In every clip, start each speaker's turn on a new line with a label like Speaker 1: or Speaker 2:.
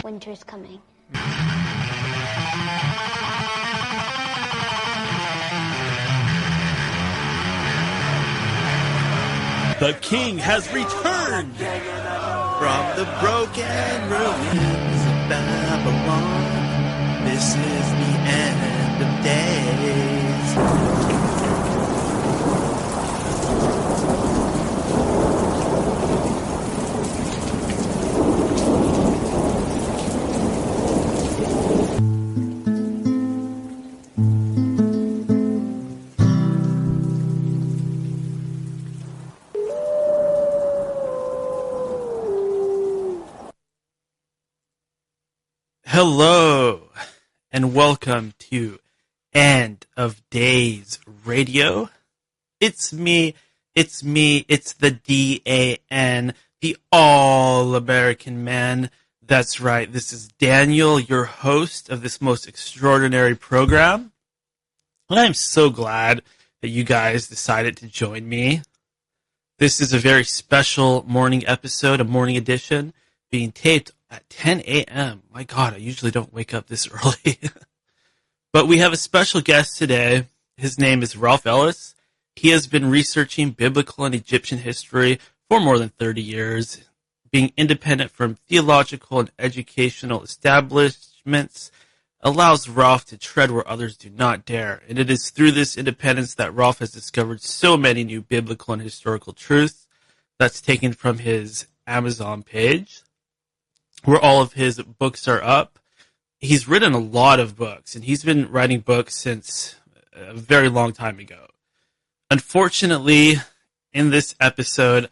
Speaker 1: Winter's coming.
Speaker 2: The king has returned from the broken ruins of Babylon. This is the end of days. Hello, and welcome to End of Days Radio. It's me, it's the DAN, the All-American Man. That's right, this is Daniel, your host of this most extraordinary program. And I'm so glad that you guys decided to join me. This is a very special morning episode, a morning edition, being taped at 10 a.m. My God, I usually don't wake up this early. But we have a special guest today. His name is Ralph Ellis. He has been researching biblical and Egyptian history for more than 30 years. Being independent from theological and educational establishments allows Ralph to tread where others do not dare. And it is through this independence that Ralph has discovered so many new biblical and historical truths. That's taken from his Amazon page, where all of his books are up. He's written a lot of books, and he's been writing books since a very long time ago. Unfortunately, in this episode,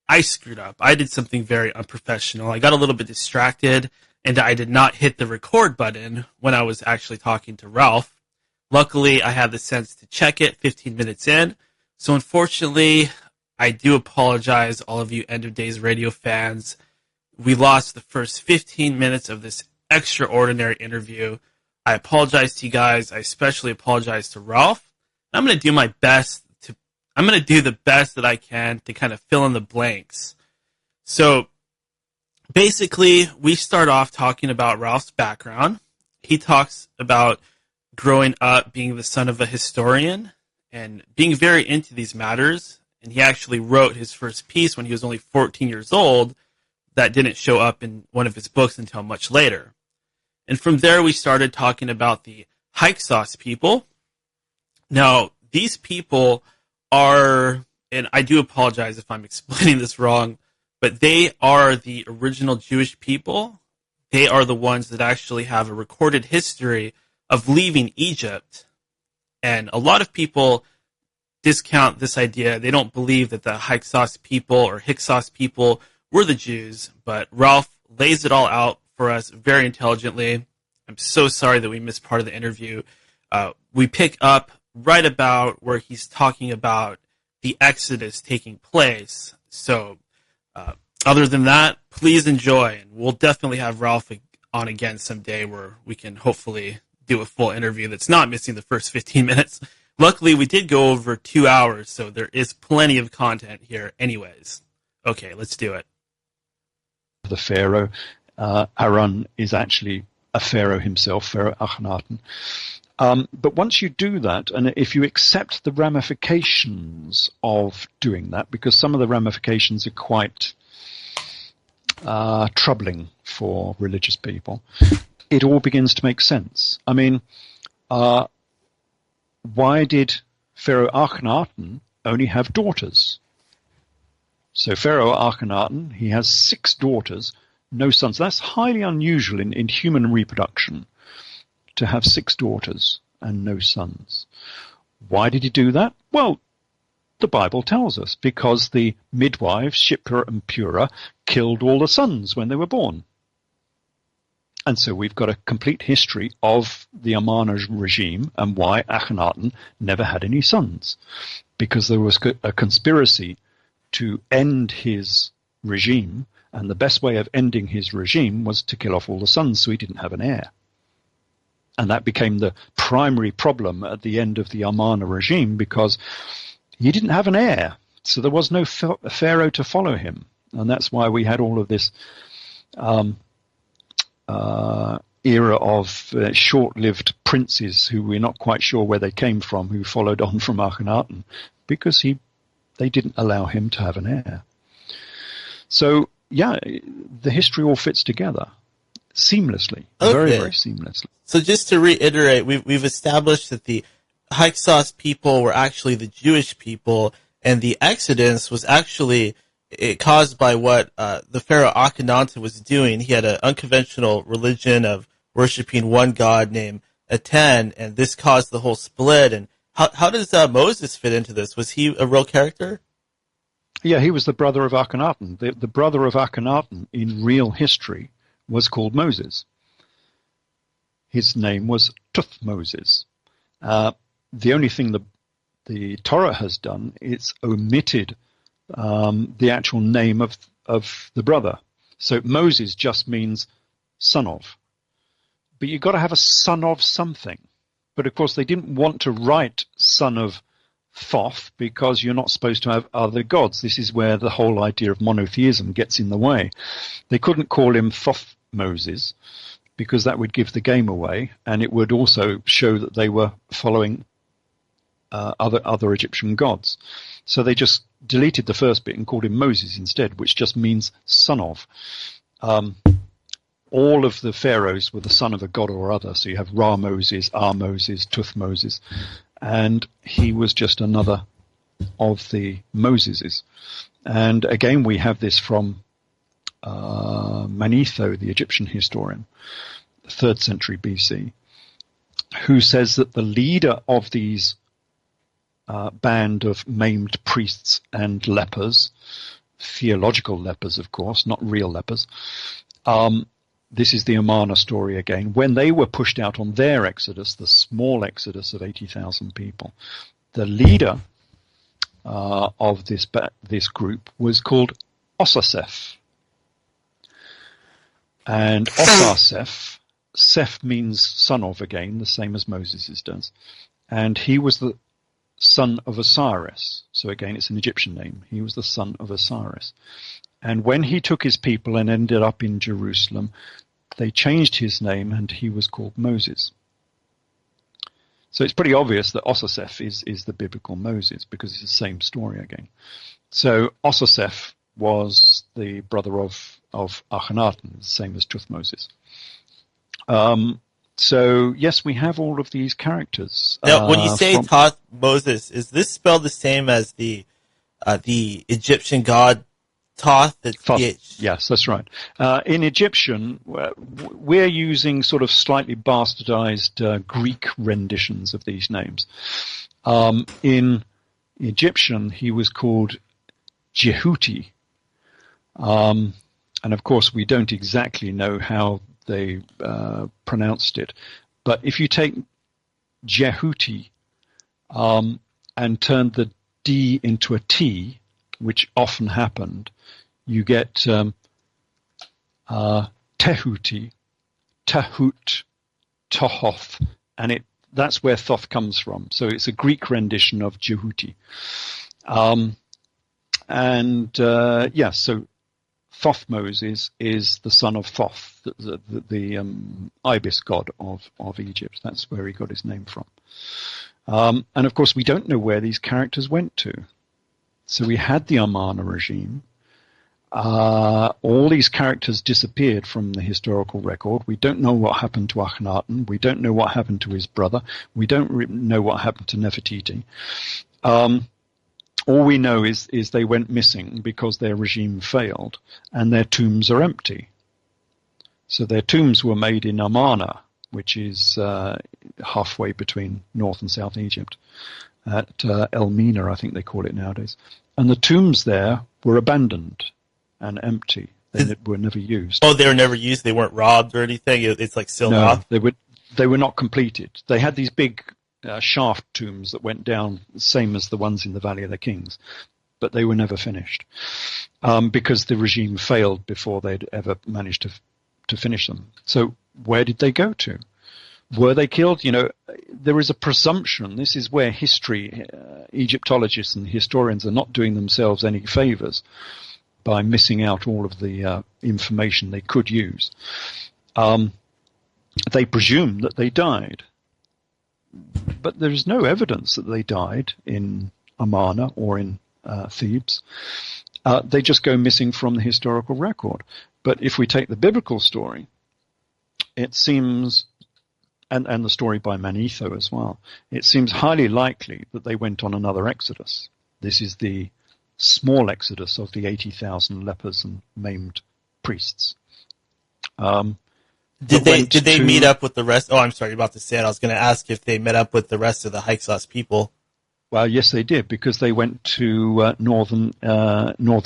Speaker 2: I screwed up. I did something very unprofessional. I got a little bit distracted, and I did not hit the record button when I was actually talking to Ralph. Luckily, I had the sense to check it 15 minutes in. So unfortunately, I do apologize, all of you End of Days Radio fans. We lost the first 15 minutes of this extraordinary interview. I apologize to you guys. I especially apologize to Ralph. I'm going to do my best I'm going to do the best that I can to kind of fill in the blanks. So basically, we start off talking about Ralph's background. He talks about growing up being the son of a historian and being very into these matters. And he actually wrote his first piece when he was only 14 years old. That didn't show up in one of his books until much later. And from there, we started talking about the Hyksos people. Now, these people are, and I do apologize if I'm explaining this wrong, but they are the original Jewish people. They are the ones that actually have a recorded history of leaving Egypt. And a lot of people discount this idea. They don't believe that the Hyksos people or Hyksos people were the Jews, but Ralph lays it all out for us very intelligently. I'm so sorry that we missed part of the interview. We pick up right about where he's talking about the Exodus taking place. So other than that, please enjoy. And we'll definitely have Ralph on again someday where we can hopefully do a full interview that's not missing the first 15 minutes. Luckily, we did go over 2 hours, so there is plenty of content here anyways. Okay, let's do it.
Speaker 3: The Pharaoh. Aaron is actually a Pharaoh himself, Pharaoh Akhenaten. But once you do that, and if you accept the ramifications of doing that, because some of the ramifications are quite troubling for religious people, it all begins to make sense. I mean, why did Pharaoh Akhenaten only have daughters? So Pharaoh Akhenaten, he has 6 daughters, no sons. That's highly unusual in human reproduction, to have 6 daughters and no sons. Why did he do that? Well, the Bible tells us, because the midwives, Shipra and Pura, killed all the sons when they were born. And so we've got a complete history of the Amarna regime and why Akhenaten never had any sons. Because there was a conspiracy to end his regime, and the best way of ending his regime was to kill off all the sons so he didn't have an heir. And that became the primary problem at the end of the Amarna regime, because he didn't have an heir, so there was no pharaoh to follow him. And that's why we had all of this era of short-lived princes who we're not quite sure where they came from, who followed on from Akhenaten, because they didn't allow him to have an heir. So, yeah, the history all fits together seamlessly, very, very seamlessly.
Speaker 2: So just to reiterate, we've established that the Hyksos people were actually the Jewish people, and the Exodus was actually caused by what the Pharaoh Akhenaten was doing. He had an unconventional religion of worshiping one god named Aten, and this caused the whole split. And how does Moses fit into this? Was he a real character?
Speaker 3: Yeah, he was the brother of Akhenaten. The brother of Akhenaten in real history was called Moses. His name was Tuthmoses. The only thing the Torah has done is omitted the actual name of the brother. So Moses just means son of. But you've got to have a son of something. But of course they didn't want to write son of Thoth because you're not supposed to have other gods. This is where the whole idea of monotheism gets in the way. They couldn't call him Thothmoses because that would give the game away, and it would also show that they were following other Egyptian gods. So they just deleted the first bit and called him Moses instead, which just means son of. All of the pharaohs were the son of a god or other. So you have Ra Moses, Ar Moses, Tuth Moses, and he was just another of the Moseses. And again, we have this from Manetho, the Egyptian historian, 3rd century BC, who says that the leader of these band of maimed priests and lepers, theological lepers, of course, not real lepers. This is the Amarna story again. When they were pushed out on their exodus, the small exodus of 80,000 people, the leader of this group was called Osaseph. And Osaseph, Seth means son of again, the same as Moses does. And he was the son of Osiris. So again, it's an Egyptian name. He was the son of Osiris. And when he took his people and ended up in Jerusalem, they changed his name and he was called Moses. So it's pretty obvious that Osaseph is the biblical Moses because it's the same story again. So Osaseph was the brother of Akhenaten, the same as Tuthmoses. So yes, we have all of these characters.
Speaker 2: Now, when you say Moses, is this spelled the same as the Egyptian god Thoth?
Speaker 3: Thoth. Yes, that's right. In Egyptian, we're using sort of slightly bastardized Greek renditions of these names. In Egyptian, he was called Jehuti. And of course, we don't exactly know how they pronounced it. But if you take Jehuti and turn the D into a T, which often happened, you get Tehuti, Tahut, Tohoth, and that's where Thoth comes from. So it's a Greek rendition of Jehuti. So Thothmoses is the son of Thoth, the ibis god of Egypt. That's where he got his name from. And of course, we don't know where these characters went to. So we had the Amarna regime. All these characters disappeared from the historical record. We don't know what happened to Akhenaten. We don't know what happened to his brother. We don't know what happened to Nefertiti. All we know is they went missing because their regime failed, and their tombs are empty. So their tombs were made in Amarna, which is halfway between North and South Egypt, at Elmina, I think they call it nowadays. And the tombs there were abandoned and empty. They were never used.
Speaker 2: Oh, they were never used? They weren't robbed or anything? It's like sealed off?
Speaker 3: They were not completed. They had these big shaft tombs that went down, same as the ones in the Valley of the Kings, but they were never finished because the regime failed before they'd ever managed to finish them. So where did they go to? Were they killed? There is a presumption. This is where history, Egyptologists and historians are not doing themselves any favors by missing out all of the information they could use. They presume that they died. But there is no evidence that they died in Amarna or in Thebes. They just go missing from the historical record. But if we take the biblical story, it seems, and the story by Manetho as well, it seems highly likely that they went on another exodus. This is the small exodus of the 80,000 lepers and maimed priests.
Speaker 2: Did they meet up with the rest? Oh, I'm sorry, you're about to say it. I was going to ask if they met up with the rest of the Hyksos people.
Speaker 3: Well, yes, they did, because they went to northern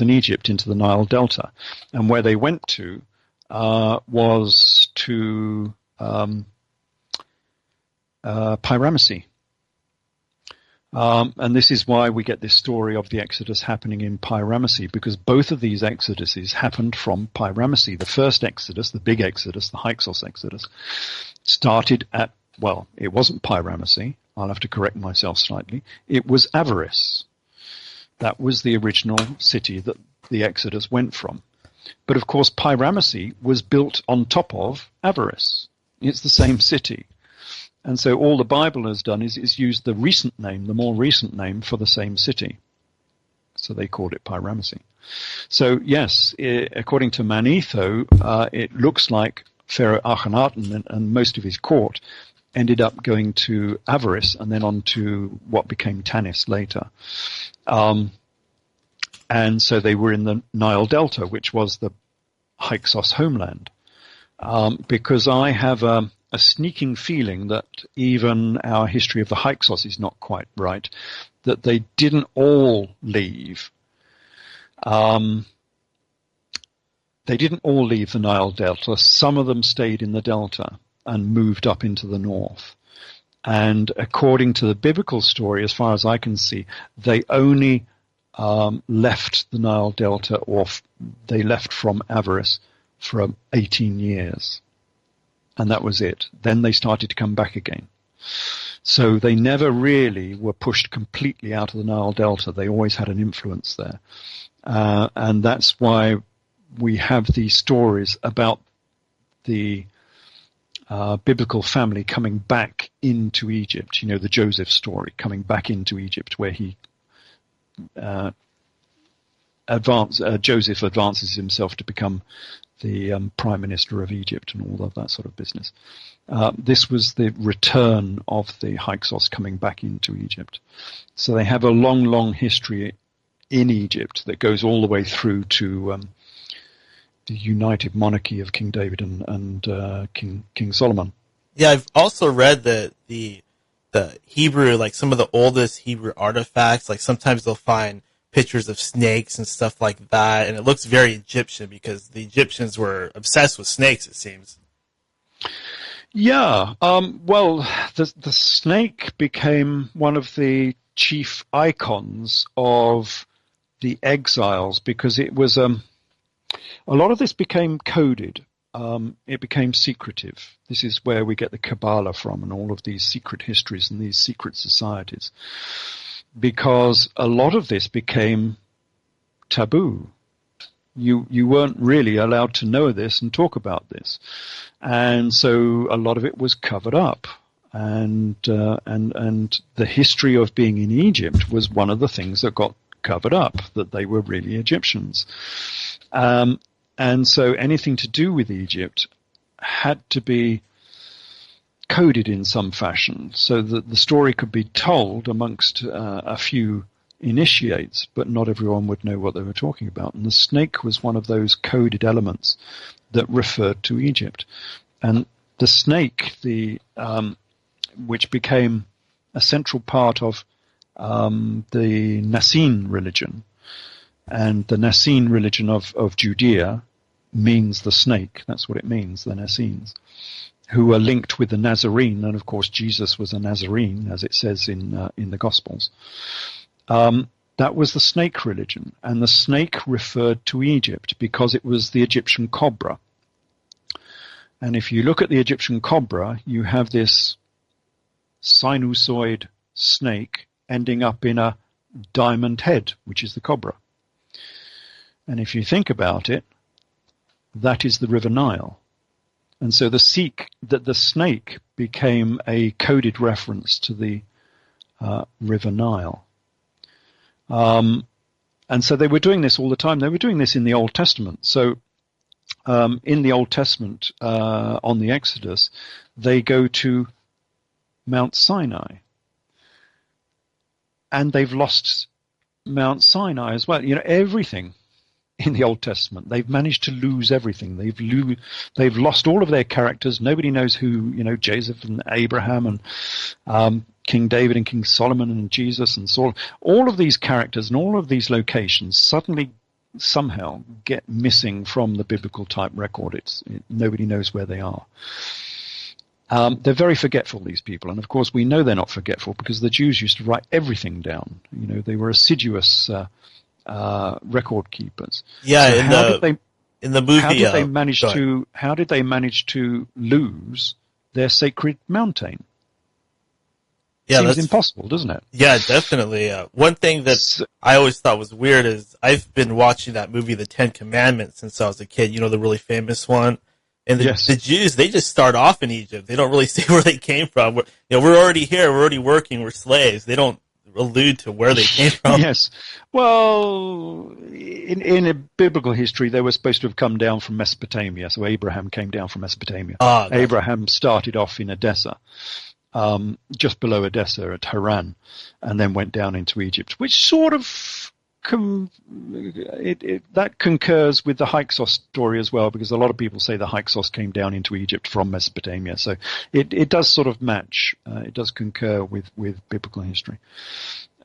Speaker 3: Egypt, into the Nile Delta, and where they went to was to Pyramisi. And this is why we get this story of the Exodus happening in Pyramisi, because both of these exoduses happened from Pyramisi. The first Exodus, the big Exodus, the Hyksos Exodus, started at, well, it wasn't Pyramisi. I'll have to correct myself slightly. It was Avaris. That was the original city that the Exodus went from. But of course, Pyramisi was built on top of Avaris. It's the same city. And so all the Bible has done is used the recent name, the more recent name for the same city. So they called it Pyramisi. So yes, according to Manetho, it looks like Pharaoh Akhenaten and most of his court ended up going to Avaris and then on to what became Tanis later. And so they were in the Nile Delta, which was the Hyksos homeland. Because I have a sneaking feeling that even our history of the Hyksos is not quite right, that they didn't all leave. They didn't all leave the Nile Delta. Some of them stayed in the Delta and moved up into the north. And according to the biblical story, as far as I can see, they only left the Nile Delta, or they left from Avaris for 18 years. And that was it. Then they started to come back again. So they never really were pushed completely out of the Nile Delta. They always had an influence there. And that's why we have these stories about the biblical family coming back into Egypt. You know, the Joseph story, coming back into Egypt, where he Joseph advances himself to become the prime minister of Egypt and all of that sort of business. This was the return of the Hyksos coming back into Egypt. So they have a long, long history in Egypt that goes all the way through to the united monarchy of King David and King Solomon.
Speaker 2: Yeah, I've also read that the Hebrew, like some of the oldest Hebrew artifacts, like sometimes they'll find pictures of snakes and stuff like that, and it looks very Egyptian because the Egyptians were obsessed with snakes, it seems.
Speaker 3: Yeah, well, the snake became one of the chief icons of the exiles because it was a lot of this became coded. It became secretive. This is where we get the Kabbalah from and all of these secret histories and these secret societies. Because a lot of this became taboo. You weren't really allowed to know this and talk about this. And so a lot of it was covered up. And the history of being in Egypt was one of the things that got covered up, that they were really Egyptians. And so anything to do with Egypt had to be coded in some fashion so that the story could be told amongst a few initiates, but not everyone would know what they were talking about. And the snake was one of those coded elements that referred to Egypt. And the snake, which became a central part of the Nicene religion, and the Nicene religion of Judea means the snake. That's what it means, the Nicenes, who are linked with the Nazarene, and of course Jesus was a Nazarene, as it says in the Gospels. That was the snake religion, and the snake referred to Egypt because it was the Egyptian cobra. And if you look at the Egyptian cobra, you have this sinusoid snake ending up in a diamond head, which is the cobra. And if you think about it, that is the River Nile. And so the snake became a coded reference to the River Nile. And so they were doing this all the time. They were doing this in the Old Testament. So in the Old Testament, on the Exodus, they go to Mount Sinai. And they've lost Mount Sinai as well. You know, everything in the Old Testament, they've managed to lose everything. They've lost all of their characters. Nobody knows who, you know, Joseph and Abraham and King David and King Solomon and Jesus and Saul. All of these characters and all of these locations suddenly somehow get missing from the biblical type record. Nobody knows where they are. They're very forgetful, these people, and of course we know they're not forgetful because the Jews used to write everything down. You know, they were assiduous record keepers.
Speaker 2: Yeah,
Speaker 3: So
Speaker 2: in the movie,
Speaker 3: how did they manage to lose their sacred mountain?
Speaker 2: Yeah,
Speaker 3: seems impossible, doesn't it?
Speaker 2: Yeah, definitely. One thing that I always thought was weird is I've been watching that movie, The Ten Commandments, since I was a kid. You know, the really famous one. And the Jews, they just start off in Egypt. They don't really say where they came from. We're already here. We're already working. We're slaves. They don't allude to where they came from.
Speaker 3: Yes. Well, in a biblical history, they were supposed to have come down from Mesopotamia. So Abraham came down from Mesopotamia. Abraham started off in Edessa, just below Edessa at Haran, and then went down into Egypt, which sort of that concurs with the Hyksos story as well, because a lot of people say the Hyksos came down into Egypt from Mesopotamia. So it does sort of match. It does concur with biblical history.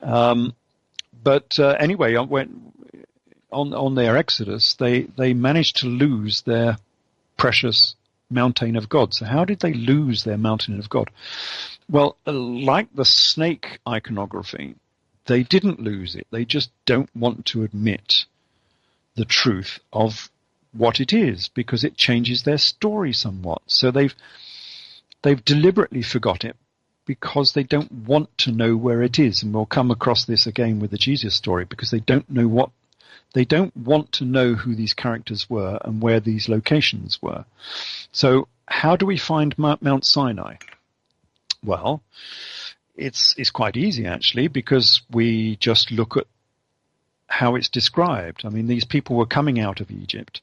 Speaker 3: But anyway, on their exodus, they managed to lose their precious mountain of God. So how did they lose their mountain of God? Well, like the snake iconography, they didn't lose it. They just don't want to admit the truth of what it is because it changes their story somewhat. So they've deliberately forgot it because they don't want to know where it is. And we'll come across this again with the Jesus story because they don't want to know who these characters were and where these locations were. So how do we find Mount Sinai? Well, it's quite easy, actually, because we just look at how it's described. I mean, these people were coming out of Egypt,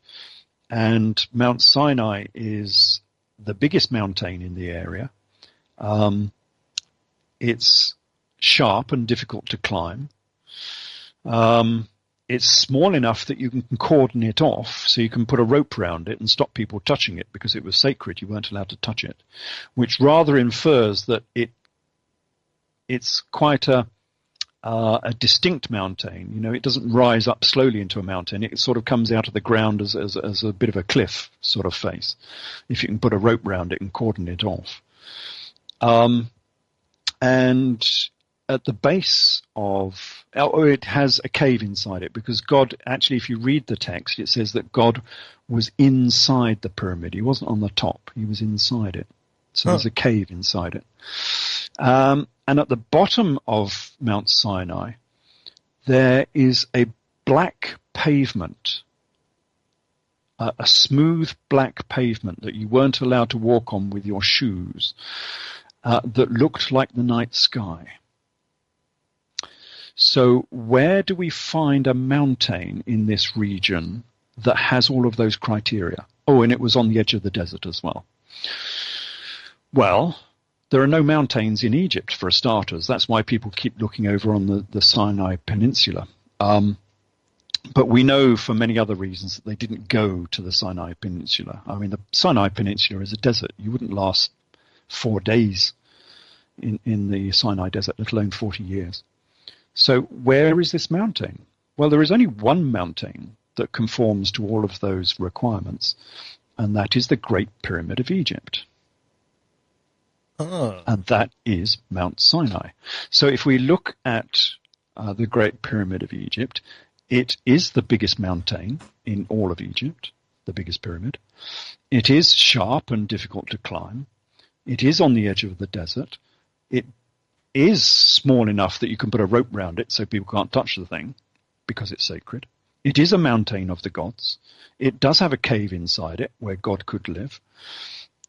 Speaker 3: and Mount Sinai is the biggest mountain in the area. It's sharp and difficult to climb. It's small enough that you can cordon it off, so you can put a rope around it and stop people touching it because it was sacred. You weren't allowed to touch it, which rather infers that it's quite a distinct mountain. You know, it doesn't rise up slowly into a mountain. It sort of comes out of the ground as a bit of a cliff sort of face, if you can put a rope around it and cordon it off. And at the base it has a cave inside it, because God, actually, if you read the text, it says that God was inside the pyramid. He wasn't on the top. He was inside it. So there's a cave inside it. And at the bottom of Mount Sinai, there is a black pavement, a smooth black pavement that you weren't allowed to walk on with your shoes, that looked like the night sky. So where do we find a mountain in this region that has all of those criteria? Oh, and it was on the edge of the desert as well. Well, there are no mountains in Egypt, for starters. That's why people keep looking over on the Sinai Peninsula. But we know for many other reasons that they didn't go to the Sinai Peninsula. I mean, the Sinai Peninsula is a desert. You wouldn't last 4 days in the Sinai desert, let alone 40 years. So where is this mountain? Well, there is only one mountain that conforms to all of those requirements, and that is the Great Pyramid of Egypt.
Speaker 2: Oh.
Speaker 3: And that is Mount Sinai. So if we look at the Great Pyramid of Egypt, it is the biggest mountain in all of Egypt, the biggest pyramid. It is sharp and difficult to climb. It is on the edge of the desert. It is small enough that you can put a rope round it so people can't touch the thing because it's sacred. It is a mountain of the gods. It does have a cave inside it where God could live.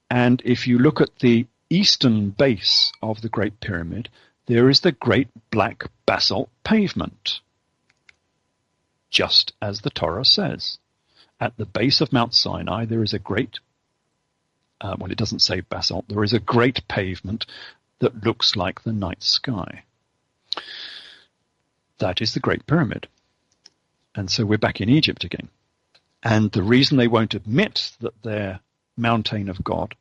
Speaker 3: And if you look at the eastern base of the Great Pyramid, there is the great black basalt pavement, just as the Torah says. At the base of Mount Sinai, there is a great, well, it doesn't say basalt, there is a great pavement that looks like the night sky. That is the Great Pyramid. And so we're back in Egypt again. And the reason they won't admit that their mountain of God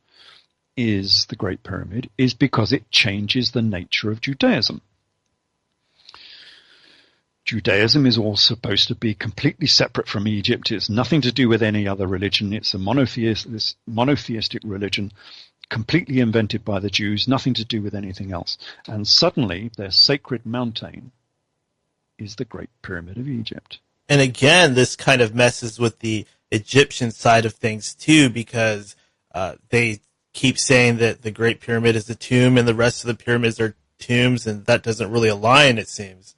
Speaker 3: is the Great Pyramid is because it changes the nature of Judaism. Judaism is all supposed to be completely separate from Egypt. It's nothing to do with any other religion. It's a monotheistic religion, completely invented by the Jews, nothing to do with anything else. And suddenly their sacred mountain is the Great Pyramid of Egypt.
Speaker 2: And again, this kind of messes with the Egyptian side of things too, because they keep saying that the Great Pyramid is a tomb and the rest of the pyramids are tombs, and that doesn't really align, it seems.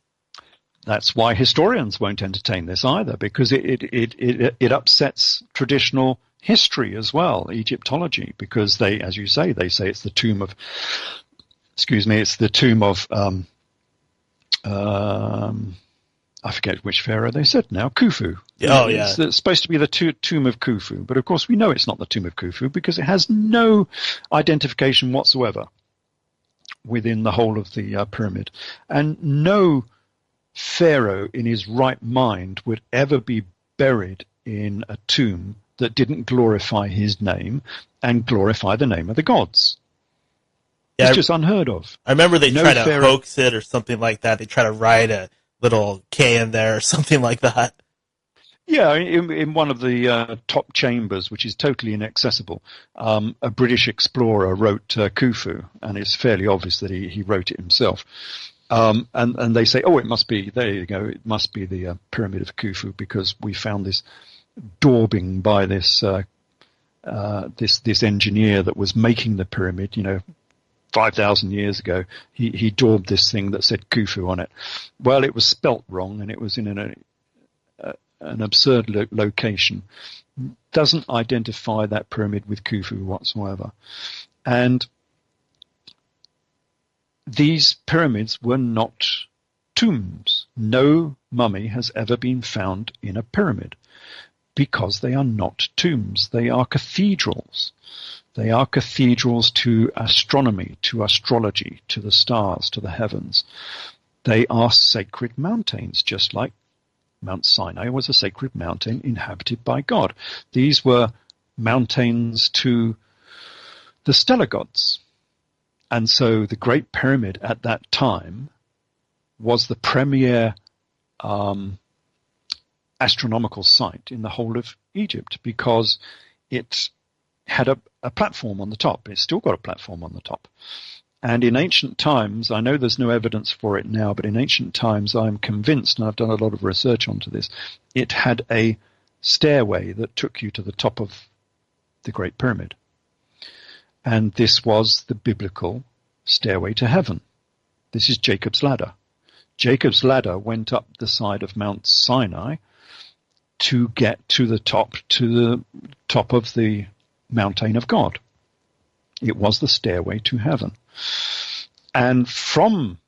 Speaker 3: That's why historians won't entertain this either, because it upsets traditional history as well, Egyptology, because they, as you say, they say it's the tomb of, it's the tomb of, I forget which pharaoh they said now, Khufu.
Speaker 2: Oh, yeah.
Speaker 3: It's supposed to be the tomb of Khufu, but of course we know it's not the tomb of Khufu because it has no identification whatsoever within the whole of the pyramid, and no pharaoh in his right mind would ever be buried in a tomb that didn't glorify his name and glorify the name of the gods. Yeah, it's just unheard of.
Speaker 2: I remember they try to hoax it or something like that. They try to write a little K in there or something like that.
Speaker 3: Yeah, in one of the top chambers, which is totally inaccessible, a British explorer wrote Khufu, and it's fairly obvious that he wrote it himself. And they say, oh, it must be, there you go, it must be the Pyramid of Khufu because we found this daubing by this engineer that was making the pyramid, 5,000 years ago. He daubed this thing that said Khufu on it. Well, it was spelt wrong and it was in an absurd location. Doesn't identify that pyramid with Khufu whatsoever. And these pyramids were not tombs. No mummy has ever been found in a pyramid because they are not tombs. They are cathedrals. They are cathedrals to astronomy, to astrology, to the stars, to the heavens. They are sacred mountains, just like Mount Sinai was a sacred mountain inhabited by God. These were mountains to the stellar gods. And so the Great Pyramid at that time was the premier astronomical site in the whole of Egypt because it had a platform on the top. It's still got a platform on the top. And in ancient times, I know there's no evidence for it now, but in ancient times I'm convinced, and I've done a lot of research onto this, it had a stairway that took you to the top of the Great Pyramid. And this was the biblical stairway to heaven. This is Jacob's ladder. Jacob's ladder went up the side of Mount Sinai to get to the top of the mountain of God. It was the stairway to heaven. And from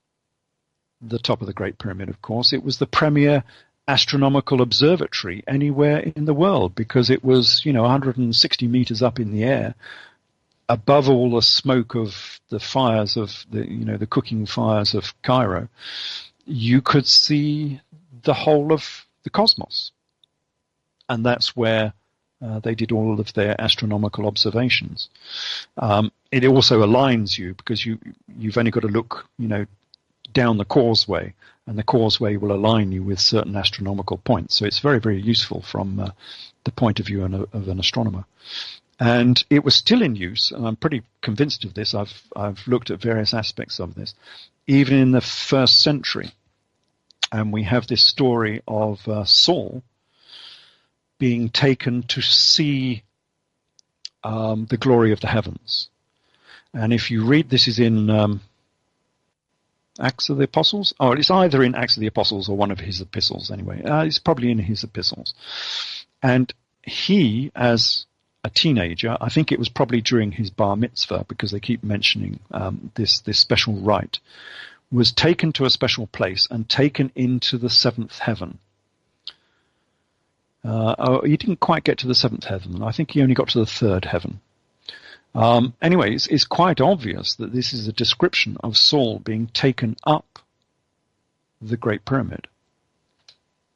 Speaker 3: the top of the Great Pyramid, of course, it was the premier astronomical observatory anywhere in the world because it was, 160 meters up in the air, above all the smoke of the fires of the cooking fires of Cairo. You could see the whole of the cosmos. And that's where they did all of their astronomical observations. It also aligns you because you've only got to look, down the causeway, and the causeway will align you with certain astronomical points. So it's very, very useful from the point of view of an astronomer. And it was still in use, and I'm pretty convinced of this. I've looked at various aspects of this, even in the 1st century. And we have this story of Saul being taken to see the glory of the heavens. And if you read, this is in Acts of the Apostles. Oh, it's either in Acts of the Apostles or one of his epistles anyway. It's probably in his epistles. And he, as a teenager, I think it was probably during his bar mitzvah, because they keep mentioning this special rite, was taken to a special place and taken into the 7th heaven. He didn't quite get to the 7th heaven. I think he only got to the 3rd heaven. Anyway, it's quite obvious that this is a description of Saul being taken up the Great Pyramid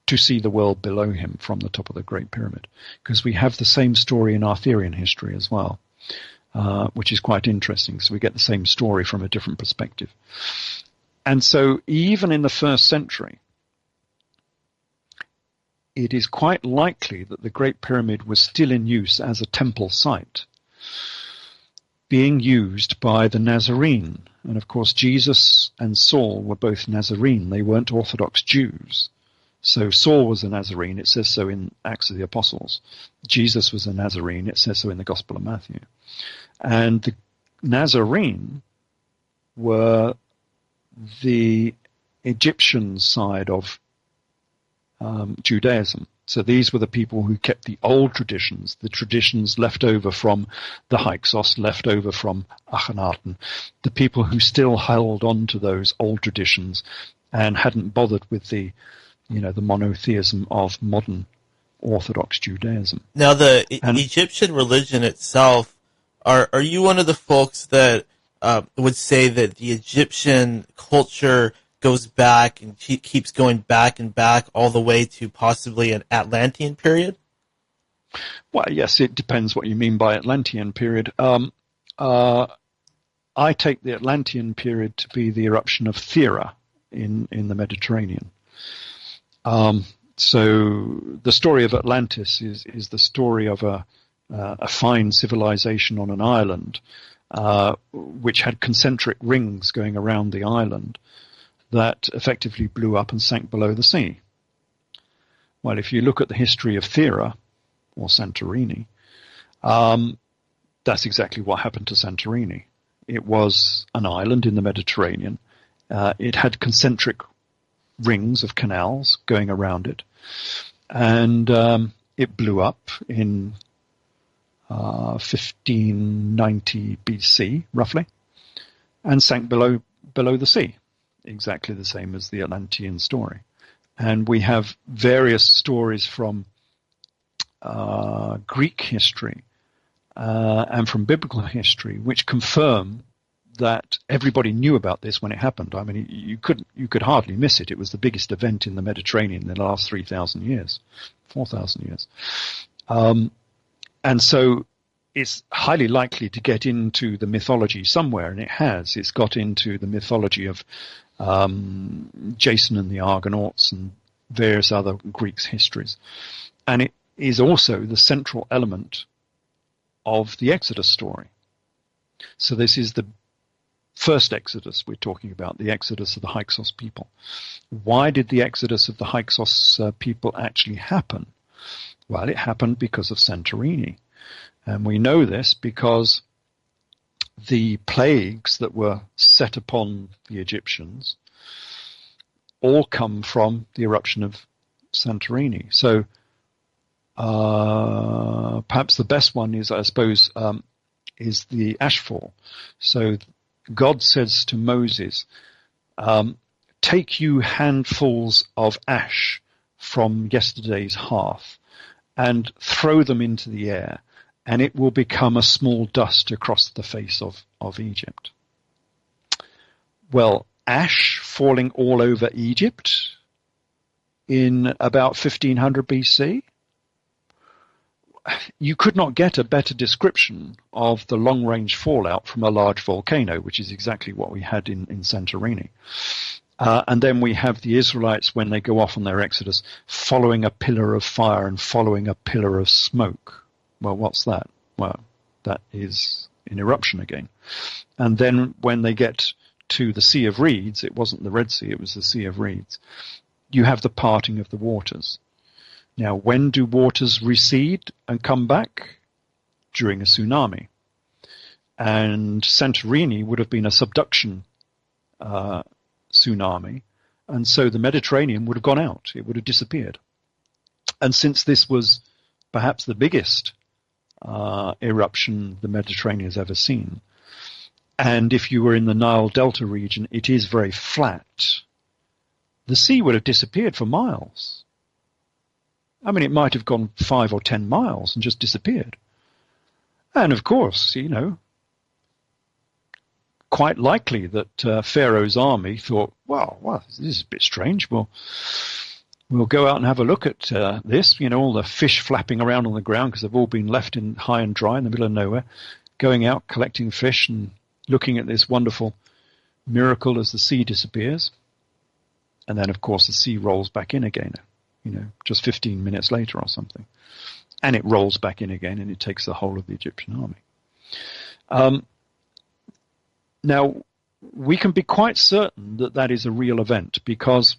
Speaker 3: to see the world below him from the top of the Great Pyramid, because we have the same story in Arthurian history as well, which is quite interesting. So we get the same story from a different perspective. And so even in the 1st century, it is quite likely that the Great Pyramid was still in use as a temple site, being used by the Nazarene. And of course, Jesus and Saul were both Nazarene. They weren't Orthodox Jews. So Saul was a Nazarene. It says so in Acts of the Apostles. Jesus was a Nazarene. It says so in the Gospel of Matthew. And the Nazarene were the Egyptian side of Judaism. So these were the people who kept the old traditions, the traditions left over from the Hyksos, left over from Akhenaten, the people who still held on to those old traditions and hadn't bothered with the monotheism of modern Orthodox Judaism.
Speaker 2: Now, the Egyptian religion itself, are you one of the folks that would say that the Egyptian culture goes back and keeps going back and back all the way to possibly an Atlantean period?
Speaker 3: Well, yes, it depends what you mean by Atlantean period. I take the Atlantean period to be the eruption of Thera in the Mediterranean. So the story of Atlantis is the story of a fine civilization on an island, which had concentric rings going around the island that effectively blew up and sank below the sea. Well, if you look at the history of Thera, or Santorini, that's exactly what happened to Santorini. It was an island in the Mediterranean. It had concentric rings of canals going around it, and it blew up in 1590 BC, roughly, and sank below the sea. Exactly the same as the Atlantean story. And we have various stories from Greek history and from biblical history which confirm that everybody knew about this when it happened. I mean, you could hardly miss it. It was the biggest event in the Mediterranean in the last 3,000 years, 4,000 years. And so it's highly likely to get into the mythology somewhere, and it has. It's got into the mythology of Jason and the Argonauts and various other Greeks' histories. And it is also the central element of the Exodus story. So this is the first Exodus we're talking about, the Exodus of the Hyksos people. Why did the Exodus of the Hyksos people actually happen? Well, it happened because of Santorini. And we know this because the plagues that were set upon the Egyptians all come from the eruption of Santorini. So perhaps the best one is, I suppose, is the ashfall. So God says to Moses, take you handfuls of ash from yesterday's hearth and throw them into the air, and it will become a small dust across the face of Egypt. Well, ash falling all over Egypt in about 1500 BC. You could not get a better description of the long-range fallout from a large volcano, which is exactly what we had in Santorini. And then we have the Israelites, when they go off on their exodus, following a pillar of fire and following a pillar of smoke. Well, what's that? Well, that is an eruption again. And then when they get to the Sea of Reeds, it wasn't the Red Sea, it was the Sea of Reeds, you have the parting of the waters. Now, when do waters recede and come back? During a tsunami. And Santorini would have been a subduction tsunami, and so the Mediterranean would have gone out. It would have disappeared. And since this was perhaps the biggest eruption the Mediterranean has ever seen, and if you were in the Nile Delta region, it is very flat, the sea would have disappeared for miles. I mean, it might have gone 5 or 10 miles and just disappeared. And of course, quite likely that Pharaoh's army thought, well, this is a bit strange. We'll go out and have a look at this. All the fish flapping around on the ground because they've all been left in high and dry in the middle of nowhere, going out, collecting fish and looking at this wonderful miracle as the sea disappears. And then, of course, the sea rolls back in again, just 15 minutes later or something. And it rolls back in again, and it takes the whole of the Egyptian army. Now, we can be quite certain that that is a real event because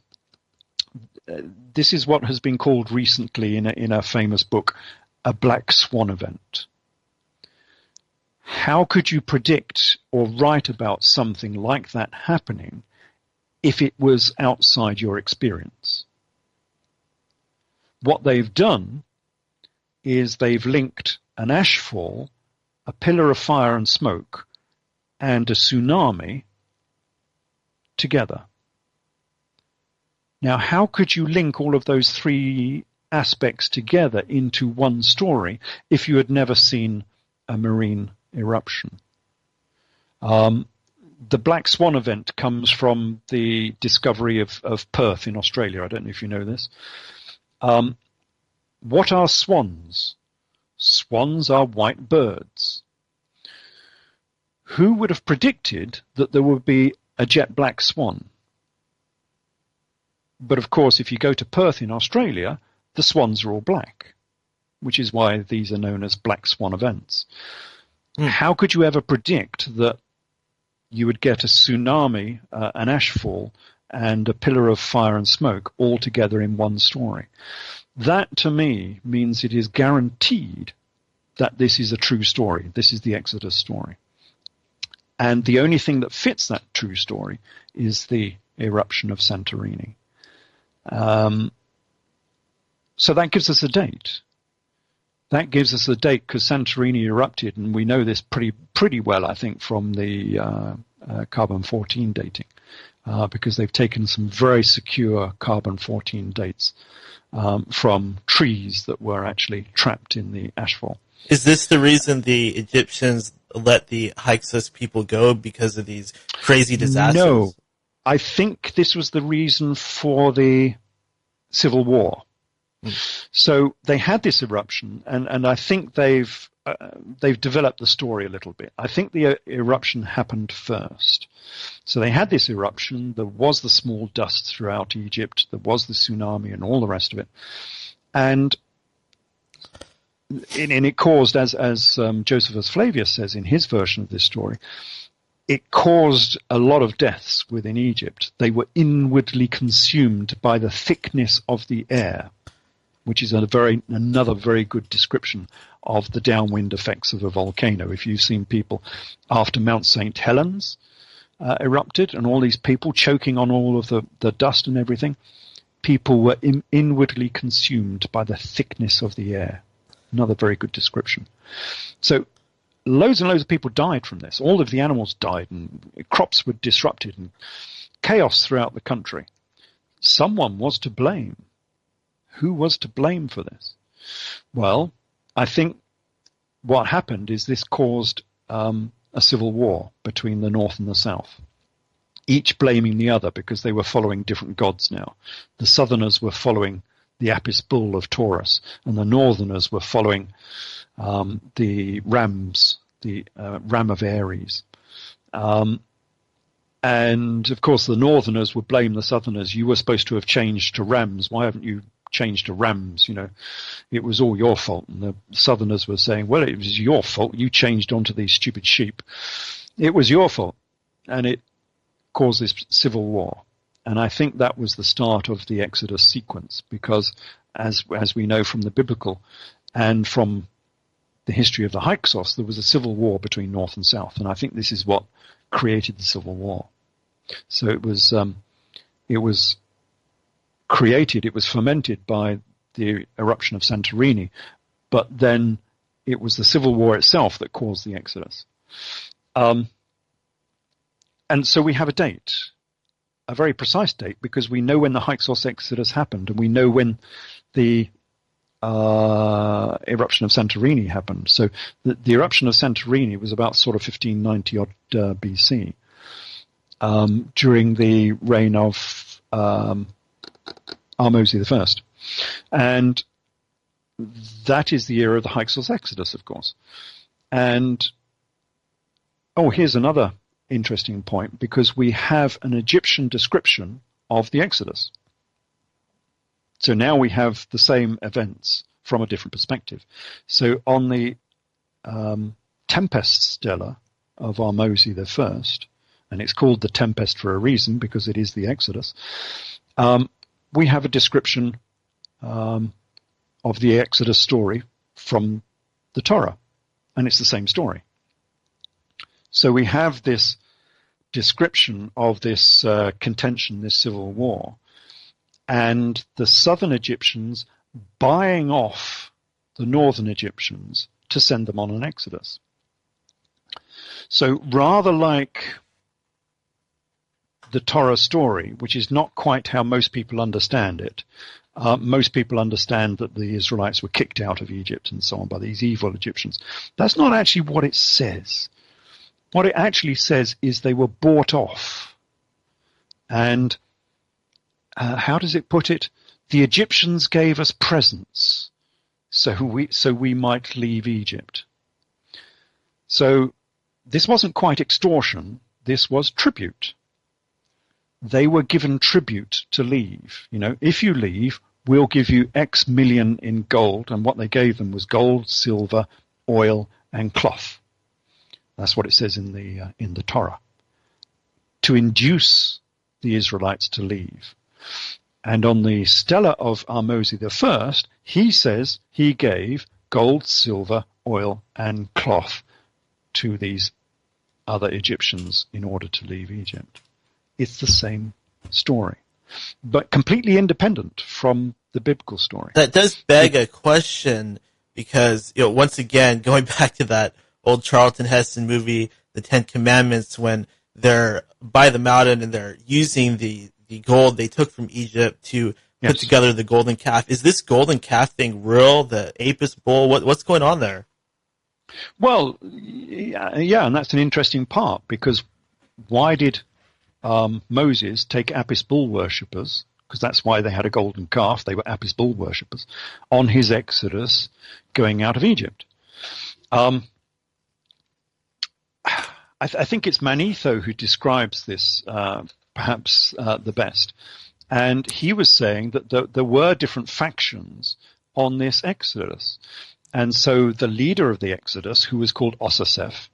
Speaker 3: this is what has been called recently in a famous book, a black swan event. How could you predict or write about something like that happening if it was outside your experience? What they've done is they've linked an ashfall, a pillar of fire and smoke, and a tsunami together. Now, how could you link all of those three aspects together into one story if you had never seen a marine eruption? The Black Swan event comes from the discovery of Perth in Australia. I don't know if you know this. What are swans? Swans are white birds. Who would have predicted that there would be a jet black swan? But of course, if you go to Perth in Australia, the swans are all black, which is why these are known as black swan events. How could you ever predict that you would get a tsunami, an ashfall, and a pillar of fire and smoke all together in one story? That, to me, means it is guaranteed that this is a true story. This is the Exodus story. And the only thing that fits that true story is the eruption of Santorini. So that gives us a date. That gives us a date because Santorini erupted, and we know this pretty well, I think, from the carbon-14 dating, because they've taken some very secure carbon-14 dates from trees that were actually trapped in the ashfall.
Speaker 2: Is this the reason the Egyptians let the Hyksos people go, because of these crazy disasters?
Speaker 3: No. I think this was the reason for the civil war. So they had this eruption, and I think they've developed the story a little bit. I think the eruption happened first. So they had this eruption. There was the small dust throughout Egypt. There was the tsunami and all the rest of it. And it caused, as Josephus Flavius says in his version of this story, it caused a lot of deaths within Egypt. They were inwardly consumed by the thickness of the air, which is another very good description of the downwind effects of a volcano. If you've seen people after Mount St. Helens erupted and all these people choking on all of the dust and everything, people were inwardly consumed by the thickness of the air. Another very good description. So loads and loads of people died from this. All of the animals died, and crops were disrupted, and chaos throughout the country. Someone was to blame. Who was to blame for this? Well, I think what happened is this caused a civil war between the North and the South. each blaming the other because they were following different gods now. The southerners were following the Apis bull of Taurus, and the northerners were following the rams, the ram of Aries. And, of course, the northerners would blame the southerners. You were supposed to have changed to rams. Why haven't you changed to rams? You know, it was all your fault. And the southerners were saying, well, it was your fault. You changed onto these stupid sheep. It was your fault. And it caused this civil war. And I think that was the start of the Exodus sequence, because as we know from the biblical and from the history of the Hyksos, there was a civil war between North and South. And I think this is what created the civil war. So it was created, it was fermented by the eruption of Santorini, but then it was the civil war itself that caused the Exodus. And so we have a date, a very precise date, because we know when the Hyksos Exodus happened, and we know when the eruption of Santorini happened. So the eruption of Santorini was about sort of 1590 odd BC. During the reign of Ahmose I. And that is the era of the Hyksos Exodus, of course. And, here's another interesting point, because we have an Egyptian description of the Exodus. So now we have the same events from a different perspective. So on the Tempest Stela of Ahmose I, and it's called the Tempest for a reason, because it is the Exodus, we have a description of the Exodus story from the Torah, and it's the same story. So we have this description of this contention, this civil war, and the southern Egyptians buying off the northern Egyptians to send them on an exodus. So rather like the Torah story, which is not quite how most people understand it, most people understand that the Israelites were kicked out of Egypt and so on by these evil Egyptians. That's not actually what it says. What it actually says is they were bought off. And how does it put it? The Egyptians gave us presents so we might leave Egypt. So this wasn't quite extortion. This was tribute. They were given tribute to leave. You know, if you leave, we'll give you X million in gold. And what they gave them was gold, silver, oil, and cloth. That's what it says in the Torah, to induce the Israelites to leave. And on the stela of Ahmose I, he says he gave gold, silver, oil, and cloth to these other Egyptians in order to leave Egypt. It's the same story, but completely independent from the biblical story.
Speaker 2: That does beg a question, because, once again, going back to that old Charlton Heston movie, The Ten Commandments, when they're by the mountain and they're using the gold they took from Egypt to put together the golden calf. Is this golden calf thing real? The Apis bull? What's going on there?
Speaker 3: Well, yeah, and that's an interesting part, because why did Moses take Apis bull worshippers, because that's why they had a golden calf, they were Apis bull worshippers, on his exodus going out of Egypt? I think it's Manetho who describes this perhaps the best. And he was saying that there were different factions on this exodus. And so the leader of the exodus, who was called Osaseph,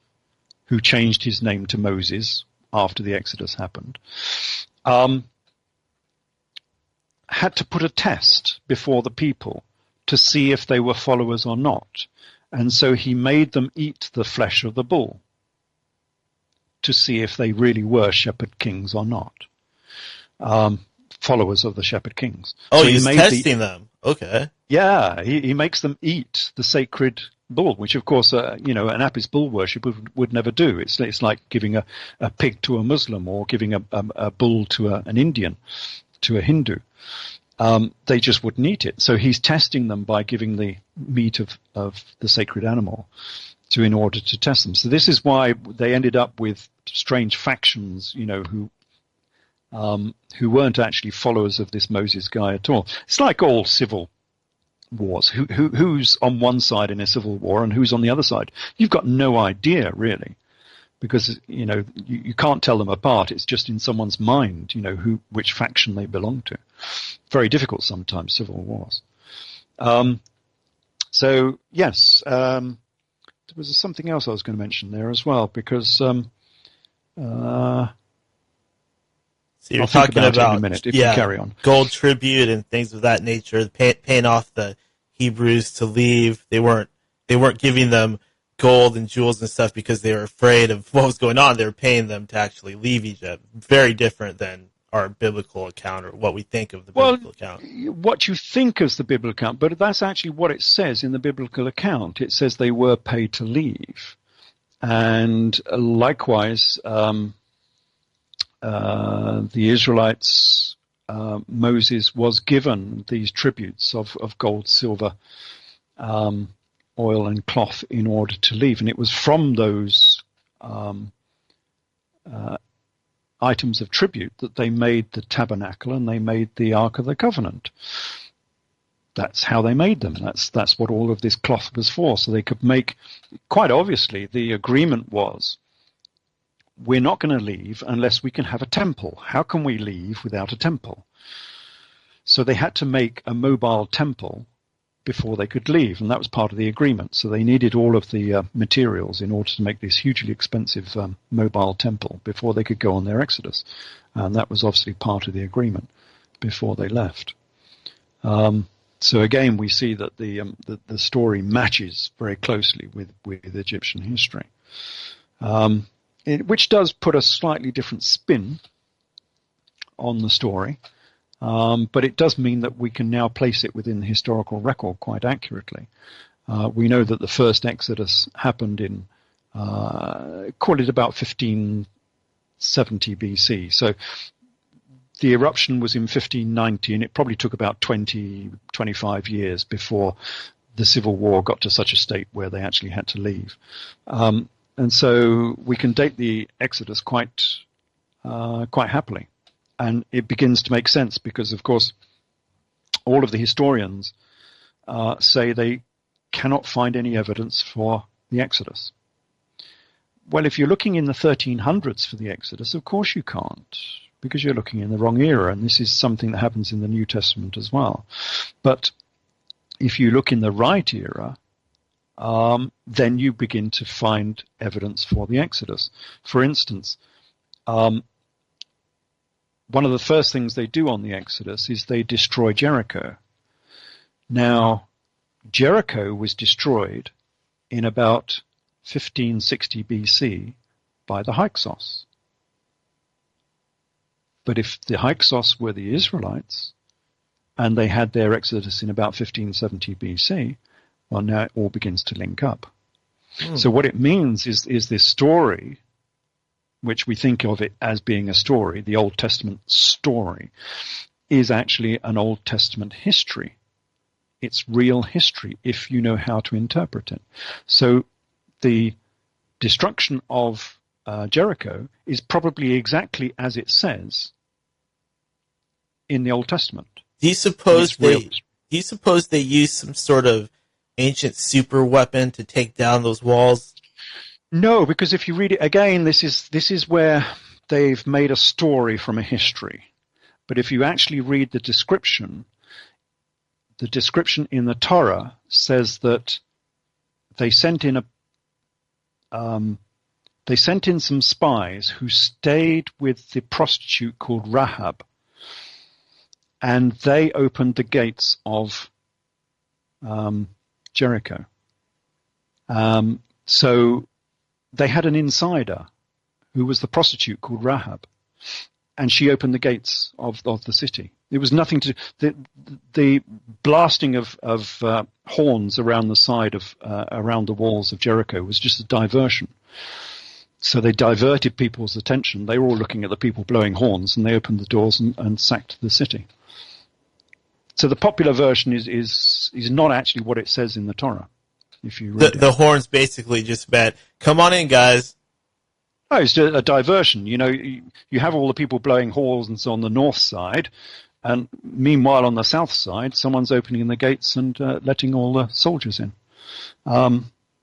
Speaker 3: who changed his name to Moses after the exodus happened, had to put a test before the people to see if they were followers or not. And so he made them eat the flesh of the bull to see if they really were shepherd kings or not, followers of the shepherd kings.
Speaker 2: Oh, so he's testing them. Okay.
Speaker 3: Yeah, he makes them eat the sacred bull, which, of course, an Apis bull worship would never do. It's like giving a pig to a Muslim, or giving a bull to an Indian, to a Hindu. They just wouldn't eat it. So he's testing them by giving the meat of the sacred animal in order to test them. So this is why they ended up with strange factions, who who weren't actually followers of this Moses guy at all. It's like all civil wars. Who's on one side in a civil war and who's on the other side? You've got no idea, really, because you can't tell them apart. It's just in someone's mind, which faction they belong to. Very difficult sometimes, civil wars. So yes, there was something else I was going to mention there as well, because
Speaker 2: so you're
Speaker 3: I'll
Speaker 2: talking
Speaker 3: think about it in a
Speaker 2: about
Speaker 3: minute if we carry on.
Speaker 2: Gold tribute and things of that nature, paying off the Hebrews to leave. They weren't giving them gold and jewels and stuff because they were afraid of what was going on. They were paying them to actually leave Egypt. Very different than our biblical account, or what we think of the biblical account.
Speaker 3: What you think is the biblical account, but that's actually what it says in the biblical account. It says they were paid to leave. And likewise, the Israelites, Moses was given these tributes of gold, silver, oil and cloth in order to leave. And it was from those items of tribute that they made the tabernacle and they made the Ark of the Covenant. That's how they made them. That's what all of this cloth was for. So they could make, quite obviously, the agreement was, we're not going to leave unless we can have a temple. How can we leave without a temple? So they had to make a mobile temple before they could leave, and that was part of the agreement. So they needed all of the materials in order to make this hugely expensive mobile temple before they could go on their exodus. And that was obviously part of the agreement before they left. So again, we see that the story matches very closely with Egyptian history, which does put a slightly different spin on the story. But it does mean that we can now place it within the historical record quite accurately. We know that the first Exodus happened in, call it about 1570 BC. So the eruption was in 1590, and it probably took about 25 years before the civil war got to such a state where they actually had to leave. And so we can date the Exodus quite happily. And it begins to make sense because, of course, all of the historians say they cannot find any evidence for the Exodus. Well, if you're looking in the 1300s for the Exodus, of course you can't, because you're looking in the wrong era, and this is something that happens in the New Testament as well. But if you look in the right era, then you begin to find evidence for the Exodus. For instance, one of the first things they do on the Exodus is they destroy Jericho. Now, Jericho was destroyed in about 1560 BC by the Hyksos. But if the Hyksos were the Israelites, and they had their Exodus in about 1570 BC, well, now it all begins to link up. So what it means is this story, which we think of it as being a story, the Old Testament story, is actually an Old Testament history. It's real history if you know how to interpret it. So the destruction of Jericho is probably exactly as it says in the Old Testament.
Speaker 2: Do you suppose they used some sort of ancient super weapon to take down those walls?
Speaker 3: No, because if you read it again, this is where they've made a story from a history. But if you actually read the description in the Torah says that they sent in some spies who stayed with the prostitute called Rahab, and they opened the gates of Jericho. So they had an insider who was the prostitute called Rahab, and she opened the gates of the city. It was nothing to the blasting of horns around the side of around the walls of Jericho was just a diversion. So they diverted people's attention. They were all looking at the people blowing horns, and they opened the doors and sacked the city. So the popular version is not actually what it says in the Torah. If you read
Speaker 2: the horns basically just meant, "Come on in, guys."
Speaker 3: Oh, it's a diversion. You have all the people blowing horns on the north side, and meanwhile on the south side, someone's opening the gates and letting all the soldiers in.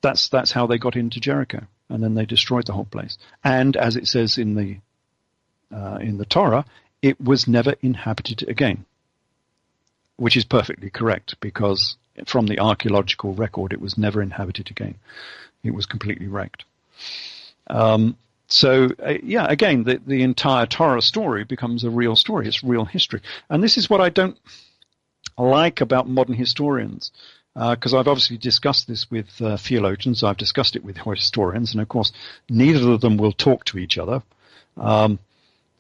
Speaker 3: That's how they got into Jericho, and then they destroyed the whole place. And as it says in the Torah, it was never inhabited again, which is perfectly correct, because from the archaeological record, it was never inhabited again. It was completely wrecked. Again, the entire Torah story becomes a real story. It's real history. And this is what I don't like about modern historians, because I've obviously discussed this with theologians. I've discussed it with historians, and of course, neither of them will talk to each other.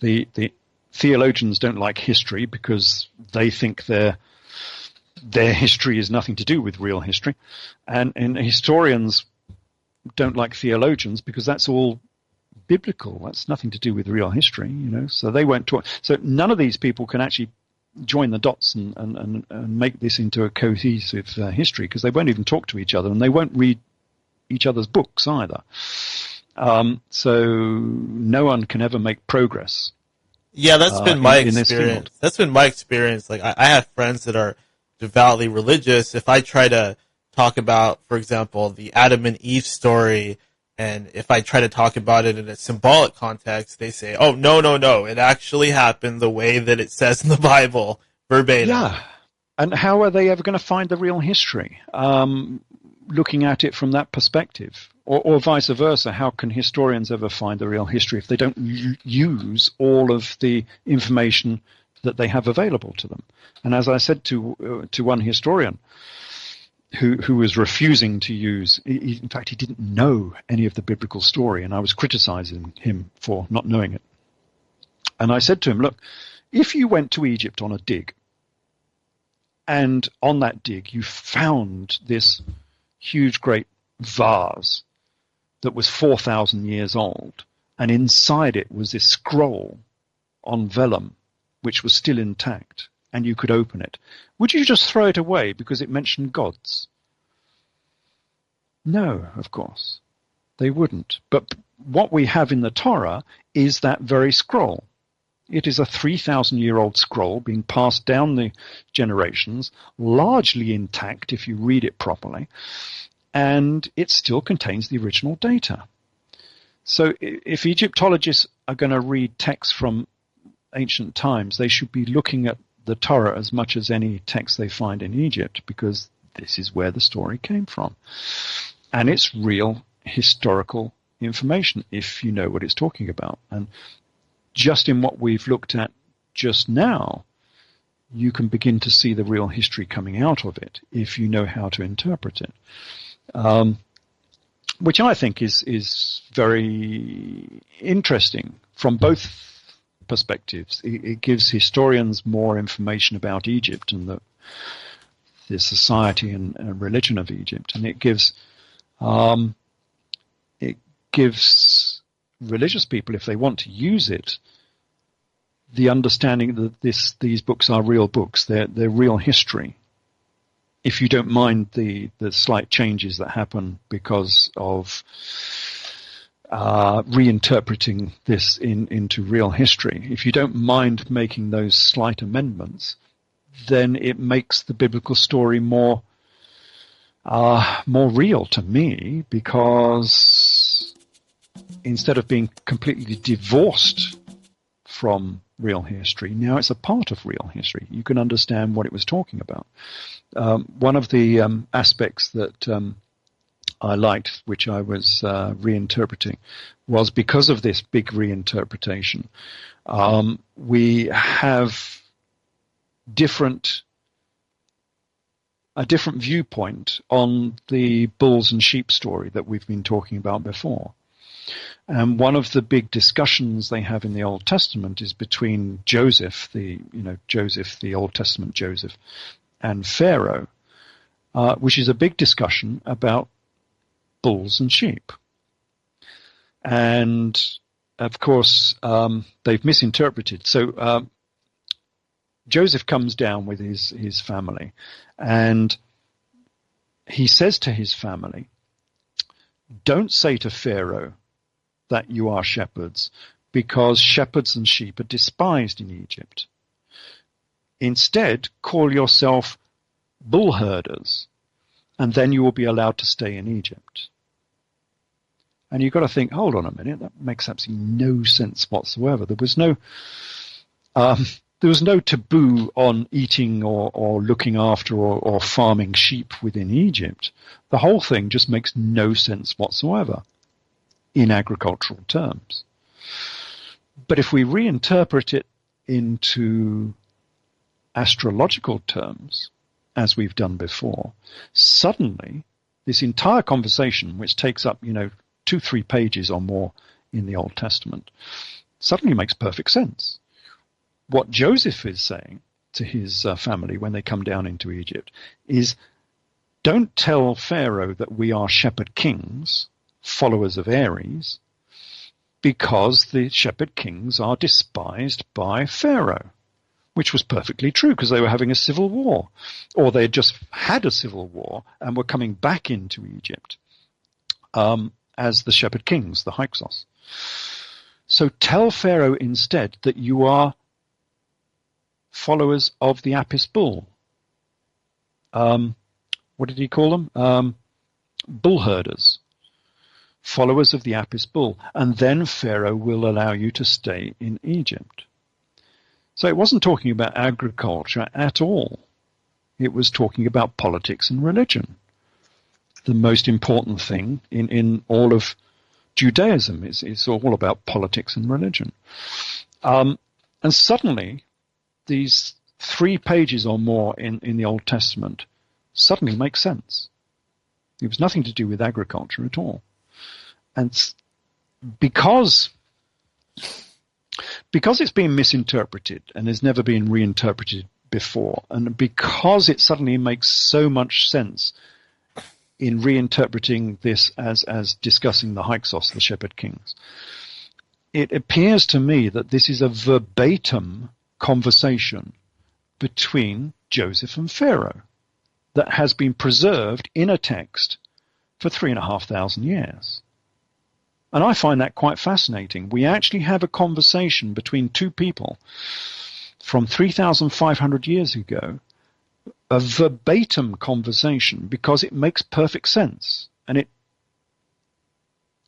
Speaker 3: The theologians don't like history because they think their history is nothing to do with real history, and historians don't like theologians because that's all biblical. That's nothing to do with real history, so they won't talk. So none of these people can actually join the dots and make this into a cohesive history, because they won't even talk to each other, and they won't read each other's books either. So no one can ever make progress.
Speaker 2: Yeah, that's been my experience. That's been my experience. Like, I have friends that are devoutly religious. If I try to talk about, for example, the Adam and Eve story, and if I try to talk about it in a symbolic context, they say, oh, no, it actually happened the way that it says in the Bible, verbatim.
Speaker 3: Yeah, and how are they ever going to find the real history, looking at it from that perspective? Or vice versa, how can historians ever find the real history if they don't use all of the information that they have available to them? And as I said to one historian, who was refusing to use, in fact, he didn't know any of the biblical story, and I was criticizing him for not knowing it. And I said to him, look, if you went to Egypt on a dig, and on that dig you found this huge, great vase that was 4,000 years old, and inside it was this scroll on vellum, which was still intact, and you could open it, would you just throw it away because it mentioned gods? No, of course, they wouldn't. But what we have in the Torah is that very scroll. It is a 3,000-year-old scroll being passed down the generations, largely intact if you read it properly, and it still contains the original data. So if Egyptologists are going to read texts from ancient times, they should be looking at the Torah as much as any text they find in Egypt, because this is where the story came from. And it's real historical information if you know what it's talking about. And just in what we've looked at just now, you can begin to see the real history coming out of it if you know how to interpret it. Which I think is very interesting from both perspectives. It gives historians more information about Egypt and the society and religion of Egypt, and it gives religious people, if they want to use it, the understanding that these books are real books. They're real history. If you don't mind the slight changes that happen because of reinterpreting this into real history, if you don't mind making those slight amendments, then it makes the biblical story more real to me, because instead of being completely divorced from real history, now it's a part of real history. You can understand what it was talking about. One of the aspects that I liked, which I was reinterpreting, was because of this big reinterpretation, we have a different viewpoint on the bulls and sheep story that we've been talking about before. And one of the big discussions they have in the Old Testament is between Joseph, the Old Testament Joseph, and Pharaoh, which is a big discussion about bulls and sheep. And of course, they've misinterpreted. So Joseph comes down with his family, and he says to his family, don't say to Pharaoh that you are shepherds, because shepherds and sheep are despised in Egypt. Instead, call yourself bull herders, and then you will be allowed to stay in Egypt. And you've got to think, hold on a minute, that makes absolutely no sense whatsoever. There was no taboo on eating or looking after or farming sheep within Egypt. The whole thing just makes no sense whatsoever in agricultural terms. But if we reinterpret it into astrological terms, as we've done before, suddenly this entire conversation, which takes up, 2-3 pages or more in the Old Testament, suddenly makes perfect sense. What Joseph is saying to his family when they come down into Egypt is, don't tell Pharaoh that we are shepherd kings, followers of Ares, because the shepherd kings are despised by Pharaoh, which was perfectly true because they were having a civil war, or they had just had a civil war and were coming back into Egypt as the shepherd kings, the Hyksos. So tell Pharaoh instead that you are followers of the Apis bull. What did he call them? Bull herders. Followers of the Apis bull. And then Pharaoh will allow you to stay in Egypt. So it wasn't talking about agriculture at all. It was talking about politics and religion. The most important thing in all of Judaism is all about politics and religion. And suddenly, these 3 pages or more in the Old Testament suddenly make sense. It was nothing to do with agriculture at all. And because it's been misinterpreted and has never been reinterpreted before, and because it suddenly makes so much sense in reinterpreting this as discussing the Hyksos, the shepherd kings, it appears to me that this is a verbatim conversation between Joseph and Pharaoh that has been preserved in a text for 3,500 years. And I find that quite fascinating. We actually have a conversation between two people from 3,500 years ago, a verbatim conversation, because it makes perfect sense. And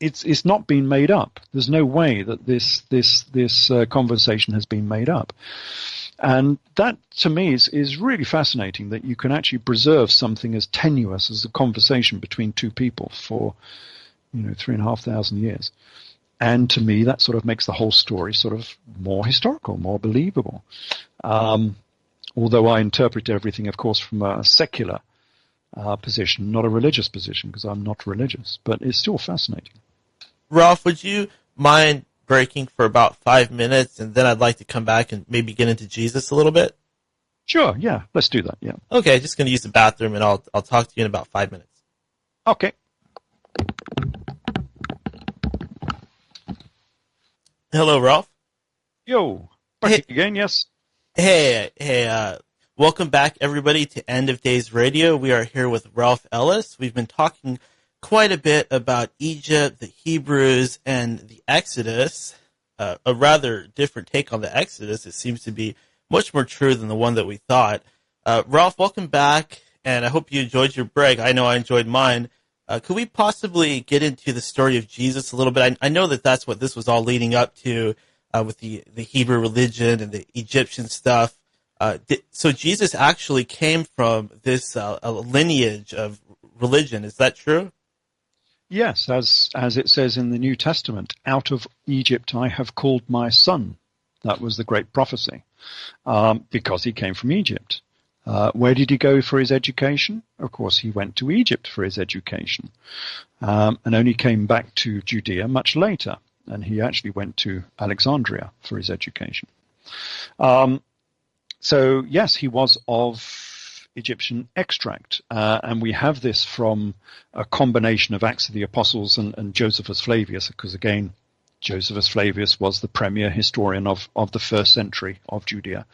Speaker 3: it's not been made up. There's no way that this conversation has been made up. And that, to me, is really fascinating, that you can actually preserve something as tenuous as a conversation between two people for 3,500 years. And to me, that sort of makes the whole story sort of more historical, more believable. Although I interpret everything, of course, from a secular position, not a religious position, because I'm not religious. But it's still fascinating.
Speaker 2: Ralph, would you mind breaking for about 5 minutes, and then I'd like to come back and maybe get into Jesus a little bit?
Speaker 3: Sure, yeah, let's do that, yeah.
Speaker 2: Okay, just going to use the bathroom, and I'll talk to you in about 5 minutes.
Speaker 3: Okay.
Speaker 2: Hello, Ralph.
Speaker 3: Yo, back again, yes.
Speaker 2: Hey, welcome back, everybody, to End of Days Radio. We are here with Ralph Ellis. We've been talking quite a bit about Egypt, the Hebrews, and the Exodus. A rather different take on the Exodus. It seems to be much more true than the one that we thought. Ralph, welcome back, and I hope you enjoyed your break. I know I enjoyed mine. Could we possibly get into the story of Jesus a little bit? I know that that's what this was all leading up to with the Hebrew religion and the Egyptian stuff. So Jesus actually came from this lineage of religion. Is that true?
Speaker 3: Yes, as it says in the New Testament, out of Egypt I have called my son. That was the great prophecy, because he came from Egypt. Where did he go for his education? Of course, he went to Egypt for his education, and only came back to Judea much later. And he actually went to Alexandria for his education. So, yes, he was of Egyptian extract. And we have this from a combination of Acts of the Apostles and Josephus Flavius, because, again, Josephus Flavius was the premier historian of the first century of Judea.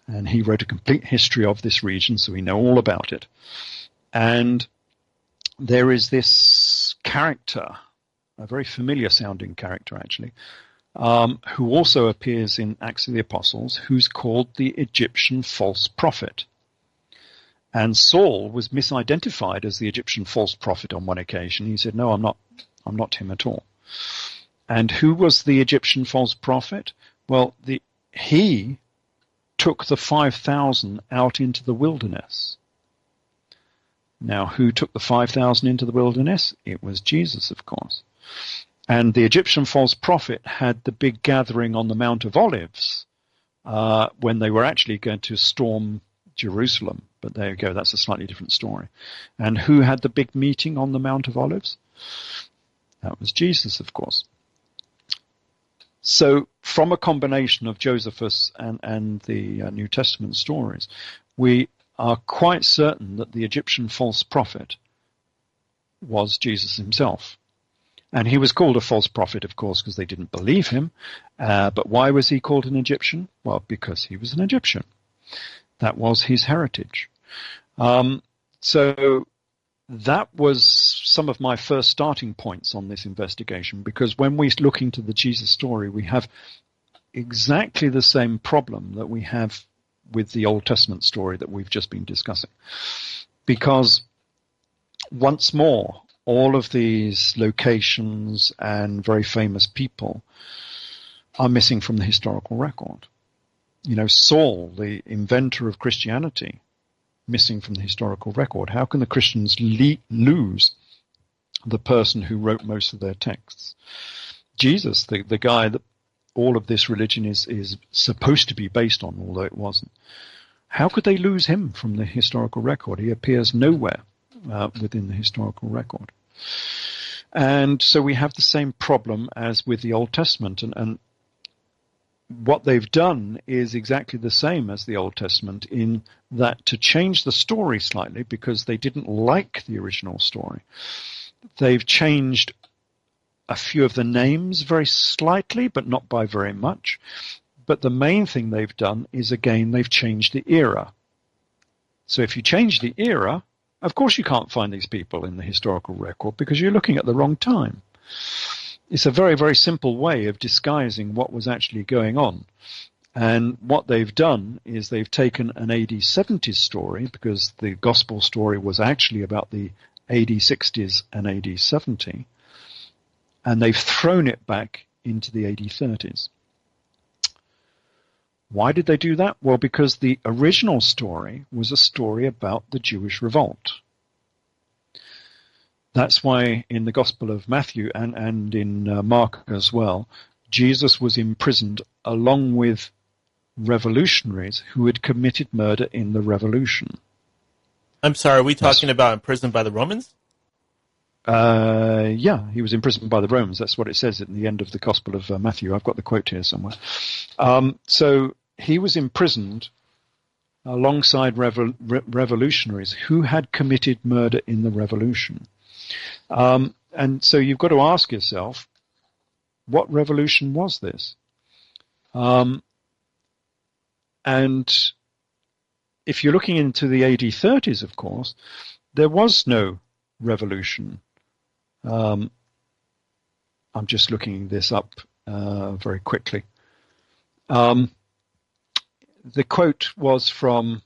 Speaker 3: And he wrote a complete history of this region, so we know all about it. And there is this character, a very familiar sounding character actually, who also appears in Acts of the Apostles, who's called the Egyptian false prophet. And Saul was misidentified as the Egyptian false prophet on one occasion. He said, no, I'm not him at all. And who was the Egyptian false prophet? Well, he took the 5,000 out into the wilderness. Now, who took the 5,000 into the wilderness? It was Jesus, of course. And the Egyptian false prophet had the big gathering on the Mount of Olives when they were actually going to storm Jerusalem. But there you go, that's a slightly different story. And who had the big meeting on the Mount of Olives? That was Jesus, of course. So from a combination of Josephus and the New Testament stories, we are quite certain that the Egyptian false prophet was Jesus himself. And he was called a false prophet, of course, because they didn't believe him. But why was he called an Egyptian? Well, because he was an Egyptian. That was his heritage. So that was some of my first starting points on this investigation, because when we look into the Jesus story, we have exactly the same problem that we have with the Old Testament story that we've just been discussing. Because once more, all of these locations and very famous people are missing from the historical record. You know, Saul, the inventor of Christianity, missing from the historical record. How can the Christians lose the person who wrote most of their texts? Jesus, the guy that all of this religion is supposed to be based on, although it wasn't. How could they lose him from the historical record? He appears nowhere within the historical record. And so we have the same problem as with the Old Testament. And what they've done is exactly the same as the Old Testament, in that to change the story slightly, because they didn't like the original story, they've changed a few of the names very slightly, but not by very much. But the main thing they've done is, again, they've changed the era. So if you change the era, of course you can't find these people in the historical record because you're looking at the wrong time. It's a very, very simple way of disguising what was actually going on. And what they've done is they've taken an AD 70s story, because the gospel story was actually about the AD 60s and AD 70, and they've thrown it back into the AD 30s. Why did they do that? Well, because the original story was a story about the Jewish revolt. That's why in the Gospel of Matthew and in Mark as well, Jesus was imprisoned along with revolutionaries who had committed murder in the revolution.
Speaker 2: I'm sorry, are we talking about imprisoned by the Romans?
Speaker 3: Yeah, he was imprisoned by the Romans. That's what it says at the end of the Gospel of Matthew. I've got the quote here somewhere. So he was imprisoned alongside revolutionaries who had committed murder in the revolution. And so you've got to ask yourself, what revolution was this? And if you're looking into the AD 30s, of course, there was no revolution. I'm just looking this up very quickly. The quote was from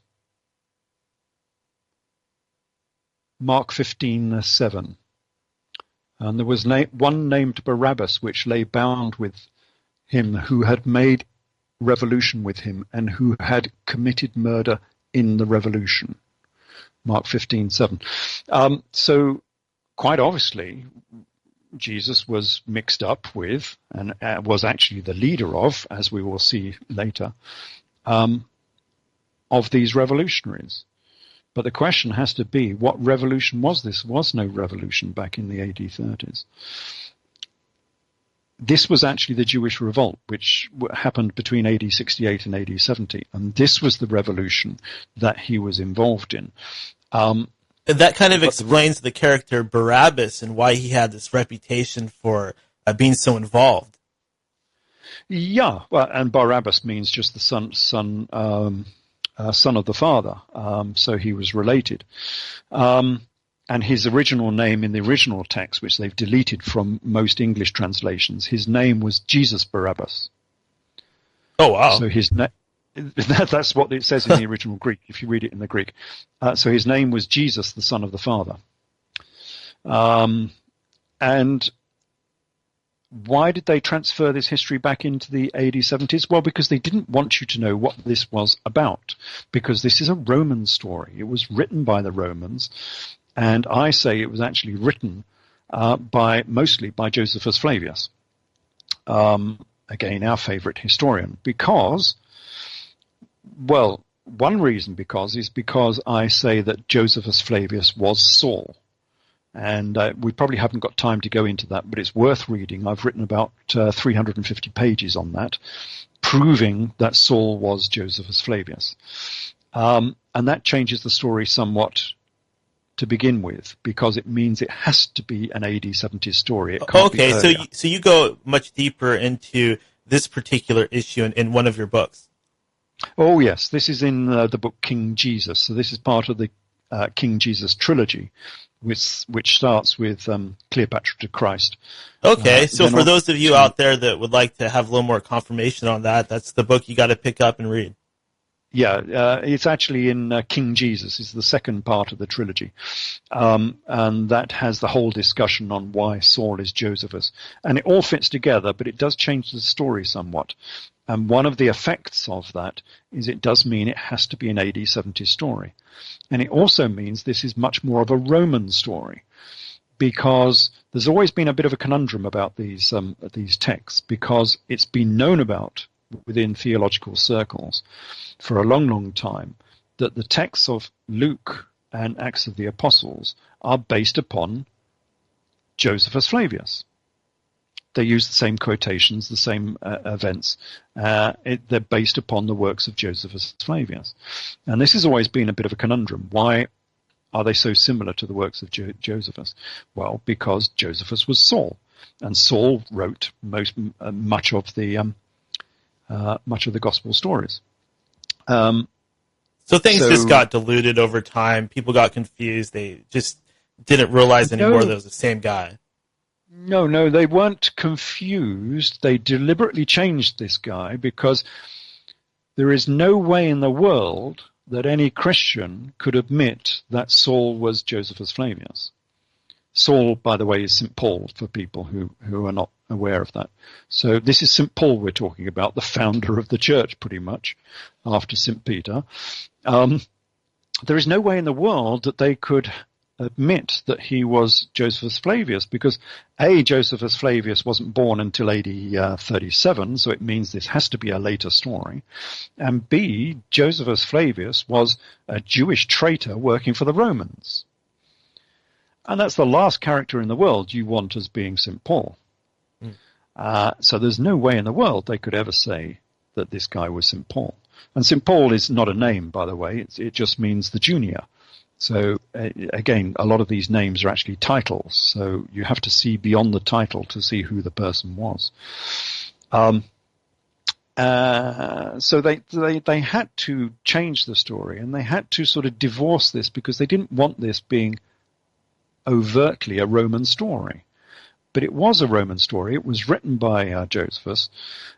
Speaker 3: Mark 15:7. And there was one named Barabbas, which lay bound with him, who had made revolution with him and who had committed murder in the revolution. Mark 15:7. So quite obviously, Jesus was mixed up with, and was actually the leader of, as we will see later, of these revolutionaries. But the question has to be, what revolution was this? There was no revolution back in the AD 30s. This was actually the Jewish revolt, which happened between AD 68 and AD 70. And this was the revolution that he was involved in.
Speaker 2: That kind of explains the character Barabbas and why he had this reputation for being so involved.
Speaker 3: Yeah, well, and Barabbas means just the son of the father, so he was related. And his original name in the original text, which they've deleted from most English translations, his name was Jesus Barabbas.
Speaker 2: Oh, wow.
Speaker 3: So that's what it says in the original Greek, if you read it in the Greek. So his name was Jesus, the Son of the Father. And why did they transfer this history back into the AD 70s? Well, because they didn't want you to know what this was about, because this is a Roman story. It was written by the Romans, and I say it was actually written mostly by Josephus Flavius, again, our favorite historian, because, well, one reason is because I say that Josephus Flavius was Saul. And we probably haven't got time to go into that, but it's worth reading. I've written about 350 pages on that, proving that Saul was Josephus Flavius. And that changes the story somewhat to begin with, because it means it has to be an AD 70s story. It can't be earlier.
Speaker 2: So you go much deeper into this particular issue in one of your books.
Speaker 3: Oh, yes. This is in the book King Jesus. So this is part of the King Jesus trilogy, which starts with Cleopatra to Christ.
Speaker 2: Okay, so for those of you out there that would like to have a little more confirmation on that, that's the book you got to pick up and read.
Speaker 3: Yeah, it's actually in King Jesus. It's the second part of the trilogy. And that has the whole discussion on why Saul is Josephus. And it all fits together, but it does change the story somewhat. And one of the effects of that is it does mean it has to be an AD 70 story. And it also means this is much more of a Roman story, because there's always been a bit of a conundrum about these texts, because it's been known about within theological circles for a long, long time that the texts of Luke and Acts of the Apostles are based upon Josephus Flavius. They use the same quotations, the same events. They're based upon the works of Josephus Flavius. And this has always been a bit of a conundrum. Why are they so similar to the works of Josephus? Well, because Josephus was Saul, and Saul wrote much of the gospel stories.
Speaker 2: So things just got diluted over time. People got confused. They just didn't realize anymore that it was the same guy.
Speaker 3: No, they weren't confused. They deliberately changed this guy because there is no way in the world that any Christian could admit that Saul was Josephus Flavius. Saul, by the way, is St. Paul for people who are not aware of that. So this is St. Paul we're talking about, the founder of the church, pretty much, after St. Peter. There is no way in the world that they could admit that he was Josephus Flavius, because A, Josephus Flavius wasn't born until AD 37, so it means this has to be a later story, and B, Josephus Flavius was a Jewish traitor working for the Romans. And that's the last character in the world you want as being St. Paul. So there's no way in the world they could ever say that this guy was St. Paul. And St. Paul is not a name, by the way, it just means the junior. So, again, a lot of these names are actually titles, so you have to see beyond the title to see who the person was. So they had to change the story, and they had to sort of divorce this because they didn't want this being overtly a Roman story. But it was a Roman story. It was written by Josephus,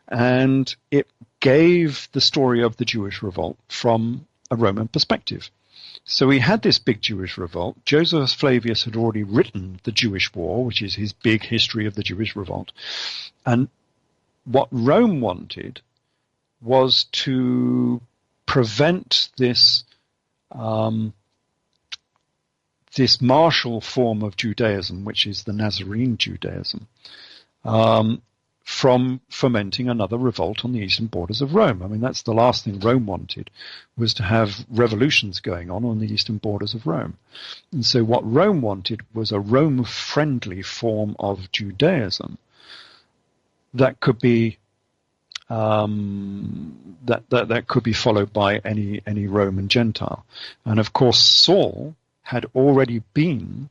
Speaker 3: and it gave the story of the Jewish revolt from a Roman perspective. So we had this big Jewish revolt. Josephus Flavius had already written the Jewish War, which is his big history of the Jewish revolt. And what Rome wanted was to prevent this this martial form of Judaism, which is the Nazarene Judaism, from fomenting another revolt on the eastern borders of Rome. I mean, that's the last thing Rome wanted, was to have revolutions going on the eastern borders of Rome. And so what Rome wanted was a Rome-friendly form of Judaism that could be that could be followed by any Roman Gentile. And of course, Saul had already been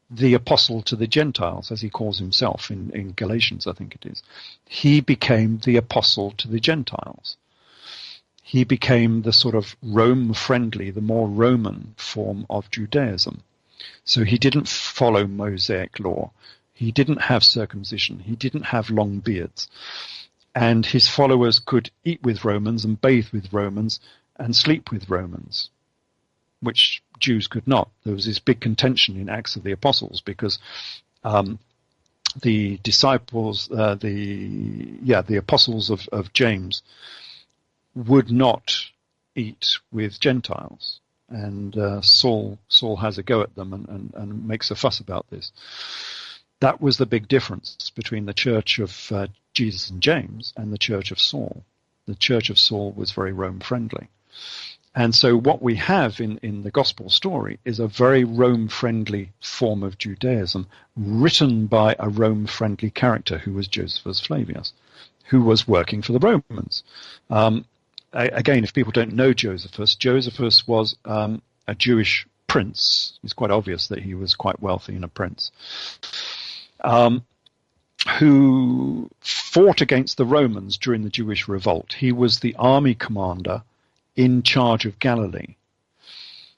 Speaker 3: the apostle to the Gentiles, as he calls himself in Galatians, I think it is. He became the apostle to the Gentiles. He became the sort of Rome-friendly, the more Roman form of Judaism. So he didn't follow Mosaic law. He didn't have circumcision. He didn't have long beards. And his followers could eat with Romans and bathe with Romans and sleep with Romans, which Jews could not. There was this big contention in Acts of the Apostles because the disciples, the apostles of James would not eat with Gentiles. And Saul has a go at them and makes a fuss about this. That was the big difference between the church of Jesus and James and the church of Saul. The church of Saul was very Rome-friendly. And so what we have in the gospel story is a very Rome-friendly form of Judaism written by a Rome-friendly character who was Josephus Flavius, who was working for the Romans. Again, if people don't know Josephus was a Jewish prince. It's quite obvious that he was quite wealthy and a prince, who fought against the Romans during the Jewish revolt. He was the army commander in charge of Galilee.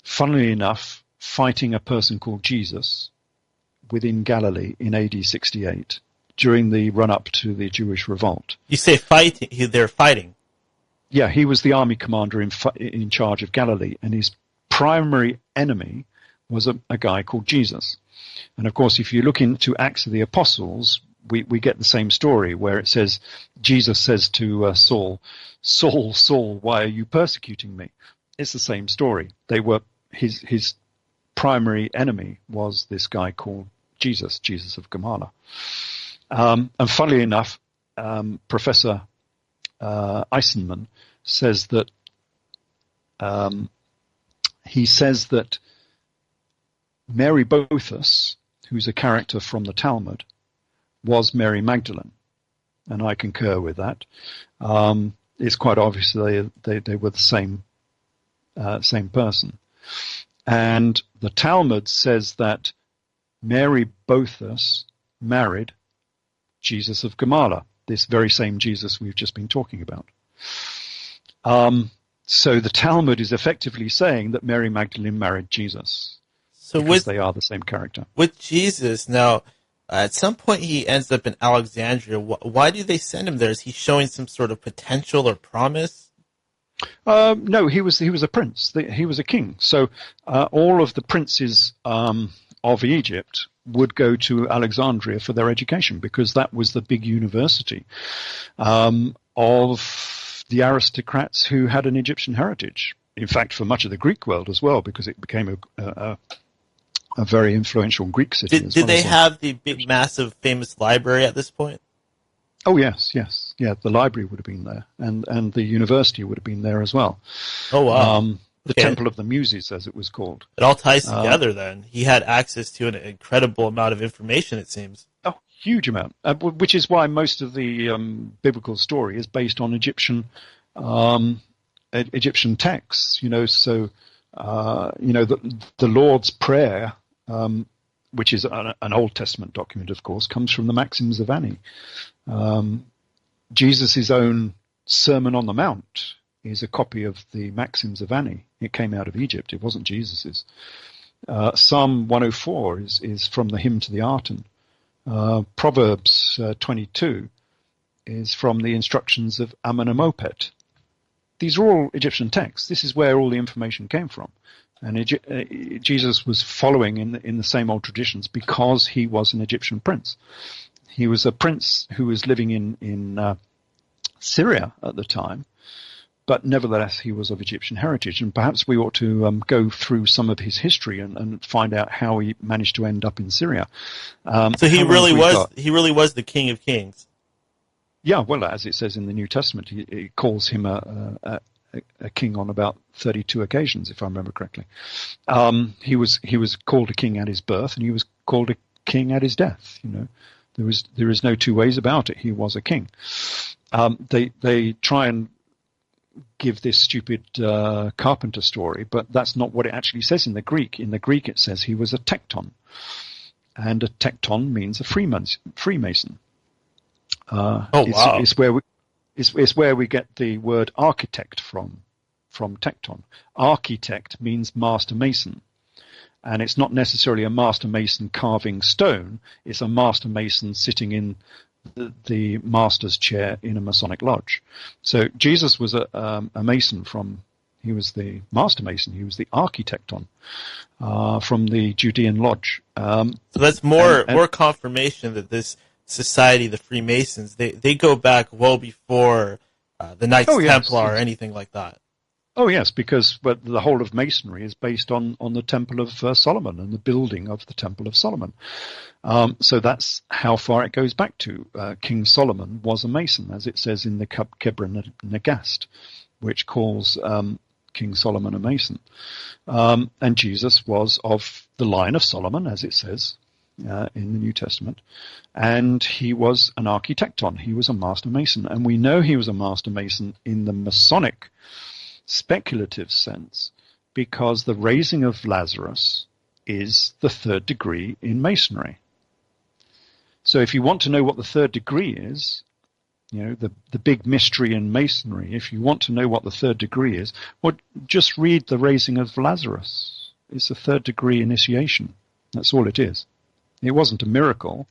Speaker 3: Funnily enough, fighting a person called Jesus within Galilee in AD 68 during the run-up to the Jewish revolt.
Speaker 2: You say fighting? They're fighting.
Speaker 3: Yeah, he was the army commander in charge of Galilee, and his primary enemy was a guy called Jesus. And of course, if you look into Acts of the Apostles, we get the same story where it says, Jesus says to Saul, Saul, Saul, why are you persecuting me? It's the same story. They were his primary enemy was this guy called Jesus of Gamala. And funnily enough, Professor Eisenman says that Mary Boethus, who's a character from the Talmud, was Mary Magdalene, and I concur with that. It's quite obvious they were the same person. And the Talmud says that Mary Boethus married Jesus of Gamala, this very same Jesus we've just been talking about. So the Talmud is effectively saying that Mary Magdalene married Jesus. So because they are the same character.
Speaker 2: With Jesus, now, at some point he ends up in Alexandria. Why do they send him there? Is he showing some sort of potential or promise?
Speaker 3: No, he was a prince. He was a king. So all of the princes of Egypt would go to Alexandria for their education because that was the big university of the aristocrats who had an Egyptian heritage. In fact, for much of the Greek world as well, because it became a very influential Greek city.
Speaker 2: Did they have the big, massive, famous library at this point?
Speaker 3: Oh, yes. Yeah, the library would have been there, and the university would have been there as well.
Speaker 2: Oh, wow.
Speaker 3: The Temple of the Muses, as it was called.
Speaker 2: It all ties together then. He had access to an incredible amount of information, it seems.
Speaker 3: Oh, huge amount, which is why most of the biblical story is based on Egyptian texts. So the Lord's Prayer, which is an Old Testament document, of course, comes from the Maxims of Ani. Jesus' own Sermon on the Mount is a copy of the Maxims of Ani. It came out of Egypt. It wasn't Jesus's. Psalm 104 is from the Hymn to the Arton. Proverbs 22 is from the instructions of Amenemopet. These are all Egyptian texts. This is where all the information came from. And Jesus was following in the same old traditions because he was an Egyptian prince. He was a prince who was living in Syria at the time, but nevertheless he was of Egyptian heritage. And perhaps we ought to go through some of his history and find out how he managed to end up in Syria.
Speaker 2: So he really was the King of Kings.
Speaker 3: Yeah, well, as it says in the New Testament, he calls him a king on about 32 occasions, if I remember correctly. He was called a king at his birth, and he was called a king at his death. There is no two ways about it. He was a king. They try and give this stupid carpenter story, but that's not what it actually says in the Greek. In the Greek, it says he was a tekton, and a tekton means a Freemason.
Speaker 2: Wow.
Speaker 3: It's where we get the word architect from tekton. Architect means master mason. And it's not necessarily a master mason carving stone. It's a master mason sitting in the master's chair in a Masonic lodge. So Jesus was a mason he was the master mason. He was the architecton from the Judean lodge.
Speaker 2: So that's more confirmation that this society, the Freemasons, they go back well before the Knights Templar or anything like that.
Speaker 3: Oh yes, because the whole of Masonry is based on the Temple of Solomon and the building of the Temple of Solomon. So that's how far it goes back to. King Solomon was a Mason, as it says in the Kebra Nagast, which calls King Solomon a Mason. And Jesus was of the line of Solomon, as it says in the New Testament. And he was an architecton. He was a master mason. And we know he was a master mason in the Masonic speculative sense, because the raising of Lazarus is the third degree in Masonry. So if you want to know what the third degree is, the big mystery in Masonry, if you want to know what the third degree is, well, just read the raising of Lazarus. It's a third degree initiation. That's all it is. It wasn't a miracle.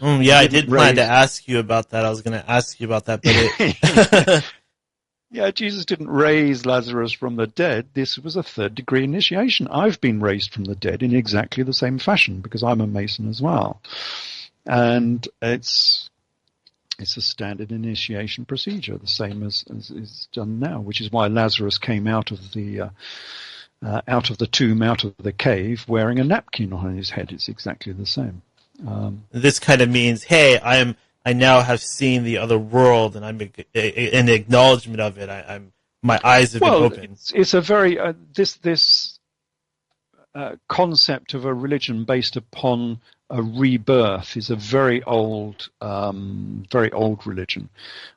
Speaker 2: I did plan to ask you about that. I was going to ask you about that, but
Speaker 3: Yeah, Jesus didn't raise Lazarus from the dead. This was a third degree initiation. I've been raised from the dead in exactly the same fashion because I'm a Mason as well. And it's a standard initiation procedure, the same as is done now, which is why Lazarus came out of the tomb, out of the cave, wearing a napkin on his head. It's exactly the same.
Speaker 2: This kind of means, hey, I now have seen the other world, and I'm in acknowledgement of it. My eyes have been opened.
Speaker 3: It's a very this concept of a religion based upon a rebirth is a very old religion.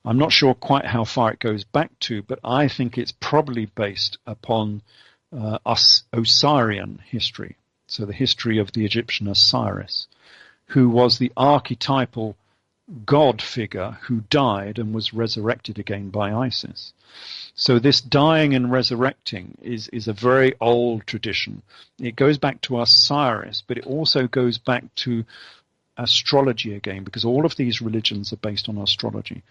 Speaker 3: I'm not sure quite how far it goes back to, but I think it's probably based upon Osirian history. So the history of the Egyptian Osiris, who was the archetypal god figure who died and was resurrected again by Isis. So this dying and resurrecting is a very old tradition. It goes back to Osiris, but it also goes back to astrology again, because all of these religions are based on astrology.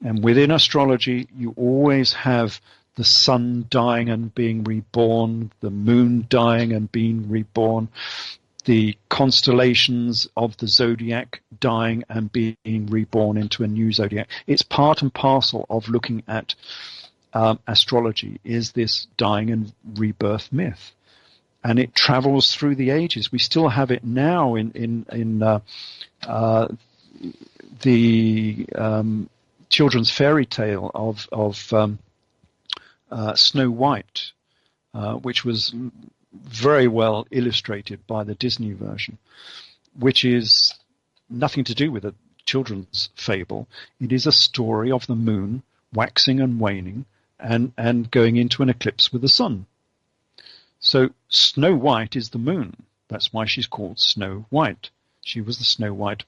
Speaker 3: And within astrology, you always have the sun dying and being reborn, the moon dying and being reborn, the constellations of the zodiac dying and being reborn into a new zodiac. It's part and parcel of looking at astrology, is this dying and rebirth myth. And it travels through the ages. We still have it now in the children's fairy tale of Snow White, which was very well illustrated by the Disney version, which is nothing to do with a children's fable. It is a story of the moon waxing and waning and going into an eclipse with the sun. So Snow White is the moon. That's why she's called Snow White. She was the Snow White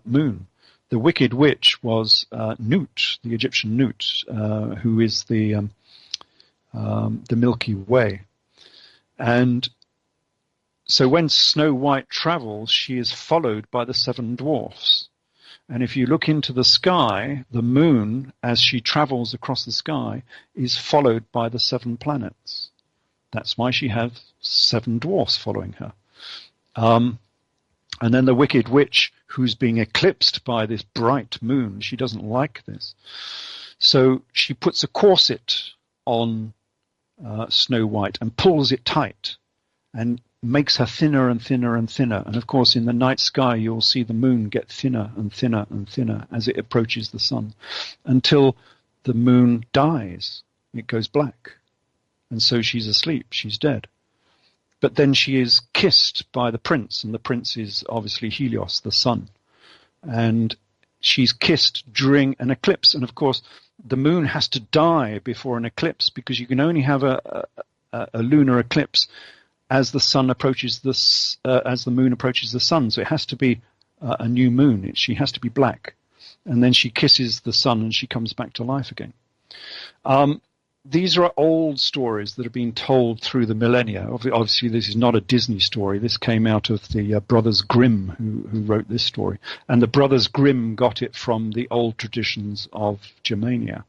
Speaker 3: moon. The Wicked Witch was Nut, the Egyptian Nut, who is the Milky Way. And so when Snow White travels, she is followed by the seven dwarfs. And if you look into the sky, the moon, as she travels across the sky, is followed by the seven planets. That's why she has seven dwarfs following her. And then the Wicked Witch, who's being eclipsed by this bright moon, she doesn't like this. So she puts a corset on Snow White and pulls it tight and makes her thinner and thinner and thinner. And of course, in the night sky, you'll see the moon get thinner and thinner and thinner as it approaches the sun until the moon dies. It goes black. And so she's asleep. She's dead. But then she is kissed by the prince, and the prince is obviously Helios, the sun. And she's kissed during an eclipse. And of course, the moon has to die before an eclipse, because you can only have a lunar eclipse as the sun approaches as the moon approaches the sun. So it has to be a new moon. She has to be black. And then she kisses the sun and she comes back to life again. these are old stories that have been told through the millennia. Obviously, this is not a Disney story. This came out of the Brothers Grimm, who wrote this story. And the Brothers Grimm got it from the old traditions of Germania.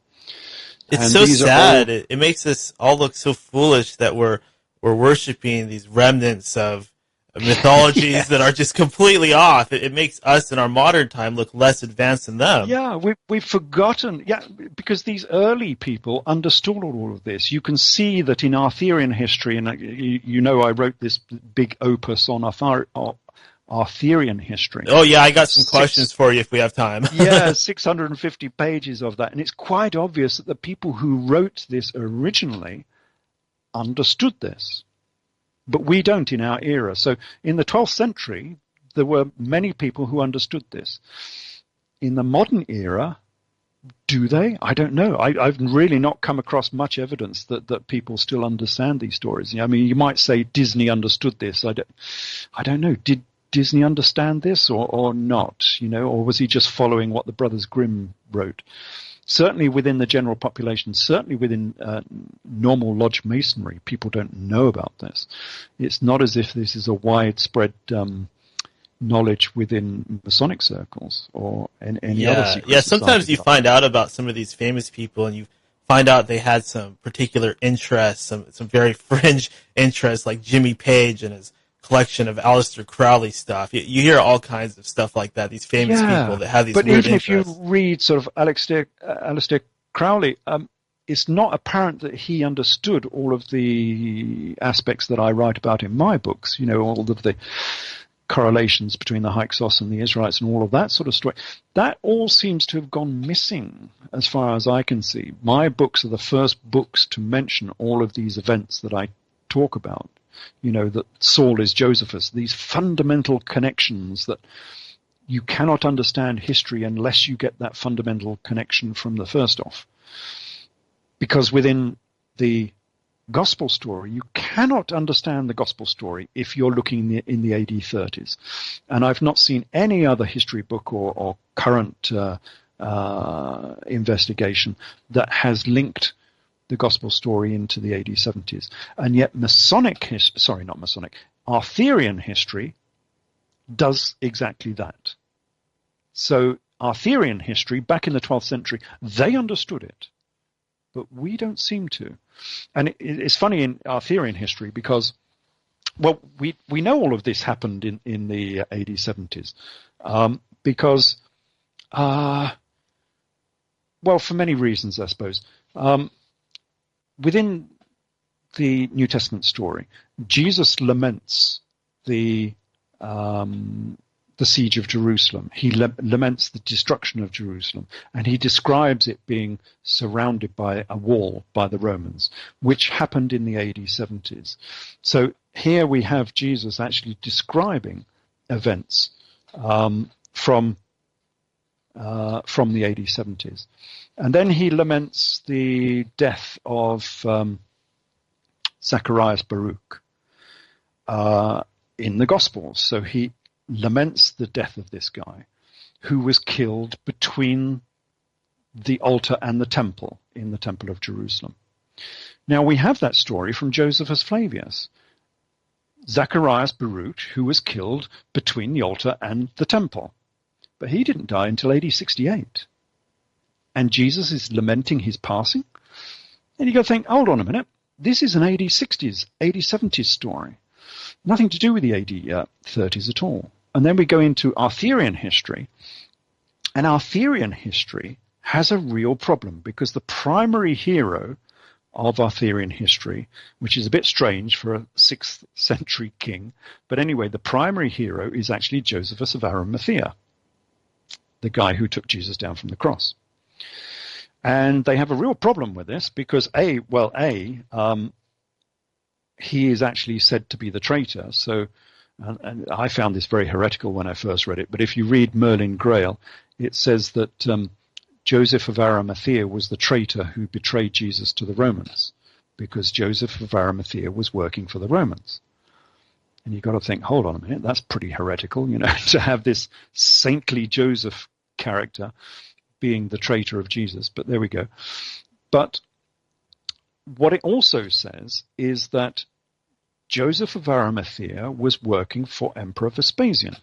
Speaker 2: It's
Speaker 3: And
Speaker 2: so
Speaker 3: these are
Speaker 2: sad. It makes us all look so foolish that we're worshiping these remnants of mythologies that are just completely off. It makes us in our modern time look less advanced than them.
Speaker 3: Yeah, we've forgotten. Yeah, because these early people understood all of this. You can see that in Arthurian history, and you know I wrote this big opus on Arthurian history.
Speaker 2: Oh yeah, I got some questions for you if we have time.
Speaker 3: Yeah, 650 pages of that. And it's quite obvious that the people who wrote this originally understood this. But we don't in our era. So in the 12th century, there were many people who understood this. In the modern era, do they? I don't know. I've really not come across much evidence that people still understand these stories. I mean, you might say Disney understood this. I don't know. Did Disney understand this or not? Or was he just following what the Brothers Grimm wrote? Certainly within the general population, certainly within normal lodge masonry, people don't know about this. It's not as if this is a widespread knowledge within Masonic circles or any other secret
Speaker 2: Yeah, sometimes
Speaker 3: society.
Speaker 2: you find out about some of these famous people and you find out they had some particular interests, some very fringe interests, like Jimmy Page and his collection of Aleister Crowley stuff. You hear all kinds of stuff like that, these famous people that have these weird interests.
Speaker 3: But even if you read sort of Aleister Crowley, it's not apparent that he understood all of the aspects that I write about in my books, all of the correlations between the Hyksos and the Israelites and all of that sort of story. That all seems to have gone missing as far as I can see. My books are the first books to mention all of these events that I talk about. That Saul is Josephus, these fundamental connections that you cannot understand history unless you get that fundamental connection from the first off. Because within the gospel story, you cannot understand the gospel story if you're looking in the AD 30s. And I've not seen any other history book or current investigation that has linked the gospel story into the AD 70s. And yet Arthurian history does exactly that. So Arthurian history, back in the 12th century, they understood it, but we don't seem to. And it's funny in Arthurian history because, well, we know all of this happened in the AD 70s because, well, for many reasons, I suppose. Within the New Testament story, Jesus laments the siege of Jerusalem. He laments the destruction of Jerusalem, and he describes it being surrounded by a wall by the Romans, which happened in the AD 70s. So here we have Jesus actually describing events from the AD 70s. And then he laments the death of Zacharias Baruch in the Gospels. So he laments the death of this guy who was killed between the altar and the temple in the Temple of Jerusalem. Now we have that story from Josephus Flavius. Zacharias Baruch, who was killed between the altar and the temple. But he didn't die until AD 68. And Jesus is lamenting his passing. And you got to think, hold on a minute, this is an AD 60s, AD 70s story. Nothing to do with the AD 30s at all. And then we go into Arthurian history. And Arthurian history has a real problem because the primary hero of Arthurian history, which is a bit strange for a 6th century king, but anyway, the primary hero is actually Josephus of Arimathea, the guy who took Jesus down from the cross. And they have a real problem with this because he is actually said to be the traitor. So, and I found this very heretical when I first read it, but if you read Merlin Grail, it says that Joseph of Arimathea was the traitor who betrayed Jesus to the Romans because Joseph of Arimathea was working for the Romans. And you've got to think, hold on a minute, that's pretty heretical, to have this saintly Joseph character being the traitor of Jesus. But there we go. But what it also says is that Joseph of Arimathea was working for Emperor Vespasian.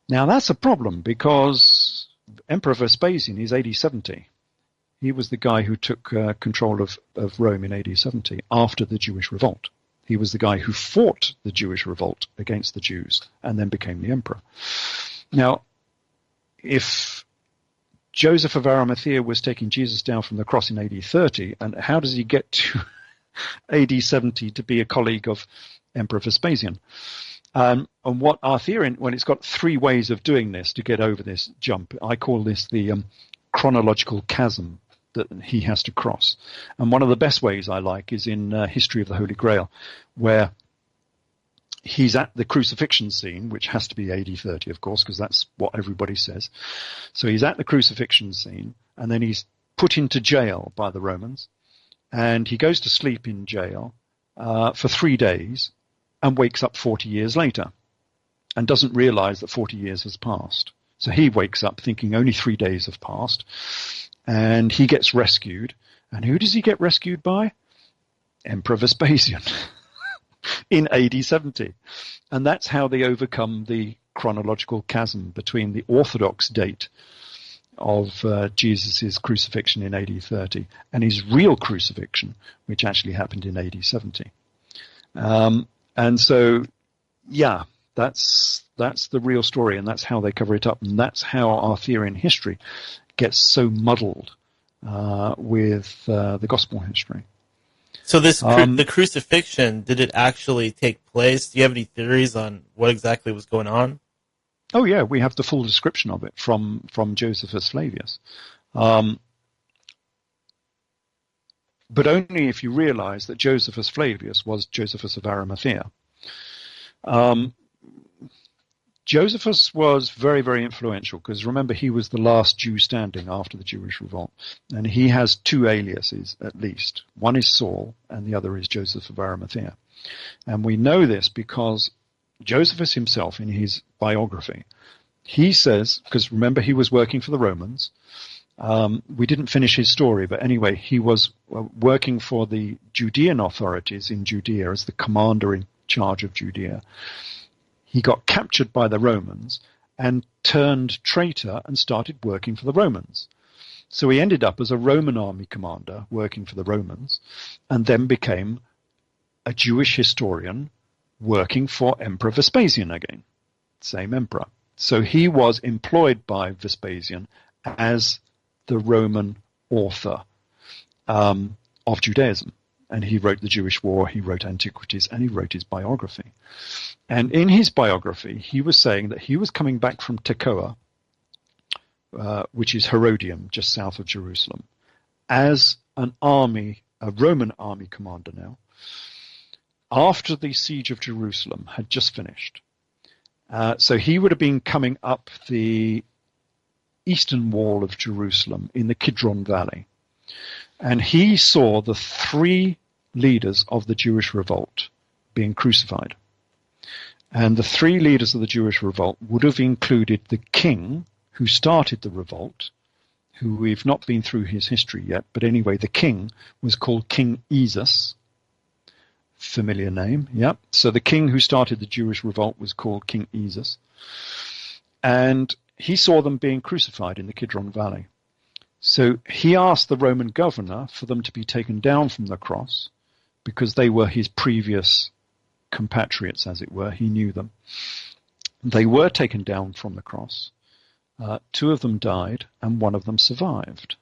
Speaker 3: Now that's a problem because Emperor Vespasian is AD 70. He was the guy who took control of Rome in AD 70 after the Jewish revolt. He was the guy who fought the Jewish revolt against the Jews and then became the emperor. Now, if Joseph of Arimathea was taking Jesus down from the cross in AD 30, and how does he get to AD 70 to be a colleague of Emperor Vespasian? And what our theory, well, it's got three ways of doing this to get over this jump. I call this the chronological chasm that he has to cross. And one of the best ways I like is in History of the Holy Grail, where he's at the crucifixion scene, which has to be AD 30, of course, because that's what everybody says. So he's at the crucifixion scene, and then he's put into jail by the Romans, and he goes to sleep in jail for 3 days and wakes up 40 years later and doesn't realize that 40 years has passed. So he wakes up thinking only 3 days have passed, and he gets rescued. And who does he get rescued by? Emperor Vespasian in AD 70. And that's how they overcome the chronological chasm between the Orthodox date of Jesus' crucifixion in AD 30 and his real crucifixion, which actually happened in AD 70. And so, yeah, that's the real story, and that's how they cover it up, and that's how our theory in history gets so muddled with the gospel history.
Speaker 2: So this the crucifixion, did it actually take place? Do you have any theories on what exactly was going on?
Speaker 3: Oh yeah, we have the full description of it from Josephus Flavius. But only if you realize that Josephus Flavius was Josephus of Arimathea. Josephus was very, very influential because remember he was the last Jew standing after the Jewish revolt, and he has two aliases at least. One is Saul and the other is Joseph of Arimathea. And we know this because Josephus himself in his biography, he says, because remember he was working for the Romans, we didn't finish his story, but anyway, he was working for the Judean authorities in Judea as the commander in charge of Judea. He got captured by the Romans and turned traitor and started working for the Romans. So he ended up as a Roman army commander working for the Romans and then became a Jewish historian working for Emperor Vespasian again, same emperor. So he was employed by Vespasian as the Roman author of Judaism. And he wrote the Jewish War, he wrote Antiquities, and he wrote his biography. And in his biography, he was saying that he was coming back from Tekoa, which is Herodium, just south of Jerusalem, as an army, a Roman army commander now, after the siege of Jerusalem had just finished. So he would have been coming up the eastern wall of Jerusalem in the Kidron Valley. And he saw the three leaders of the Jewish revolt being crucified. And the three leaders of the Jewish revolt would have included the king who started the revolt, who we've not been through his history yet, but anyway, the king was called King Hyksos. Familiar name, yeah. So the king who started the Jewish revolt was called King Hyksos. And he saw them being crucified in the Kidron Valley. So he asked the Roman governor for them to be taken down from the cross because they were his previous compatriots, as it were. He knew them. They were taken down from the cross. Two of them died and one of them survived.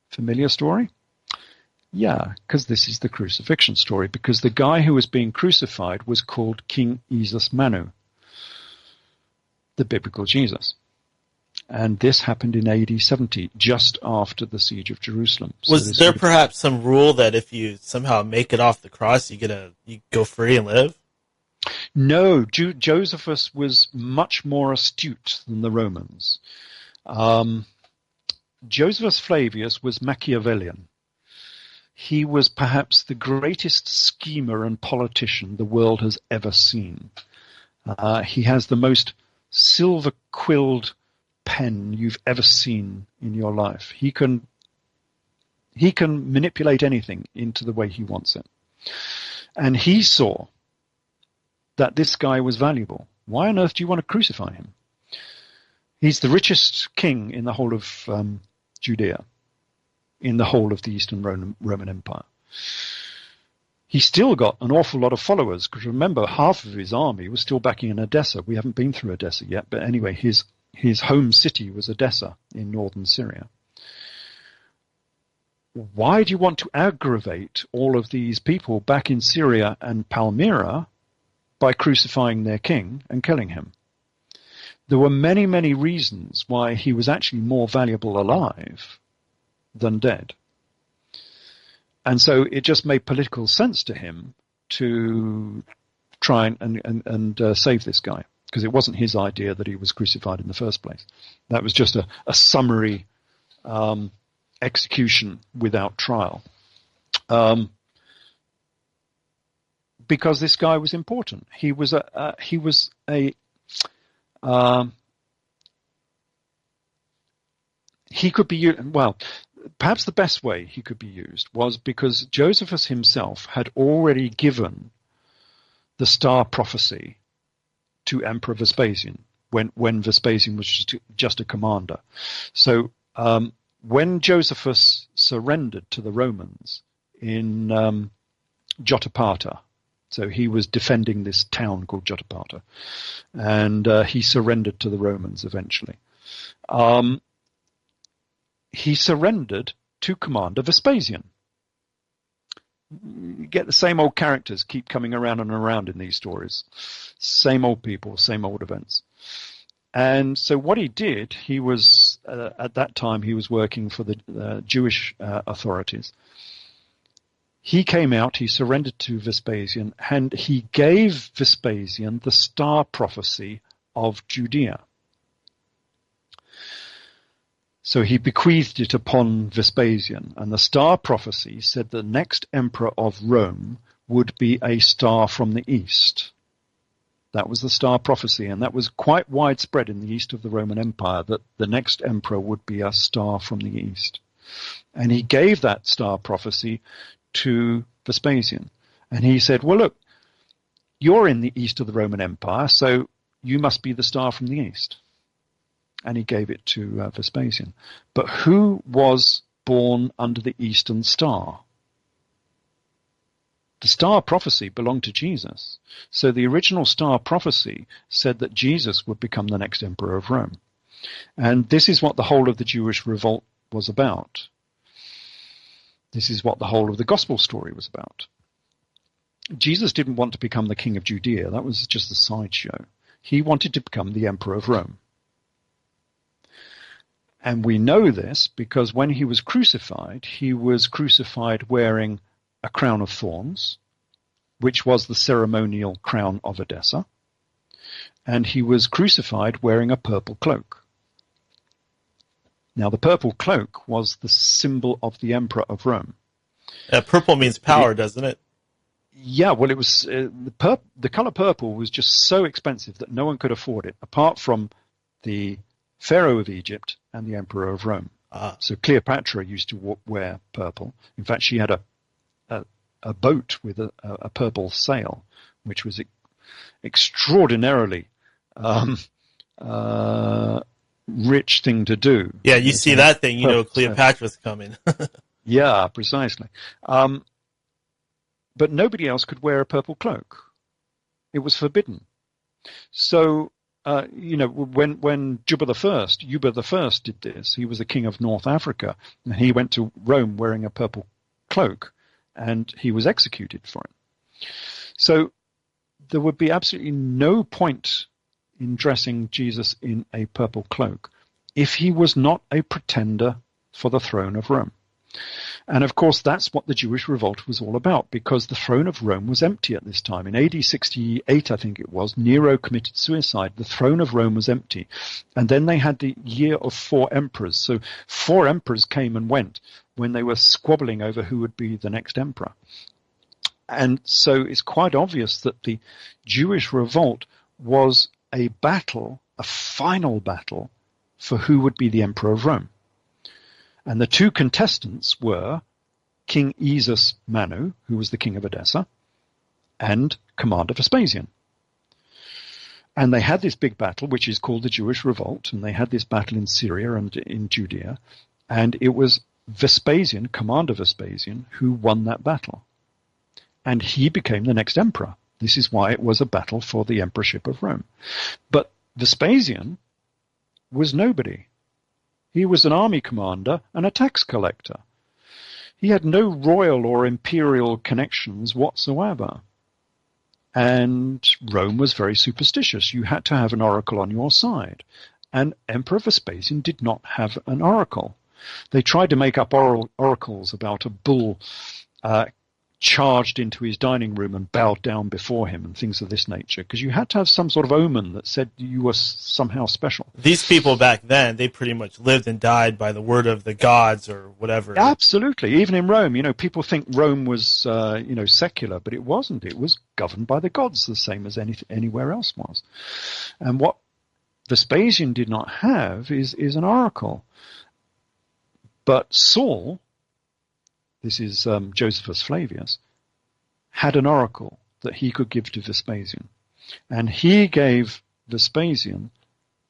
Speaker 3: Familiar story? Yeah, because this is the crucifixion story, because the guy who was being crucified was called King Hyksos Manu, the biblical Jesus. And this happened in AD 70, just after the siege of Jerusalem. So
Speaker 2: was there perhaps some rule that if you somehow make it off the cross, you go free and live?
Speaker 3: No, Josephus was much more astute than the Romans. Josephus Flavius was Machiavellian. He was perhaps the greatest schemer and politician the world has ever seen. He has the most silver-quilled pen you've ever seen in your life. He can He can manipulate anything into the way he wants it. And he saw that this guy was valuable. Why on earth do you want to crucify him? He's the richest king in the whole of Judea, in the whole of the Eastern Roman Empire. He still got an awful lot of followers, because remember, half of his army was still backing in Edessa. We haven't been through Edessa yet, but anyway, his home city was Edessa in northern Syria. Why do you want to aggravate all of these people back in Syria and Palmyra by crucifying their king and killing him? There were many, many reasons why he was actually more valuable alive than dead. And so it just made political sense to him to try and save this guy, because it wasn't his idea that he was crucified in the first place. That was just a summary execution without trial. Because this guy was important. He was he could be, well, perhaps the best way he could be used was because Josephus himself had already given the star prophecy to Emperor Vespasian when Vespasian was just a commander. So when Josephus surrendered to the Romans in Jotapata, so he was defending this town called Jotapata, and he surrendered to the Romans eventually. He surrendered to Commander Vespasian. You get the same old characters keep coming around and around in these stories. Same old people, same old events. And so what he did, he was, at that time, he was working for the Jewish authorities. He came out, he surrendered to Vespasian, and he gave Vespasian the star prophecy of Judea. So he bequeathed it upon Vespasian, and the star prophecy said the next emperor of Rome would be a star from the east. That was the star prophecy, and that was quite widespread in the east of the Roman Empire, that the next emperor would be a star from the east. And he gave that star prophecy to Vespasian. And he said, well, look, you're in the east of the Roman Empire, so you must be the star from the east. And he gave it to Vespasian. But who was born under the eastern star? The star prophecy belonged to Jesus. So the original star prophecy said that Jesus would become the next emperor of Rome. And this is what the whole of the Jewish revolt was about. This is what the whole of the gospel story was about. Jesus didn't want to become the king of Judea. That was just a sideshow. He wanted to become the emperor of Rome. And we know this because when he was crucified wearing a crown of thorns, which was the ceremonial crown of Edessa, and he was crucified wearing a purple cloak. Now, the purple cloak was the symbol of the emperor of Rome.
Speaker 2: Purple means power, doesn't it?
Speaker 3: Yeah, well, it was the color purple was just so expensive that no one could afford it, apart from the Pharaoh of Egypt and the emperor of Rome. So Cleopatra used to wear purple. In fact, she had a boat with a purple sail, which was extraordinarily rich thing to do.
Speaker 2: Yeah, you see that thing, you know Cleopatra's coming.
Speaker 3: Yeah, precisely. But nobody else could wear a purple cloak. It was forbidden. So, when Juba I did this, he was the king of North Africa, and he went to Rome wearing a purple cloak, and he was executed for it. So there would be absolutely no point in dressing Jesus in a purple cloak if he was not a pretender for the throne of Rome. And of course, that's what the Jewish revolt was all about, because the throne of Rome was empty at this time. In AD 68, I think it was, Nero committed suicide. The throne of Rome was empty. And then they had the year of 4 emperors. So 4 emperors came and went when they were squabbling over who would be the next emperor. And so it's quite obvious that the Jewish revolt was a battle, a final battle, for who would be the emperor of Rome. And the two contestants were King Esus Manu, who was the king of Edessa, and Commander Vespasian. And they had this big battle, which is called the Jewish Revolt, and they had this battle in Syria and in Judea, and it was Vespasian, Commander Vespasian, who won that battle. And he became the next emperor. This is why it was a battle for the emperorship of Rome. But Vespasian was nobody. He was an army commander and a tax collector. He had no royal or imperial connections whatsoever. And Rome was very superstitious. You had to have an oracle on your side. And Emperor Vespasian did not have an oracle. They tried to make up oracles about a bull charged into his dining room and bowed down before him and things of this nature, because you had to have some sort of omen that said you were somehow special.
Speaker 2: These people back then, they pretty much lived and died by the word of the gods or whatever.
Speaker 3: Absolutely. Even in Rome, people think Rome was, secular, but it wasn't. It was governed by the gods, the same as anywhere else was. And what Vespasian did not have is an oracle. But Saul, this is Josephus Flavius, had an oracle that he could give to Vespasian. And he gave Vespasian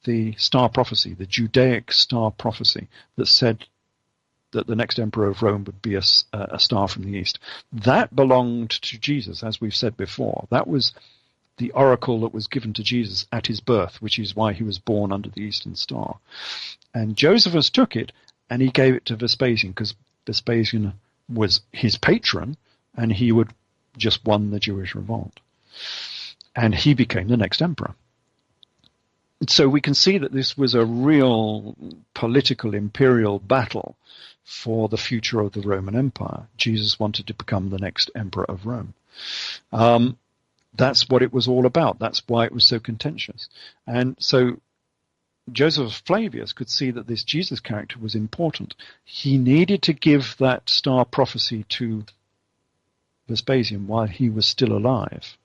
Speaker 3: the star prophecy, the Judaic star prophecy, that said that the next emperor of Rome would be a star from the east. That belonged to Jesus, as we've said before. That was the oracle that was given to Jesus at his birth, which is why he was born under the eastern star. And Josephus took it and he gave it to Vespasian, because Vespasian was his patron, and he would just won the Jewish revolt. And he became the next emperor. So we can see that this was a real political imperial battle for the future of the Roman Empire. Jesus wanted to become the next emperor of Rome. That's what it was all about. That's why it was so contentious. And so Josephus Flavius could see that this Jesus character was important. He needed to give that star prophecy to Vespasian while he was still alive.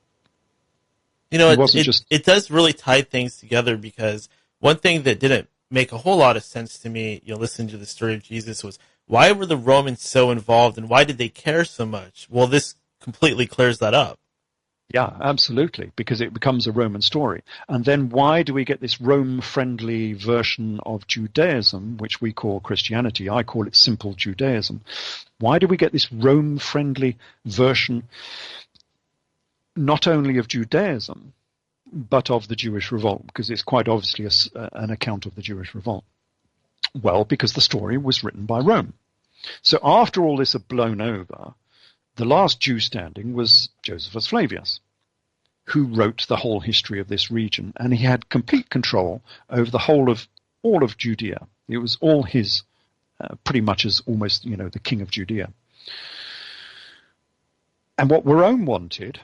Speaker 2: It does really tie things together, because one thing that didn't make a whole lot of sense to me, listening to the story of Jesus, was why were the Romans so involved and why did they care so much? Well, this completely clears that up.
Speaker 3: Yeah, absolutely, because it becomes a Roman story. And then why do we get this Rome-friendly version of Judaism, which we call Christianity? I call it simple Judaism. Why do we get this Rome-friendly version not only of Judaism, but of the Jewish revolt? Because it's quite obviously an account of the Jewish revolt. Well, because the story was written by Rome. So after all this had blown over, the last Jew standing was Josephus Flavius, who wrote the whole history of this region, and he had complete control over the whole of all of Judea. It was all his, pretty much as almost, the king of Judea. And what Rome wanted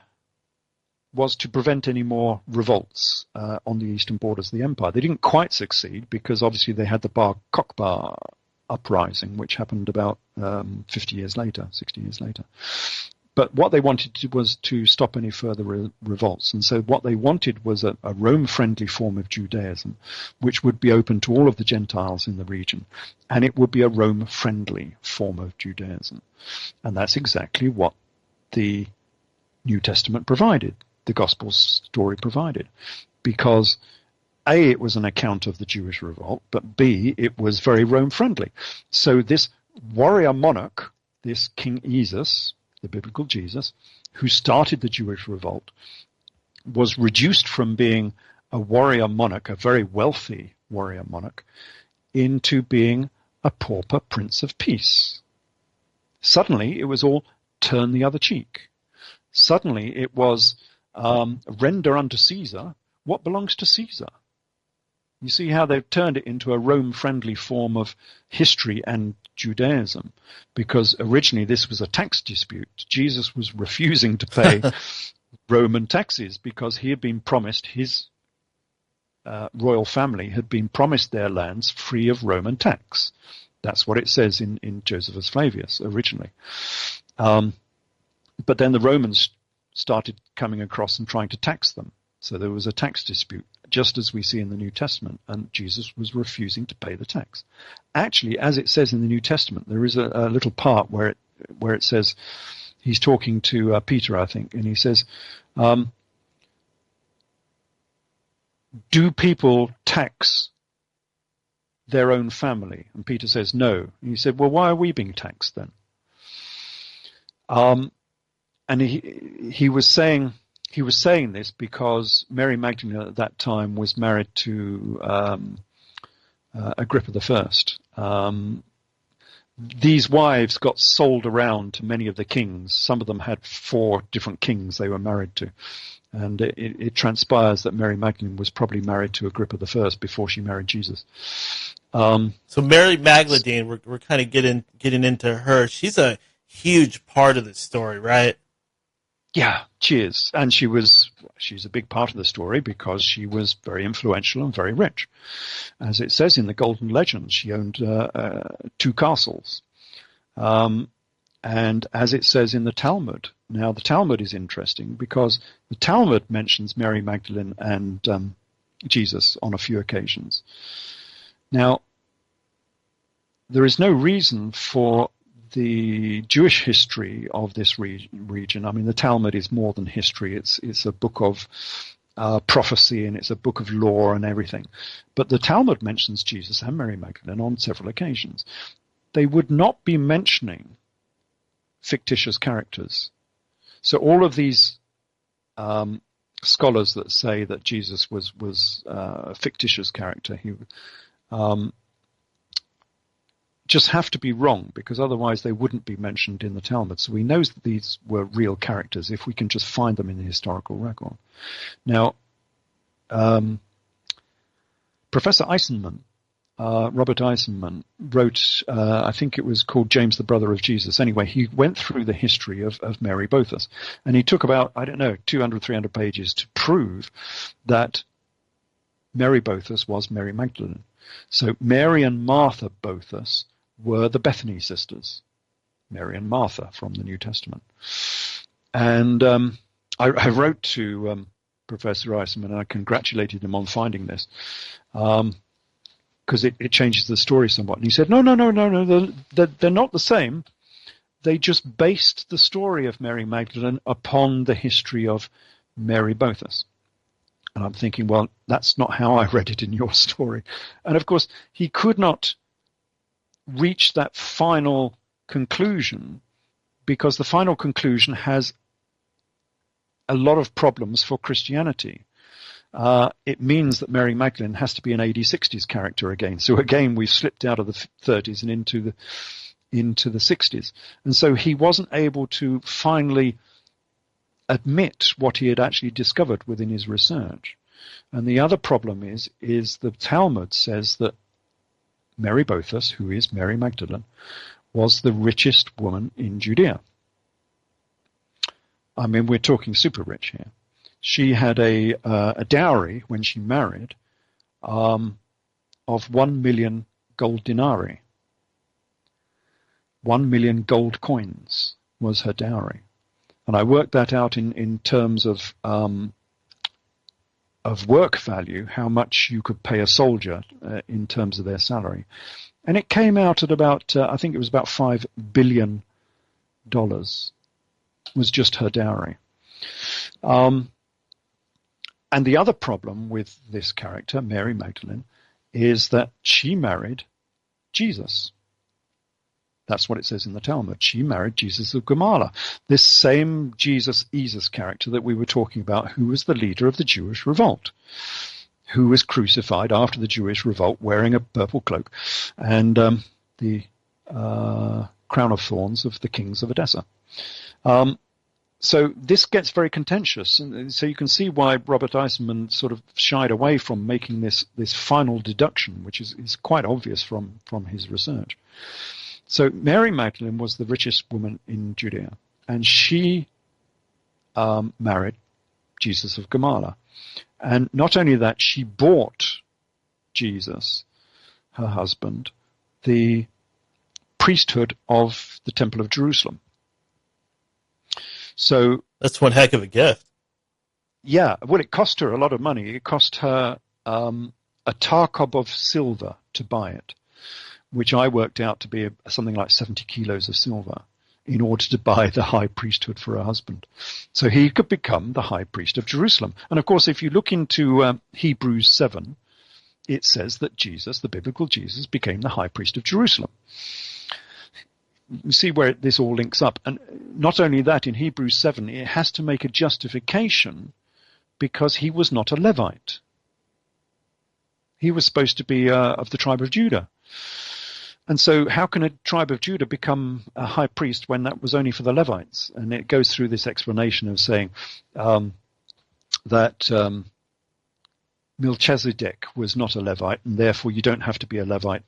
Speaker 3: was to prevent any more revolts on the eastern borders of the empire. They didn't quite succeed, because obviously they had the Bar Kokhba uprising, which happened about 60 years later. But what they wanted was to stop any further revolts. And so what they wanted was a Rome-friendly form of Judaism, which would be open to all of the Gentiles in the region. And it would be a Rome-friendly form of Judaism. And that's exactly what the New Testament provided, the Gospel story provided. Because A, it was an account of the Jewish revolt, but B, it was very Rome-friendly. So this warrior monarch, this King Esus, the biblical Jesus, who started the Jewish revolt, was reduced from being a warrior monarch, a very wealthy warrior monarch, into being a pauper prince of peace. Suddenly, it was all turn the other cheek. Suddenly, it was render unto Caesar what belongs to Caesar. You see how they've turned it into a Rome-friendly form of history and Judaism, because originally this was a tax dispute. Jesus was refusing to pay Roman taxes because he had been promised, his royal family had been promised their lands free of Roman tax. That's what it says in Josephus Flavius originally. But then the Romans started coming across and trying to tax them. So there was a tax dispute. just as we see in the New Testament, and Jesus was refusing to pay the tax. Actually, as it says in the New Testament, there is a little part where it says, he's talking to Peter, I think, and he says, do people tax their own family? And Peter says, no. And he said, well, why are we being taxed then? And he was saying this because Mary Magdalene at that time was married to Agrippa I. These wives got sold around to many of the kings. Some of them had 4 different kings they were married to. And it transpires that Mary Magdalene was probably married to Agrippa I before she married Jesus.
Speaker 2: So Mary Magdalene, we're kind of getting into her. She's a huge part of the story, right?
Speaker 3: Yeah, she is. And she's a big part of the story because she was very influential and very rich. As it says in the Golden Legends, she owned 2 castles. And as it says in the Talmud, now the Talmud is interesting because the Talmud mentions Mary Magdalene and Jesus on a few occasions. Now, there is no reason for the Jewish history of this region. I mean, the Talmud is more than history. It's a book of prophecy, and it's a book of law and everything. But the Talmud mentions Jesus and Mary Magdalene on several occasions. They would not be mentioning fictitious characters. So all of these scholars that say that Jesus was a fictitious character, he just have to be wrong, because otherwise they wouldn't be mentioned in the Talmud. So we know that these were real characters if we can just find them in the historical record. Now, Professor Eisenman, Robert Eisenman, wrote, I think it was called James the Brother of Jesus. Anyway, he went through the history of Mary Bothas, and he took about, 200, 300 pages to prove that Mary Bothas was Mary Magdalene. So Mary and Martha Bothas were the Bethany sisters, Mary and Martha from the New Testament. And I wrote to Professor Eisenman, and I congratulated him on finding this, because it changes the story somewhat. And he said, no, they're not the same. They just based the story of Mary Magdalene upon the history of Mary Bothas. And I'm thinking, well, that's not how I read it in your story. And of course, he could not reach that final conclusion because the final conclusion has a lot of problems for Christianity. It means that Mary Magdalene has to be an AD 60s character again. So again, we've slipped out of the 30s and into the 60s. And so he wasn't able to finally admit what he had actually discovered within his research. And the other problem is the Talmud says that Mary Bothas, who is Mary Magdalene, was the richest woman in Judea. I mean, we're talking super rich here. She had a dowry when she married of 1 million gold denarii. 1 million gold coins was her dowry. And I worked that out in terms of work value, how much you could pay a soldier in terms of their salary. And it came out at about, I think it was about $5 billion was just her dowry. And the other problem with this character, Mary Magdalene, is that she married Jesus. That's what it says in the Talmud. She married Jesus of Gamala, this same Jesus character that we were talking about, who was the leader of the Jewish revolt, who was crucified after the Jewish revolt wearing a purple cloak and the crown of thorns of the kings of Edessa. So this gets very contentious, and so you can see why Robert Eisenman sort of shied away from making this final deduction, which is quite obvious from his research. So Mary Magdalene was the richest woman in Judea, and she married Jesus of Gamala. And not only that, she bought Jesus, her husband, the priesthood of the Temple of Jerusalem. So
Speaker 2: that's one heck of a gift.
Speaker 3: Yeah, well, it cost her a lot of money. It cost her a tarkob of silver to buy it, which I worked out to be something like 70 kilos of silver in order to buy the high priesthood for her husband. So he could become the high priest of Jerusalem. And of course, if you look into Hebrews 7, it says that Jesus, the biblical Jesus, became the high priest of Jerusalem. You see where this all links up. And not only that, in Hebrews 7, it has to make a justification because he was not a Levite. He was supposed to be of the tribe of Judah. And so how can a tribe of Judah become a high priest when that was only for the Levites? And it goes through this explanation of saying that Melchizedek was not a Levite, and therefore you don't have to be a Levite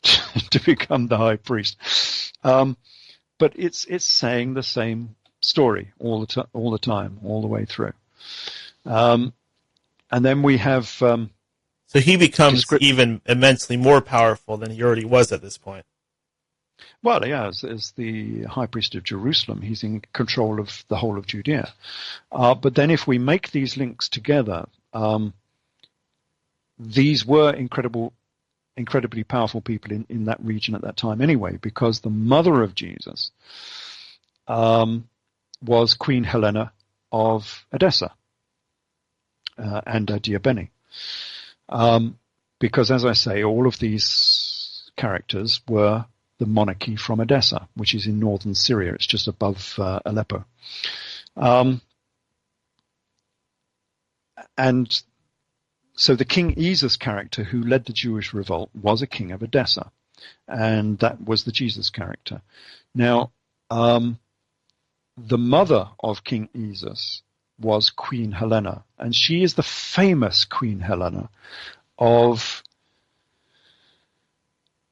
Speaker 3: to become the high priest. But it's saying the same story all the time, all the way through. And then we have...
Speaker 2: So he becomes even immensely more powerful than he already was at this point.
Speaker 3: Well, yeah, as the high priest of Jerusalem, he's in control of the whole of Judea. But then if we make these links together, these were incredibly powerful people in that region at that time anyway, because the mother of Jesus was Queen Helena of Edessa and Diabene. Because, as I say, all of these characters were the monarchy from Edessa, which is in northern Syria. It's just above Aleppo. And so the King Esus character who led the Jewish revolt was a king of Edessa, and that was the Jesus character. Now, the mother of King Esus was Queen Helena, and she is the famous Queen Helena of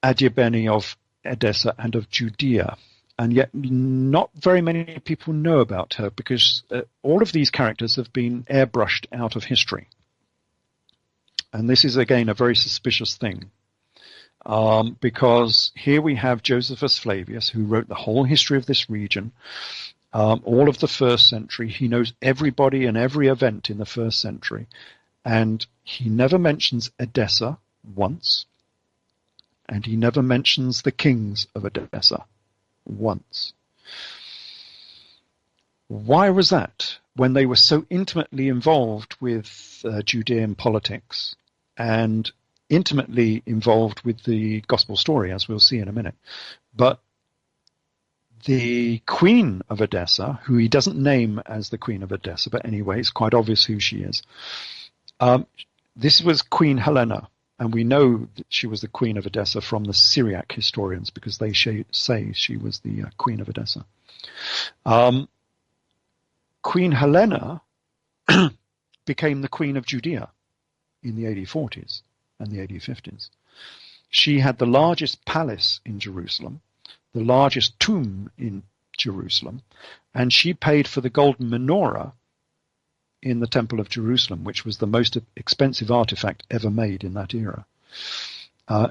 Speaker 3: Adiabene, of Edessa, and of Judea. And yet not very many people know about her because all of these characters have been airbrushed out of history. And this is, again, a very suspicious thing. Because here we have Josephus Flavius, who wrote the whole history of this region, all of the first century. He knows everybody and every event in the first century. And he never mentions Edessa once. And he never mentions the kings of Edessa once. Why was that? When they were so intimately involved with Judean politics and intimately involved with the gospel story, as we'll see in a minute. But the queen of Edessa, who he doesn't name as the queen of Edessa, but anyway, it's quite obvious who she is. This was Queen Helena, and we know that she was the queen of Edessa from the Syriac historians because they say she was the queen of Edessa. Queen Helena became the queen of Judea in the AD 40s and the AD 50s. She had the largest palace in Jerusalem, the largest tomb in Jerusalem, and she paid for the golden menorah in the Temple of Jerusalem, which was the most expensive artifact ever made in that era.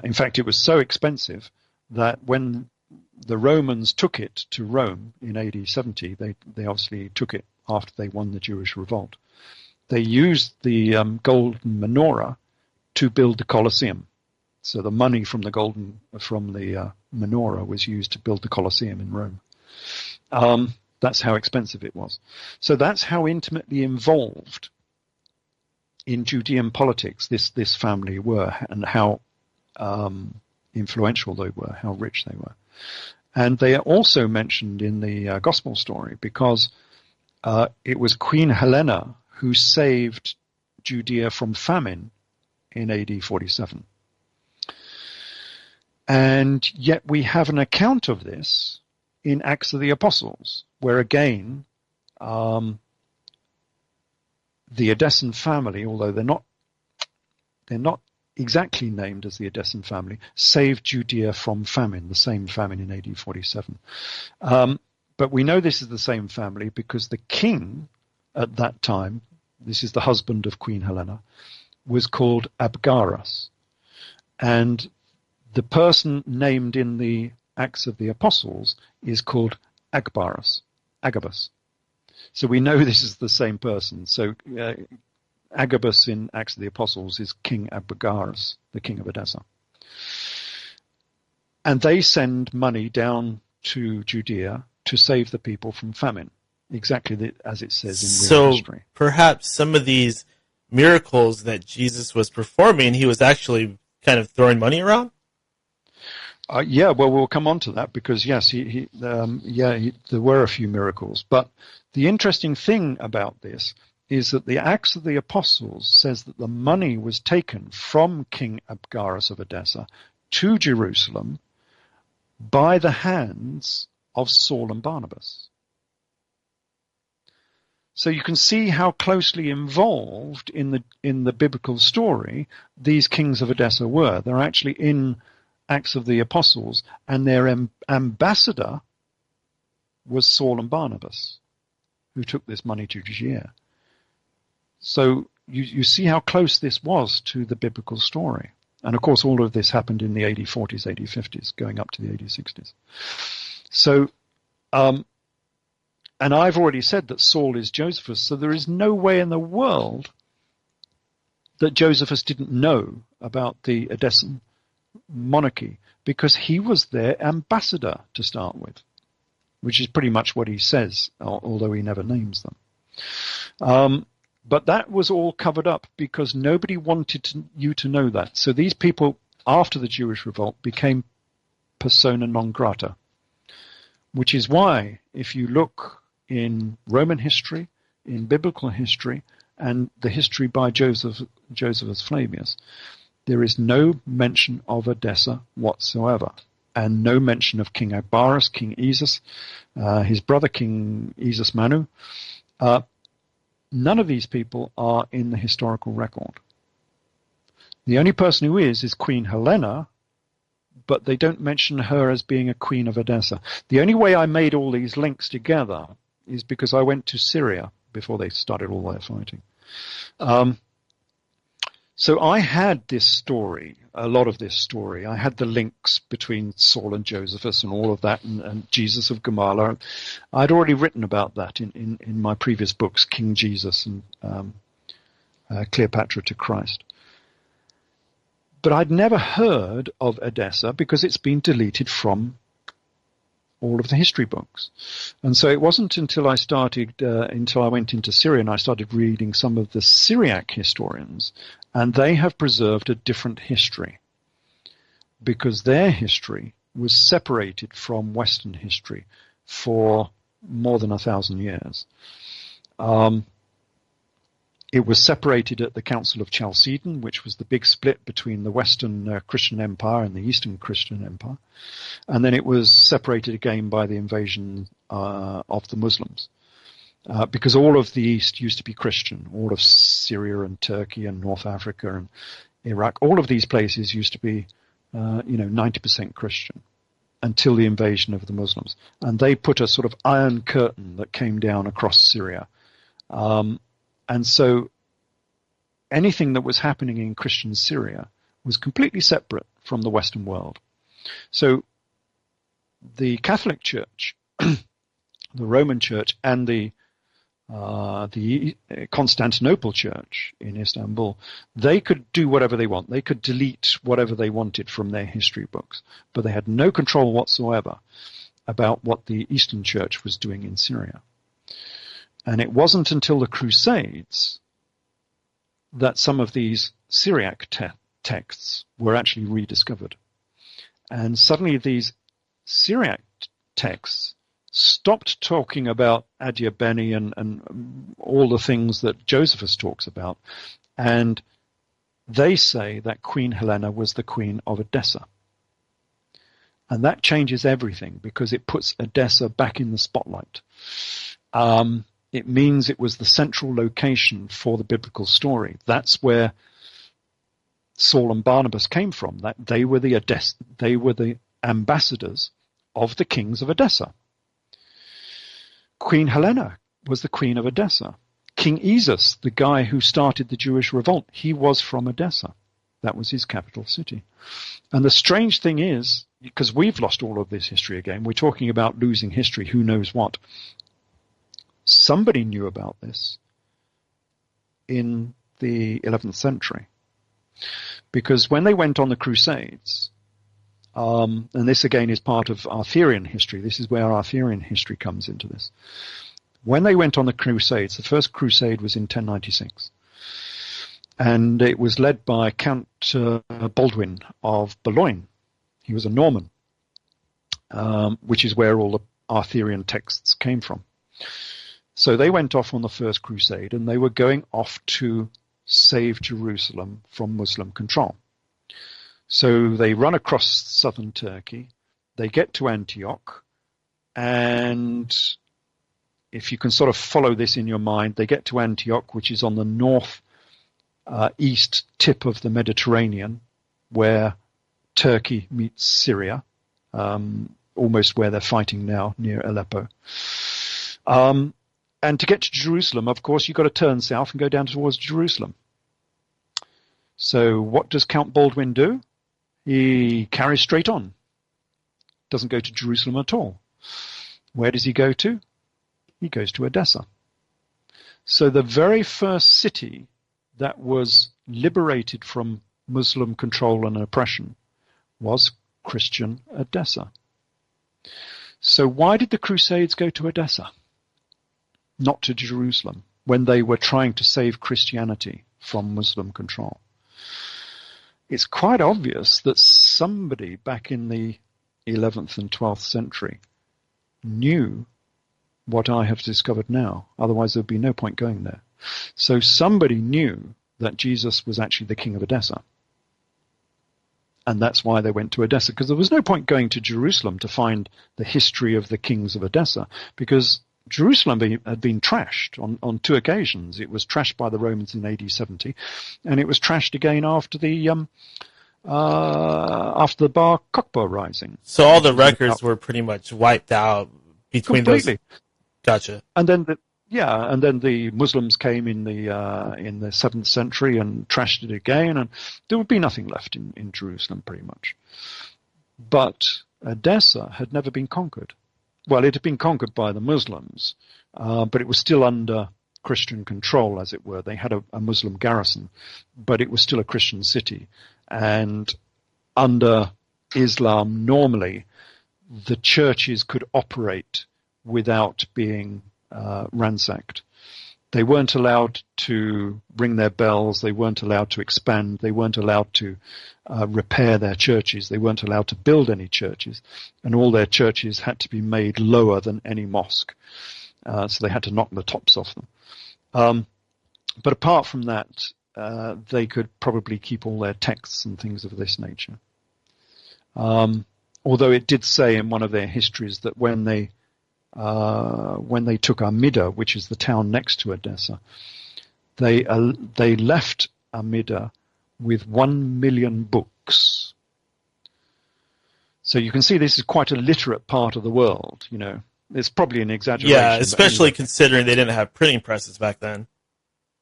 Speaker 3: In fact, it was so expensive that when the Romans took it to Rome in AD 70, they obviously took it after they won the Jewish revolt. They used the golden menorah to build the Colosseum. So the money from the menorah was used to build the Colosseum in Rome. That's how expensive it was. So that's how intimately involved in Judean politics this family were, and how influential they were, how rich they were. And they are also mentioned in the gospel story because it was Queen Helena who saved Judea from famine in AD 47. And yet we have an account of this in Acts of the Apostles, where again, the Edessan family, although they're not exactly named as the Edessan family, saved Judea from famine, the same famine in AD 47. But we know this is the same family because the king at that time, this is the husband of Queen Helena, was called Abgarus. And the person named in the Acts of the Apostles is called Agabus. So we know this is the same person. So Agabus in Acts of the Apostles is King Abgarus, the king of Edessa. And they send money down to Judea to save the people from famine, exactly as it says in real history.
Speaker 2: So perhaps some of these miracles that Jesus was performing, he was actually kind of throwing money around?
Speaker 3: Yeah, well, we'll come on to that because, yes, there were a few miracles. But the interesting thing about this is that the Acts of the Apostles says that the money was taken from King Abgarus of Edessa to Jerusalem by the hands of Saul and Barnabas. So you can see how closely involved in the biblical story these kings of Edessa were. They're actually in Acts of the Apostles, and their ambassador was Saul and Barnabas, who took this money to Judea. So you see how close this was to the biblical story. And of course, all of this happened in the AD 40s, AD 50s, going up to the AD 60s. So, and I've already said that Saul is Josephus, so there is no way in the world that Josephus didn't know about the Edessan monarchy, because he was their ambassador to start with, which is pretty much what he says, although he never names them. But that was all covered up because nobody wanted you to know that. So these people, after the Jewish revolt, became persona non grata, which is why, if you look in Roman history, in biblical history, and the history by Josephus Flavius, there is no mention of Edessa whatsoever, and no mention of King Abgarus, King Esus, his brother King Esus Manu. None of these people are in the historical record. The only person who is Queen Helena, but they don't mention her as being a queen of Edessa. The only way I made all these links together is because I went to Syria before they started all their fighting. So I had this story, a lot of this story. I had the links between Saul and Josephus and all of that, and Jesus of Gamala. I'd already written about that in my previous books, King Jesus and Cleopatra to Christ. But I'd never heard of Edessa because it's been deleted from all of the history books. And so it wasn't until I went into Syria and I started reading some of the Syriac historians, and they have preserved a different history because their history was separated from Western history for more than 1,000 years. It was separated at the Council of Chalcedon, which was the big split between the Western Christian Empire and the Eastern Christian Empire. And then it was separated again by the invasion of the Muslims. Because all of the East used to be Christian. All of Syria and Turkey and North Africa and Iraq, all of these places used to be 90% Christian until the invasion of the Muslims. And they put a sort of iron curtain that came down across Syria. And so anything that was happening in Christian Syria was completely separate from the Western world. So the Catholic Church, the Roman Church, and the Constantinople Church in Istanbul, they could do whatever they want. They could delete whatever they wanted from their history books, but they had no control whatsoever about what the Eastern Church was doing in Syria. And it wasn't until the Crusades that some of these Syriac texts were actually rediscovered. And suddenly these Syriac texts stopped talking about Adiabene and all the things that Josephus talks about. And they say that Queen Helena was the queen of Edessa. And that changes everything because it puts Edessa back in the spotlight. It means it was the central location for the biblical story. That's where Saul and Barnabas came from. That they were the ambassadors of the kings of Edessa. Queen Helena was the queen of Edessa. King Esus, the guy who started the Jewish revolt, he was from Edessa. That was his capital city. And the strange thing is, because we've lost all of this history again, we're talking about losing history, who knows what. somebody knew about this in the 11th century. Because when they went on the Crusades, and this again is part of Arthurian history, this is where Arthurian history comes into this. When they went on the Crusades, the first Crusade was in 1096. And it was led by Count Baldwin of Boulogne. He was a Norman, which is where all the Arthurian texts came from. So they went off on the first crusade, and they were going off to save Jerusalem from Muslim control. So they run across southern Turkey, they get to Antioch, and if you can sort of follow this in your mind, they get to Antioch, which is on the north east tip of the Mediterranean, where Turkey meets Syria, almost where they're fighting now, near Aleppo. And to get to Jerusalem, of course, you've got to turn south and go down towards Jerusalem. So what does Count Baldwin do? He carries straight on. Doesn't go to Jerusalem at all. Where does he go to? He goes to Edessa. So the very first city that was liberated from Muslim control and oppression was Christian Edessa. So why did the Crusades go to Edessa, not to Jerusalem, when they were trying to save Christianity from Muslim control? It's quite obvious that somebody back in the 11th and 12th century knew what I have discovered now. Otherwise, there'd be no point going there. So somebody knew that Jesus was actually the king of Edessa. And that's why they went to Edessa, because there was no point going to Jerusalem to find the history of the kings of Edessa, because Jerusalem had been trashed on two occasions. It was trashed by the Romans in AD 70, and it was trashed again after the Bar Kokhba rising.
Speaker 2: So all the records were pretty much wiped out between
Speaker 3: completely.
Speaker 2: Those. Gotcha.
Speaker 3: And then the Muslims came in the 7th century and trashed it again, and there would be nothing left in Jerusalem pretty much. But Edessa had never been conquered. Well, it had been conquered by the Muslims, but it was still under Christian control, as it were. They had a Muslim garrison, but it was still a Christian city. And under Islam, normally, the churches could operate without being ransacked. They weren't allowed to ring their bells. They weren't allowed to expand. They weren't allowed to repair their churches. They weren't allowed to build any churches. And all their churches had to be made lower than any mosque. So they had to knock the tops off them. But apart from that, they could probably keep all their texts and things of this nature. Although it did say in one of their histories that when they took Amida, which is the town next to Edessa, they left Amida with 1 million books. So you can see this is quite a literate part of the world. You know, it's probably an exaggeration.
Speaker 2: Yeah, especially considering they didn't have printing presses back then.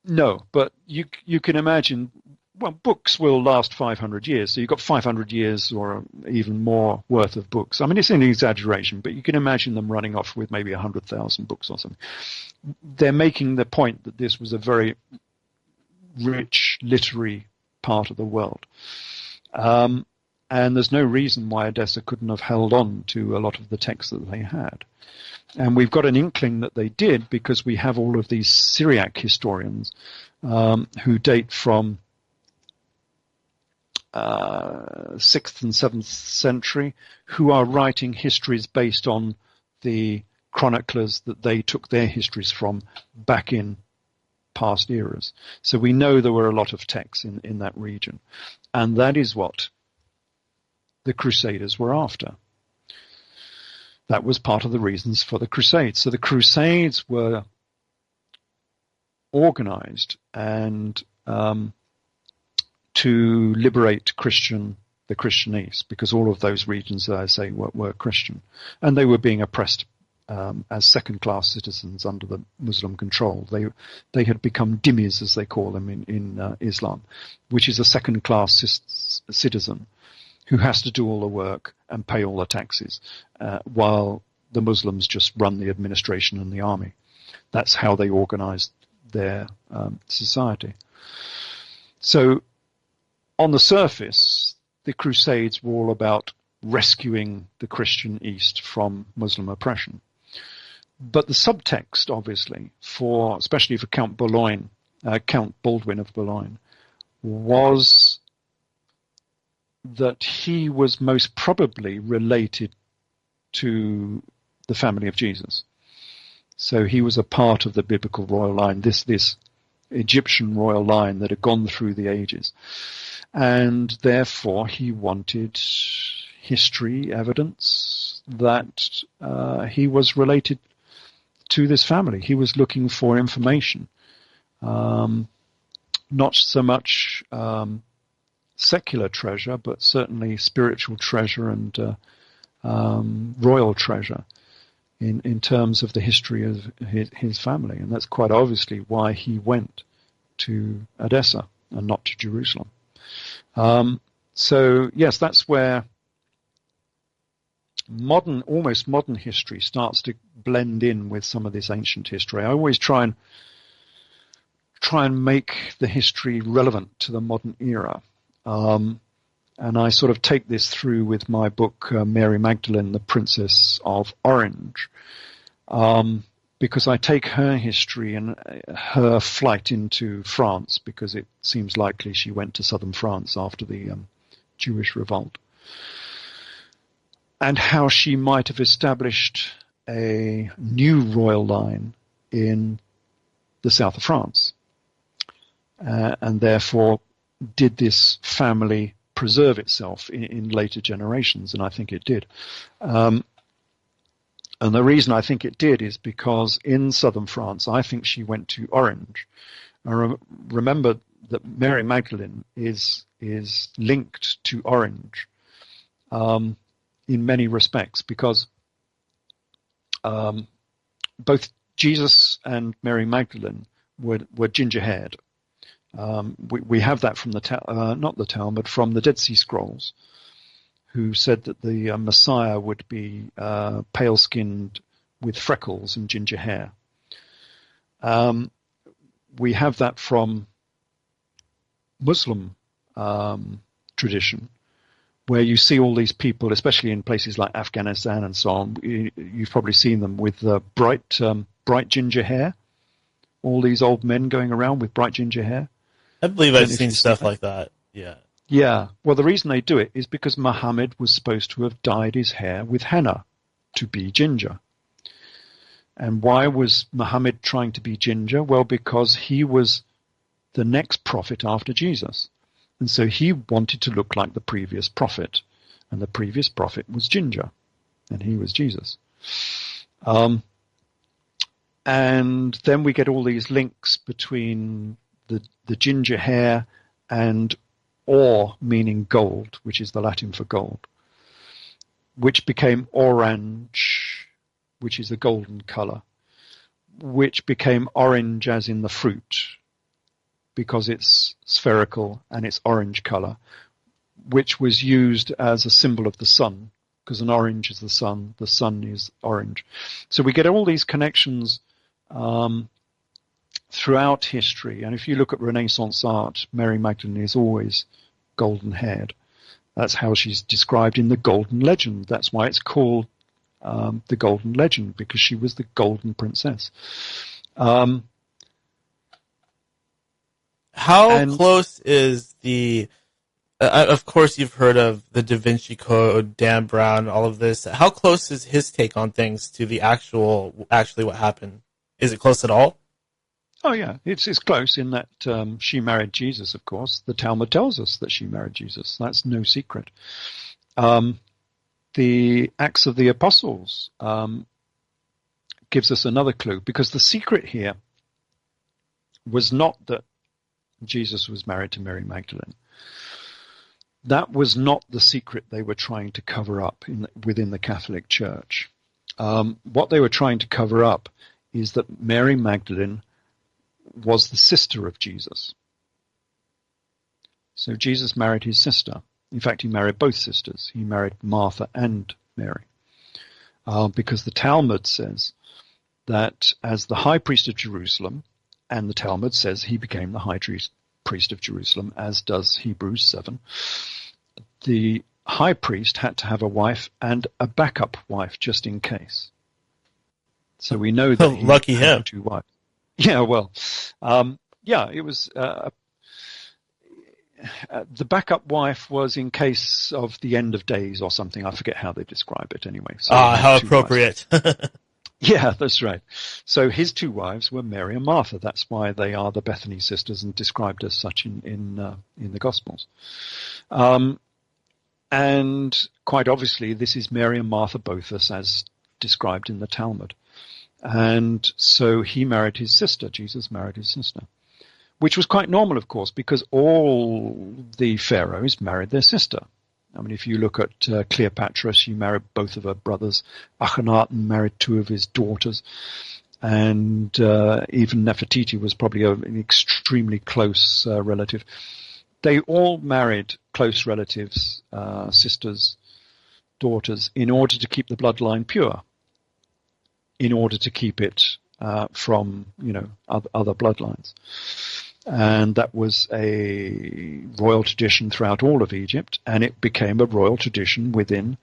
Speaker 3: No, but you can imagine. Well, books will last 500 years, so you've got 500 years or even more worth of books. I mean, it's an exaggeration, but you can imagine them running off with maybe 100,000 books or something. They're making the point that this was a very rich literary part of the world. And there's no reason why Edessa couldn't have held on to a lot of the texts that they had. And we've got an inkling that they did because we have all of these Syriac historians who date from 6th and 7th century, who are writing histories based on the chroniclers that they took their histories from back in past eras. So we know there were a lot of texts in that region. And that is what the Crusaders were after. That was part of the reasons for the Crusades. So the Crusades were organized and to liberate the Christian East, because all of those regions, as I say, were Christian. And they were being oppressed as second-class citizens under the Muslim control. They had become dhimmis, as they call them in Islam, which is a second-class citizen who has to do all the work and pay all the taxes, while the Muslims just run the administration and the army. That's how they organized their society. So on the surface, the Crusades were all about rescuing the Christian East from Muslim oppression. But the subtext, obviously, especially for Count Baldwin of Boulogne, was that he was most probably related to the family of Jesus. So he was a part of the biblical royal line, this Egyptian royal line that had gone through the ages. And therefore he wanted history evidence that he was related to this family. He was looking for information, not so much secular treasure, but certainly spiritual treasure and royal treasure in terms of the history of his family. And that's quite obviously why he went to Edessa and not to Jerusalem. So yes, that's where almost modern history starts to blend in with some of this ancient history. I always try and make the history relevant to the modern era. And I sort of take this through with my book, Mary Magdalene, the Princess of Orange, because I take her history and her flight into France, because it seems likely she went to southern France after the Jewish revolt, and how she might have established a new royal line in the south of France, and therefore did this family preserve itself in later generations, and I think it did. And the reason I think it did is because in southern France, I think she went to Orange. I remember that Mary Magdalene is linked to Orange in many respects, because both Jesus and Mary Magdalene were ginger-haired. We have that from not the Talmud, from the Dead Sea Scrolls, who said that the Messiah would be pale-skinned with freckles and ginger hair. We have that from Muslim tradition, where you see all these people, especially in places like Afghanistan and so on. You've probably seen them with bright ginger hair. All these old men going around with bright ginger hair.
Speaker 2: I believe I've seen stuff like that. Yeah.
Speaker 3: Yeah. Well, the reason they do it is because Muhammad was supposed to have dyed his hair with henna to be ginger. And why was Muhammad trying to be ginger? Well, because he was the next prophet after Jesus. And so he wanted to look like the previous prophet. And the previous prophet was ginger. And he was Jesus. And then we get all these links between the ginger hair and or, meaning gold, which is the Latin for gold, which became orange, which is a golden color, which became orange as in the fruit, because it's spherical and it's orange color, which was used as a symbol of the sun, because an orange is the sun is orange. So we get all these connections throughout history. And if you look at Renaissance art, Mary Magdalene is always golden-haired. That's how she's described in the Golden Legend. That's why it's called the Golden Legend, because she was the golden princess.
Speaker 2: How close is the... of course, you've heard of the Da Vinci Code, Dan Brown, all of this. How close is his take on things to the actually what happened? Is it close at all?
Speaker 3: Oh, yeah, it's close in that she married Jesus, of course. The Talmud tells us that she married Jesus. That's no secret. The Acts of the Apostles gives us another clue, because the secret here was not that Jesus was married to Mary Magdalene. That was not the secret they were trying to cover up within the Catholic Church. What they were trying to cover up is that Mary Magdalene was the sister of Jesus. So Jesus married his sister. In fact, he married both sisters. He married Martha and Mary. Because the Talmud says that as the high priest of Jerusalem, and the Talmud says he became the high priest of Jerusalem, as does Hebrews 7, the high priest had to have a wife and a backup wife just in case. So we know that he
Speaker 2: Lucky
Speaker 3: had
Speaker 2: him.
Speaker 3: 2 wives. Yeah, well, it was the backup wife was in case of the end of days or something. I forget how they describe it anyway. So
Speaker 2: How appropriate.
Speaker 3: Yeah, that's right. So his 2 wives were Mary and Martha. That's why they are the Bethany sisters and described as such in the Gospels. And quite obviously, this is Mary and Martha both as described in the Talmud. And so he married his sister. Jesus married his sister, which was quite normal, of course, because all the pharaohs married their sister. I mean, if you look at Cleopatra, she married both of her brothers. Akhenaten married 2 of his daughters. And even Nefertiti was probably an extremely close relative. They all married close relatives, sisters, daughters, in order to keep the bloodline pure, in order to keep it from, other bloodlines. And that was a royal tradition throughout all of Egypt, and it became a royal tradition within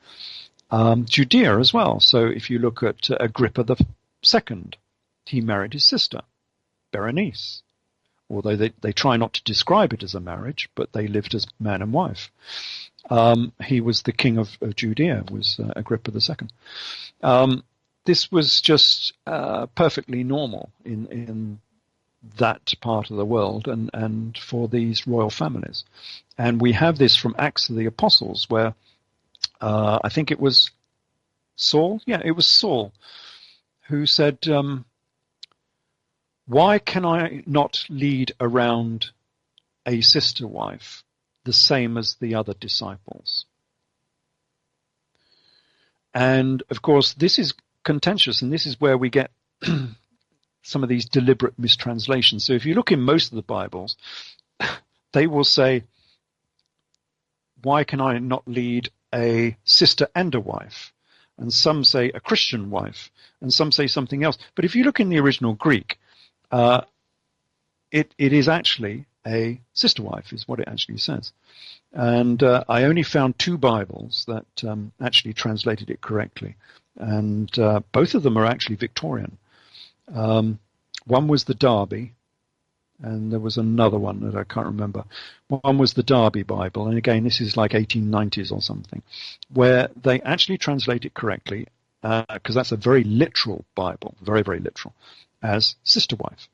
Speaker 3: Judea as well. So if you look at Agrippa II, he married his sister, Berenice, although they try not to describe it as a marriage, but they lived as man and wife. He was the king of Judea, was Agrippa II. This was just perfectly normal in that part of the world and for these royal families. And we have this from Acts of the Apostles, where I think it was Saul. Yeah, it was Saul who said, why can I not lead around a sister wife the same as the other disciples? And of course, this is contentious, and this is where we get some of these deliberate mistranslations. So if you look in most of the Bibles, they will say, why can I not lead a sister and a wife? And some say a Christian wife, and some say something else. But if you look in the original Greek, it is actually a sister wife, is what it actually says. And I only found 2 Bibles that actually translated it correctly. And both of them are actually Victorian. One was the Derby, and there was another one that I can't remember. One was the Derby Bible, and again, this is like 1890s or something, where they actually translate it correctly, because that's a very literal Bible, very, very literal, as sister wife.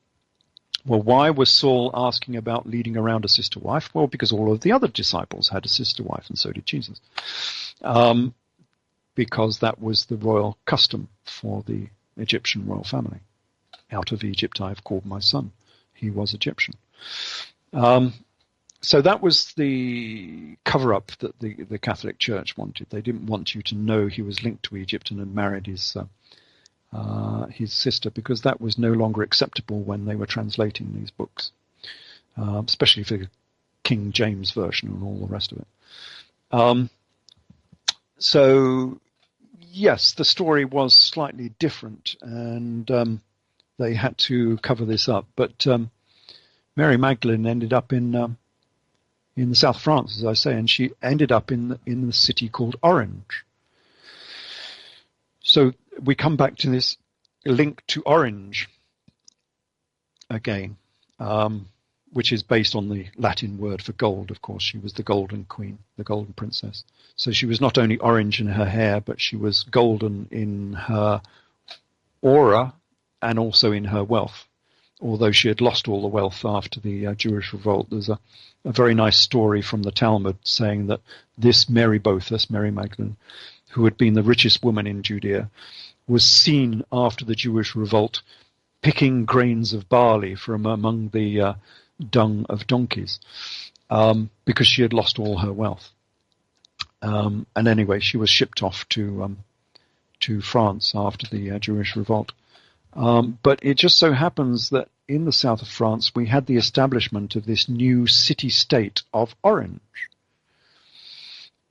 Speaker 3: Well, why was Saul asking about leading around a sister wife? Well, because all of the other disciples had a sister wife, and so did Jesus. Because that was the royal custom for the Egyptian royal family. Out of Egypt I have called my son. He was Egyptian. So that was the cover-up that the Catholic Church wanted. They didn't want you to know he was linked to Egypt and had married his sister, because that was no longer acceptable when they were translating these books, especially for the King James Version and all the rest of it. So, yes, the story was slightly different, and they had to cover this up. But Mary Magdalene ended up in the south of France, as I say, and she ended up in the city called Orange. So we come back to this link to orange again, which is based on the Latin word for gold. Of course, she was the golden queen, the golden princess. So she was not only orange in her hair, but she was golden in her aura and also in her wealth. Although she had lost all the wealth after the Jewish revolt, there's a very nice story from the Talmud saying that this Mary Boethus, Mary Magdalene, who had been the richest woman in Judea, was seen after the Jewish revolt picking grains of barley from among the dung of donkeys, because she had lost all her wealth. And anyway, she was shipped off to France after the Jewish revolt. But it just so happens that in the south of France, we had the establishment of this new city-state of Orange,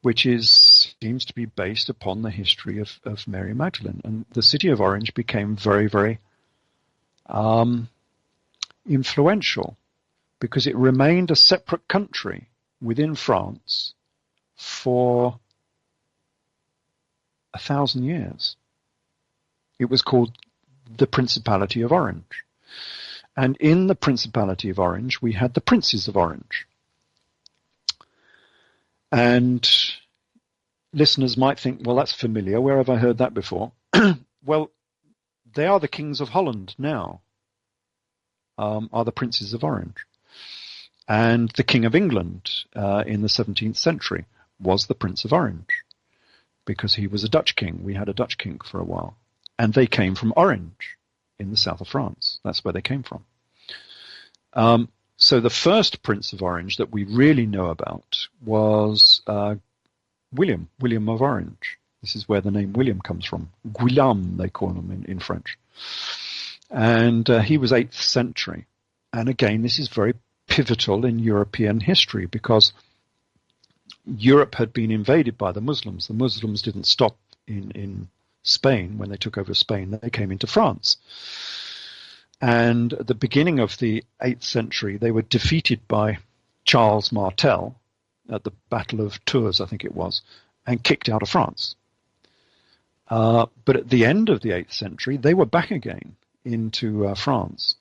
Speaker 3: which seems to be based upon the history of Mary Magdalene. And the city of Orange became very, very influential because it remained a separate country within France for 1,000 years. It was called the Principality of Orange. And in the Principality of Orange, we had the Princes of Orange. And listeners might think, well, that's familiar. Where have I heard that before? Well, they are the kings of Holland now, are the Princes of Orange. And the King of England in the 17th century was the Prince of Orange because he was a Dutch king. We had a Dutch king for a while. And they came from Orange in the south of France. That's where they came from. So the first Prince of Orange that we really know about was William of Orange. This is where the name William comes from. Guillaume, they call him in French. And he was 8th century. And again, this is very pivotal in European history because Europe had been invaded by the Muslims. The Muslims didn't stop in Spain. When they took over Spain, they came into France. And at the beginning of the 8th century, they were defeated by Charles Martel at the Battle of Tours, I think it was, and kicked out of France. But at the end of the 8th century, they were back again into France.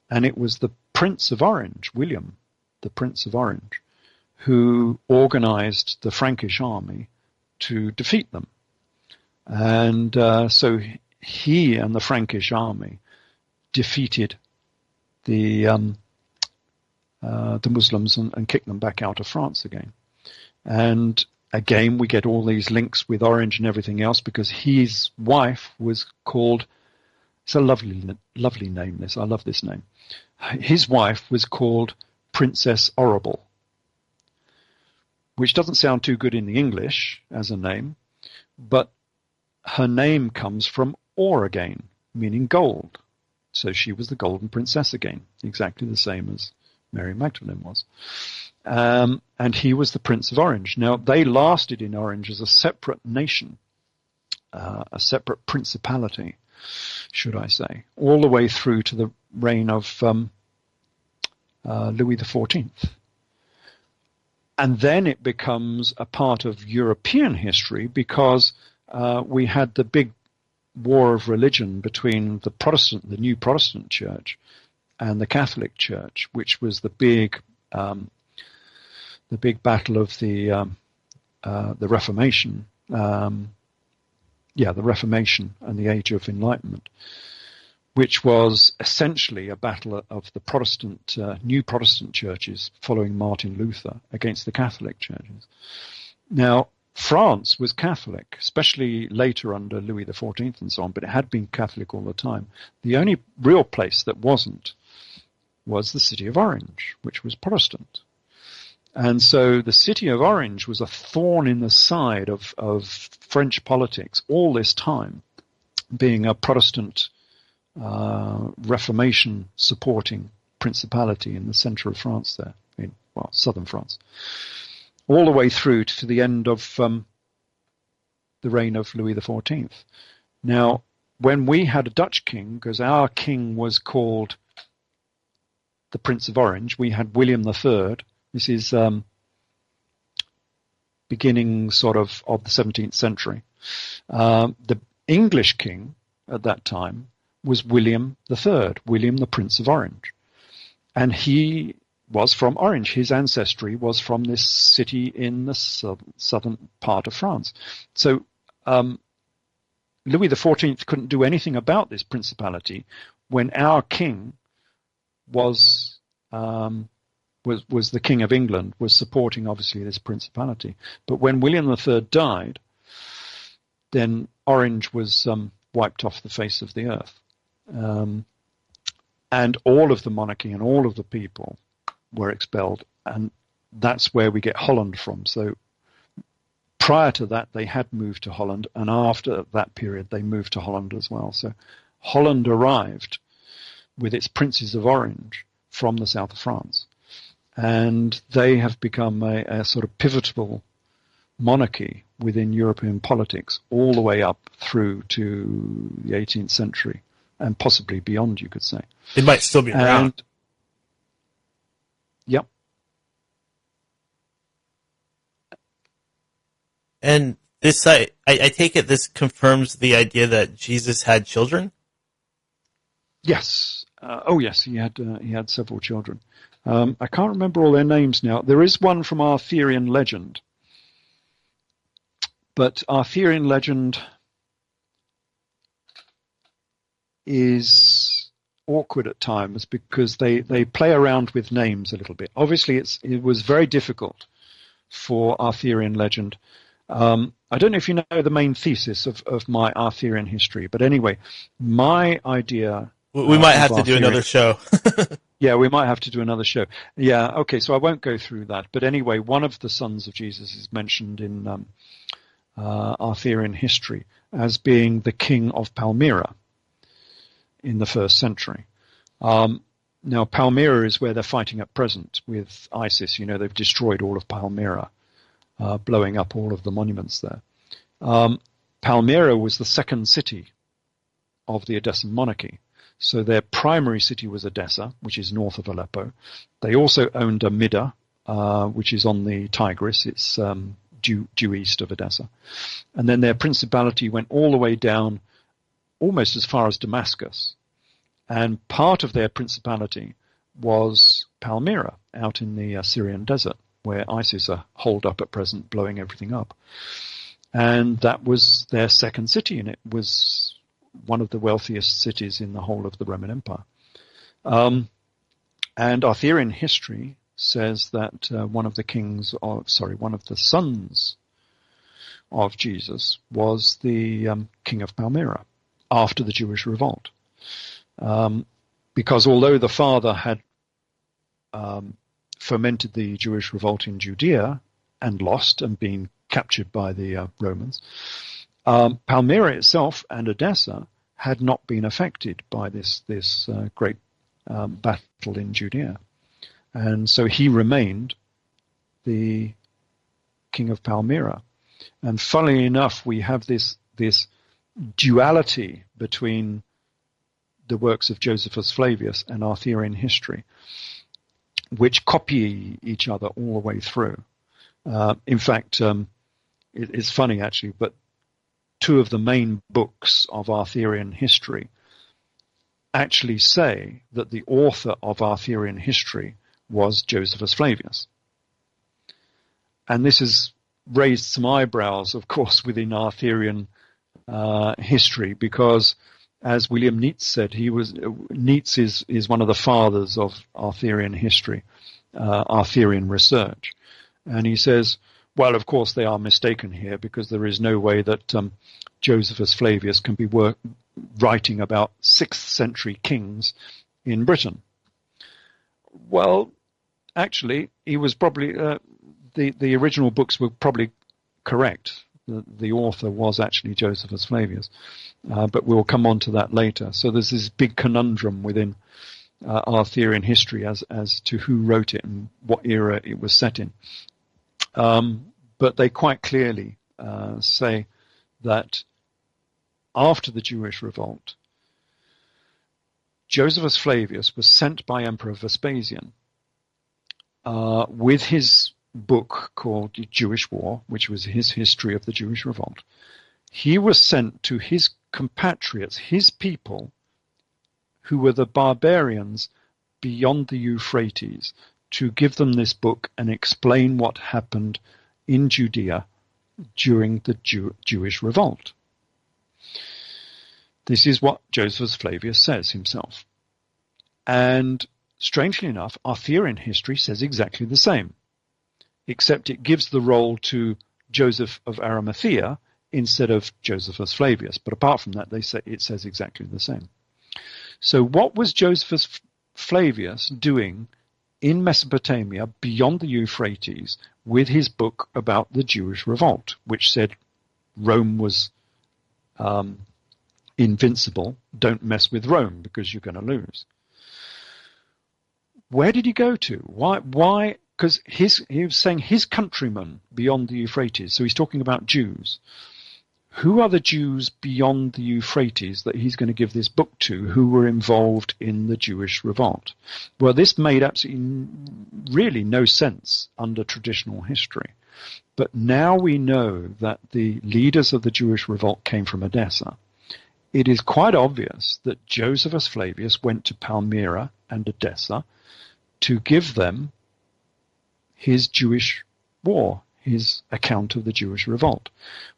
Speaker 3: And it was the Prince of Orange, William, the Prince of Orange, who organized the Frankish army to defeat them. And so he and the Frankish army defeated the Muslims and kicked them back out of France again. And again, we get all these links with Orange and everything else because his wife was called, it's a lovely name, this. I love this name. His wife was called Princess Orrible, which doesn't sound too good in the English as a name, but her name comes from ore again, meaning gold. So she was the Golden Princess again, exactly the same as Mary Magdalene was. And he was the Prince of Orange. Now, they lasted in Orange as a separate nation, a separate principality, should I say, all the way through to the reign of Louis XIV. And then it becomes a part of European history because we had the big war of religion between the new Protestant church and the Catholic Church, which was the big battle of the Reformation. The Reformation and the Age of Enlightenment, which was essentially a battle of the new Protestant churches following Martin Luther against the Catholic churches. Now, France was Catholic, especially later under Louis XIV and so on, but it had been Catholic all the time. The only real place that wasn't was the city of Orange, which was Protestant. And so the city of Orange was a thorn in the side of French politics all this time, being a Protestant Reformation supporting principality in the center of France there, southern France, all the way through to the end of the reign of Louis XIV. Now, when we had a Dutch king, because our king was called the Prince of Orange, we had William III. This is beginning sort of the 17th century. The English king at that time was William III, William the Prince of Orange. And he was from Orange. His ancestry was from this city in the southern part of France. So Louis XIV couldn't do anything about this principality when our king was the King of England, was supporting, obviously, this principality. But when William III died, then Orange was wiped off the face of the earth. And all of the monarchy and all of the people were expelled. And that's where we get Holland from. So prior to that, they had moved to Holland. And after that period, they moved to Holland as well. So Holland arrived with its Princes of Orange from the south of France. And they have become a sort of pivotal monarchy within European politics all the way up through to the 18th century and possibly beyond, you could say.
Speaker 2: It might still be around.
Speaker 3: Yep.
Speaker 2: And this, I take it this confirms the idea that Jesus had children?
Speaker 3: Yes. Yes, he had several children. I can't remember all their names now. There is one from Arthurian legend. But Arthurian legend is awkward at times because they play around with names a little bit. Obviously, it was very difficult for Arthurian legend. I don't know if you know the main thesis of my Arthurian history, but anyway, my idea...
Speaker 2: We might have to do another show.
Speaker 3: Yeah, we might have to do another show. Yeah, okay, so I won't go through that. But anyway, one of the sons of Jesus is mentioned in Arthurian history as being the king of Palmyra in the 1st century. Now, Palmyra is where they're fighting at present with ISIS. You know, they've destroyed all of Palmyra, blowing up all of the monuments there. Palmyra was the second city of the Edessa monarchy. So their primary city was Edessa, which is north of Aleppo. They also owned Amida, which is on the Tigris. It's due east of Edessa. And then their principality went all the way down almost as far as Damascus. And part of their principality was Palmyra, out in the Syrian desert, where ISIS are holed up at present, blowing everything up. And that was their second city, and it was one of the wealthiest cities in the whole of the Roman Empire. And Arthurian history says that one of the sons of Jesus was the king of Palmyra after the Jewish revolt. Because although the father had fomented the Jewish revolt in Judea and lost and been captured by the Romans, Palmyra itself and Edessa had not been affected by this great battle in Judea. And so he remained the king of Palmyra. And funnily enough, we have this duality between the works of Josephus Flavius and Arthurian history, which copy each other all the way through. In fact, it's funny actually, but two of the main books of Arthurian history actually say that the author of Arthurian history was Josephus Flavius. And this has raised some eyebrows, of course, within Arthurian history, because as William Nietzsche said, Nietzsche is one of the fathers of Arthurian history, Arthurian research. And he says, well, of course they are mistaken here, because there is no way that Josephus Flavius can be writing about 6th century kings in Britain. Well, actually, he was probably the original books were probably correct. The author was actually Josephus Flavius, but we'll come on to that later. So there's this big conundrum within Arthurian history as to who wrote it and what era it was set in. But they quite clearly say that after the Jewish revolt, Josephus Flavius was sent by Emperor Vespasian with his book called The Jewish War, which was his history of the Jewish revolt. He was sent to his compatriots, his people, who were the barbarians beyond the Euphrates, to give them this book and explain what happened in Judea during the Jewish revolt. This is what Josephus Flavius says himself. And strangely enough, Arthurian history says exactly the same, except it gives the role to Joseph of Arimathea instead of Josephus Flavius. But apart from that, they say it says exactly the same. So what was Josephus Flavius doing in Mesopotamia beyond the Euphrates with his book about the Jewish revolt, which said Rome was invincible, don't mess with Rome because you're going to lose? Where did he go to? Why? Because he was saying his countrymen beyond the Euphrates, so he's talking about Jews, who are the Jews beyond the Euphrates that he's going to give this book to who were involved in the Jewish revolt? Well, this made absolutely really no sense under traditional history. But now we know that the leaders of the Jewish revolt came from Edessa. It is quite obvious that Josephus Flavius went to Palmyra and Edessa to give them his Jewish war, his account of the Jewish revolt,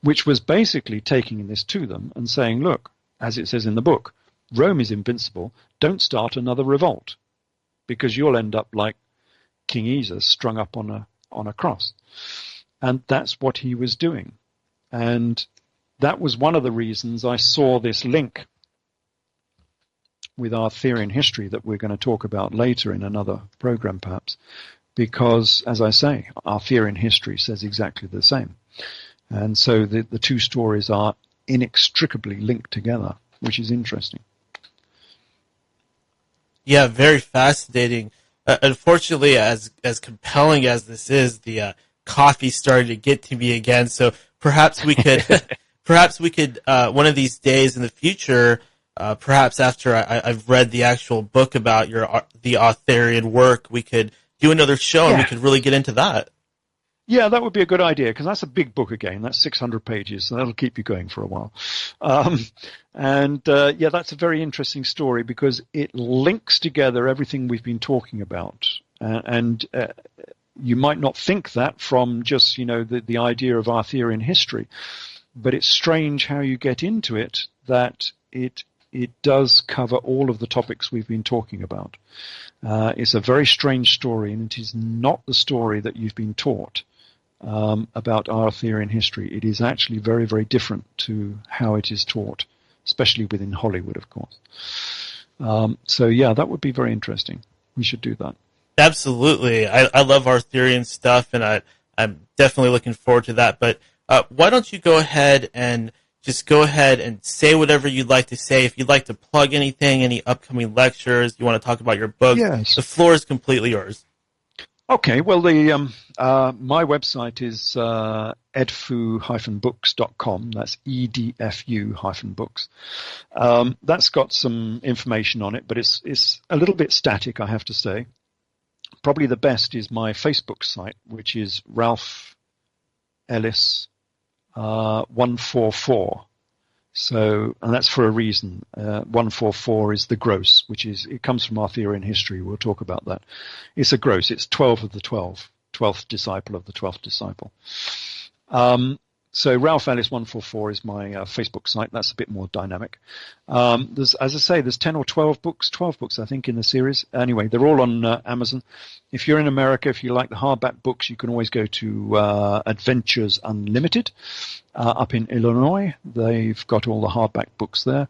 Speaker 3: which was basically taking this to them and saying, look, as it says in the book, Rome is invincible, don't start another revolt, because you'll end up like King Jesus strung up on a cross. And that's what he was doing. And that was one of the reasons I saw this link with Arthurian history that we're going to talk about later in another program perhaps, because, as I say, Arthurian history says exactly the same. And so the two stories are inextricably linked together, which is interesting.
Speaker 2: Yeah, very fascinating. Unfortunately, as compelling as this is, the coffee started to get to me again. So perhaps we could, one of these days in the future, perhaps after I've read the actual book about the Arthurian work, we could do another show and we could really get into that.
Speaker 3: Yeah, that would be a good idea, because that's a big book again. That's 600 pages, so that'll keep you going for a while. That's a very interesting story because it links together everything we've been talking about. You might not think that from just, the idea of Arthurian history, but it's strange how you get into it, that it does cover all of the topics we've been talking about. It's a very strange story, and it is not the story that you've been taught about Arthurian history. It is actually very, very different to how it is taught, especially within Hollywood, of course. That would be very interesting. We should do that.
Speaker 2: Absolutely. I love Arthurian stuff, and I'm definitely looking forward to that. But why don't you go ahead and say whatever you'd like to say. If you'd like to plug anything, any upcoming lectures, you want to talk about your book,
Speaker 3: yes.
Speaker 2: The floor is completely yours.
Speaker 3: Okay, well, my website is edfu-books.com. That's edfu-books. That's got some information on it, but it's a little bit static, I have to say. Probably the best is my Facebook site, which is Ralph Ellis 144. So, and that's for a reason. 144 is the gross, it comes from Arthurian history. We'll talk about that. It's a gross. It's 12 of the 12, 12th disciple of the 12th disciple. So Ralph Ellis 144 is my Facebook site. That's a bit more dynamic. There's 10 or 12 books, I think, in the series. Anyway, they're all on Amazon. If you're in America, if you like the hardback books, you can always go to Adventures Unlimited up in Illinois. They've got all the hardback books there.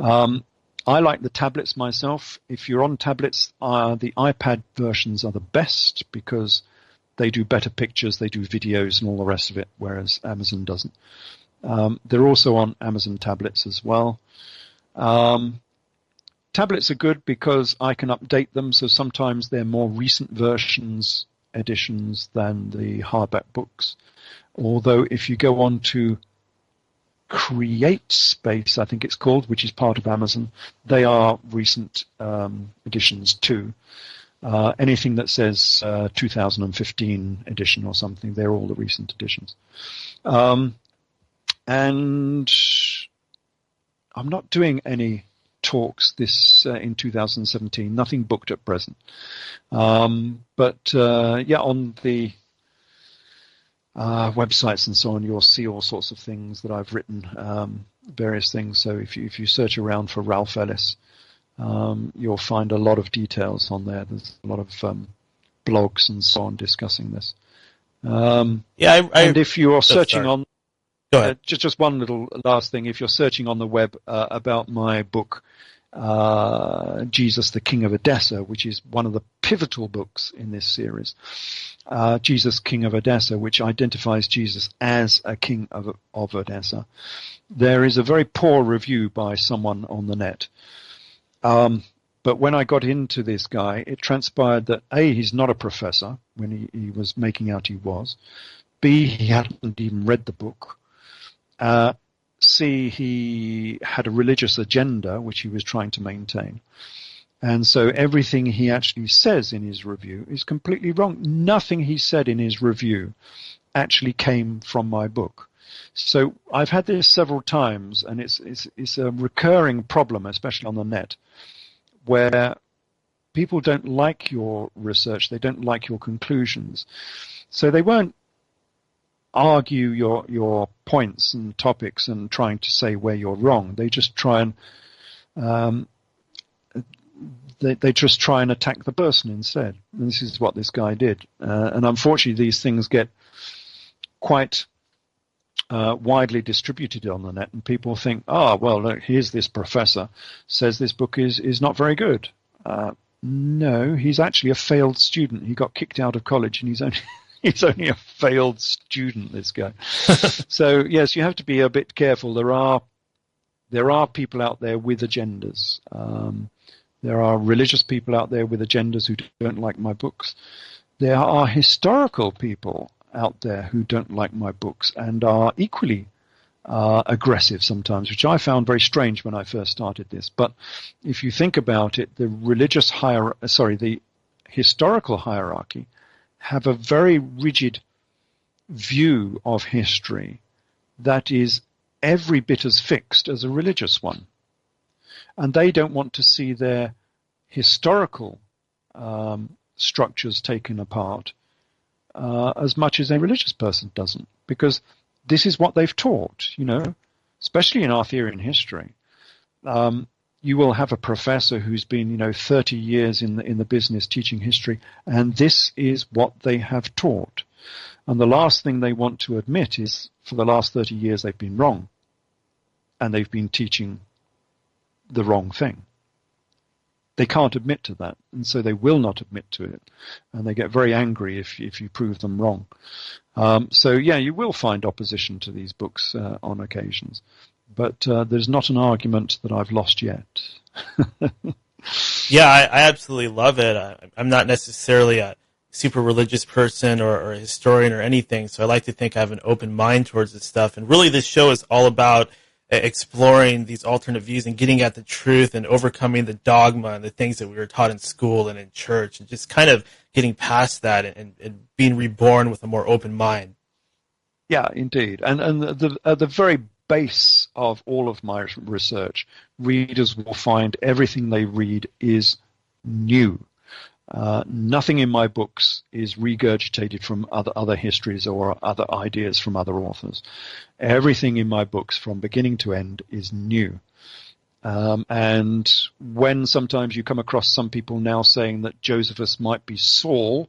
Speaker 3: I like the tablets myself. If you're on tablets, the iPad versions are the best because they do better pictures, they do videos and all the rest of it, whereas Amazon doesn't. They're also on Amazon tablets as well. Tablets are good because I can update them, so sometimes they're more recent editions than the hardback books. Although if you go on to CreateSpace, I think it's called, which is part of Amazon, they are recent editions too. Anything that says 2015 edition or something, they're all the recent editions. And I'm not doing any talks in 2017, nothing booked at present. On the websites and so on, you'll see all sorts of things that I've written, various things. So if you search around for Ralph Ellis, you'll find a lot of details on there. There's a lot of blogs and so on discussing this. And if you are searching on,
Speaker 2: go ahead.
Speaker 3: Just one little last thing. If you're searching on the web about my book, Jesus, the King of Edessa, which is one of the pivotal books in this series, Jesus, King of Edessa, which identifies Jesus as a king of Edessa, there is a very poor review by someone on the net. But when I got into this guy, it transpired that A, he's not a professor when he was making out he was. B, he hadn't even read the book. see he had a religious agenda which he was trying to maintain. And so everything he actually says in his review is completely wrong. Nothing he said in his review actually came from my book. So I've had this several times, and it's a recurring problem, especially on the net, where people don't like your research, they don't like your conclusions. So they won't argue your points and topics and trying to say where you're wrong. They just try and they just try and attack the person instead. And this is what this guy did. And unfortunately, these things get quite widely distributed on the net, and people think, oh, well, look, here's this professor says this book is not very good. No, he's actually a failed student. He got kicked out of college, and he's only a failed student, this guy. So, yes, you have to be a bit careful. There are people out there with agendas. There are religious people out there with agendas who don't like my books. There are historical people out there who don't like my books and are equally aggressive sometimes, which I found very strange when I first started this. But if you think about it, the historical hierarchy have a very rigid view of history that is every bit as fixed as a religious one. And they don't want to see their historical structures taken apart as much as a religious person doesn't, because this is what they've taught, especially in Arthurian history. You will have a professor who's been, 30 years in the business teaching history, and this is what they have taught. And the last thing they want to admit is for the last 30 years they've been wrong, and they've been teaching the wrong thing. They can't admit to that, and so they will not admit to it, and they get very angry if you prove them wrong. So you will find opposition to these books on occasions, but there's not an argument that I've lost yet.
Speaker 2: Yeah, I absolutely love it. I'm not necessarily a super religious person or a historian or anything, so I like to think I have an open mind towards this stuff, and really this show is all about exploring these alternate views and getting at the truth and overcoming the dogma and the things that we were taught in school and in church, and just kind of getting past that and being reborn with a more open mind.
Speaker 3: Yeah, indeed. And at the very base of all of my research, readers will find everything they read is new. Nothing in my books is regurgitated from other histories or other ideas from other authors. Everything in my books from beginning to end is new. And when sometimes you come across some people now saying that Josephus might be Saul,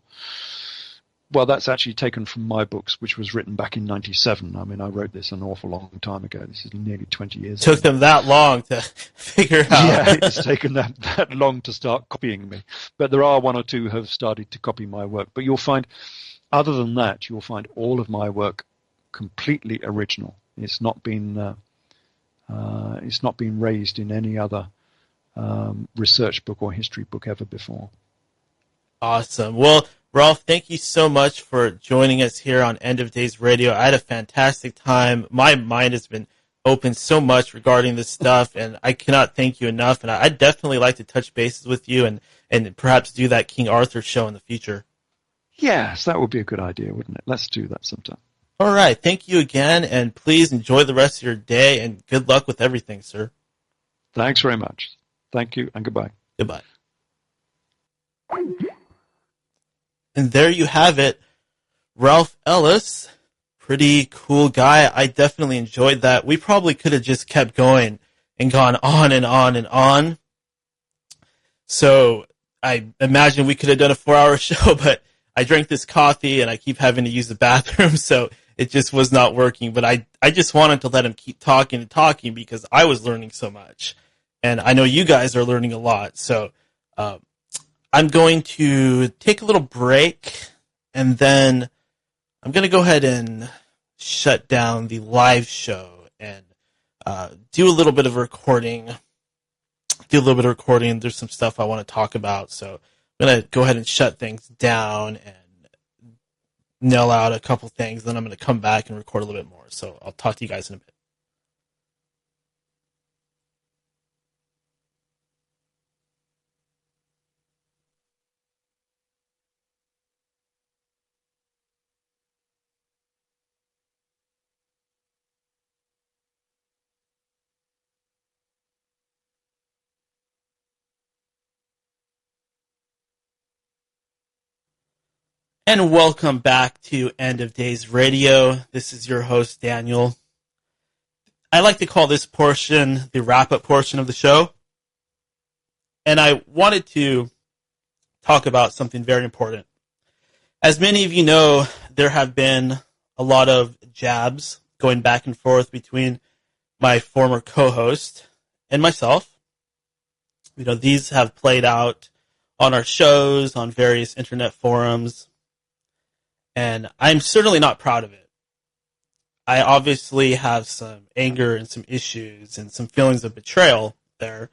Speaker 3: well, that's actually taken from my books, which was written back in 97. I mean, I wrote this an awful long time ago. This is nearly 20 years ago.
Speaker 2: Took them that long to figure out.
Speaker 3: Yeah, it's taken that long to start copying me. But there are one or two who have started to copy my work. But you'll find, other than that, you'll find all of my work completely original. It's not been raised in any other research book or history book ever before.
Speaker 2: Awesome. Well, Ralph, thank you so much for joining us here on End of Days Radio. I had a fantastic time. My mind has been opened so much regarding this stuff, and I cannot thank you enough. And I'd definitely like to touch bases with you and perhaps do that King Arthur show in the future.
Speaker 3: Yes, that would be a good idea, wouldn't it? Let's do that sometime.
Speaker 2: All right. Thank you again, and please enjoy the rest of your day, and good luck with everything, sir.
Speaker 3: Thanks very much. Thank you, and goodbye.
Speaker 2: Goodbye. And there you have it, Ralph Ellis. Pretty cool guy. I definitely enjoyed that. We probably could have just kept going and gone on and on and on. So I imagine we could have done a 4-hour show, but I drank this coffee and I keep having to use the bathroom, so it just was not working. But I just wanted to let him keep talking and talking because I was learning so much. And I know you guys are learning a lot. So I'm going to take a little break, and then I'm going to go ahead and shut down the live show and do a little bit of recording. There's some stuff I want to talk about, so I'm going to go ahead and shut things down and nail out a couple things. Then I'm going to come back and record a little bit more. So I'll talk to you guys in a bit. And welcome back to End of Days Radio. This is your host, Daniel. I like to call this portion the wrap-up portion of the show. And I wanted to talk about something very important. As many of you know, there have been a lot of jabs going back and forth between my former co-host and myself. You know, these have played out on our shows, on various internet forums, and I'm certainly not proud of it. I obviously have some anger and some issues and some feelings of betrayal there,